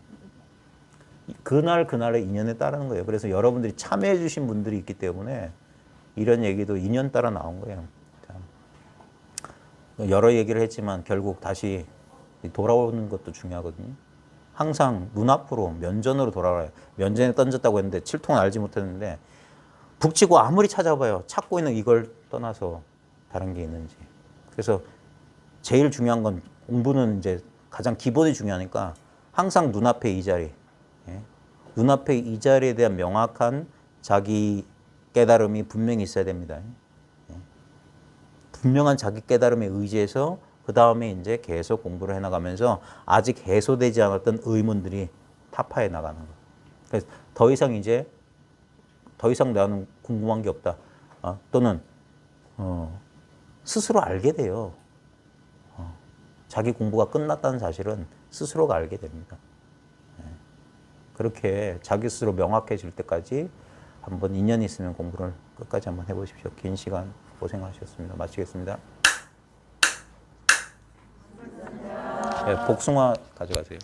그날의 인연에 따르는 거예요. 그래서 여러분들이 참여해 주신 분들이 있기 때문에 이런 얘기도 인연 따라 나온 거예요. 여러 얘기를 했지만 결국 다시 돌아오는 것도 중요하거든요. 항상 눈앞으로 면전으로 돌아와요. 면전에 던졌다고 했는데 칠통은 알지 못했는데 북치고 아무리 찾아봐요. 찾고 있는 이걸 떠나서 다른 게 있는지. 그래서 제일 중요한 건 공부는 이제 가장 기본이 중요하니까 항상 눈앞에 이 자리. 눈앞에 이 자리에 대한 명확한 자기 깨달음이 분명히 있어야 됩니다. 분명한 자기 깨달음에 의지해서 그 다음에 이제 계속 공부를 해나가면서 아직 해소되지 않았던 의문들이 타파해 나가는 거. 그래서 더 이상 나는 궁금한 게 없다. 또는 스스로 알게 돼요. 자기 공부가 끝났다는 사실은 스스로가 알게 됩니다. 그렇게 자기 스스로 명확해질 때까지 한번 인연이 있으면 공부를 끝까지 한번 해보십시오. 긴 시간 고생하셨습니다. 마치겠습니다. 네, 복숭아 가져가세요.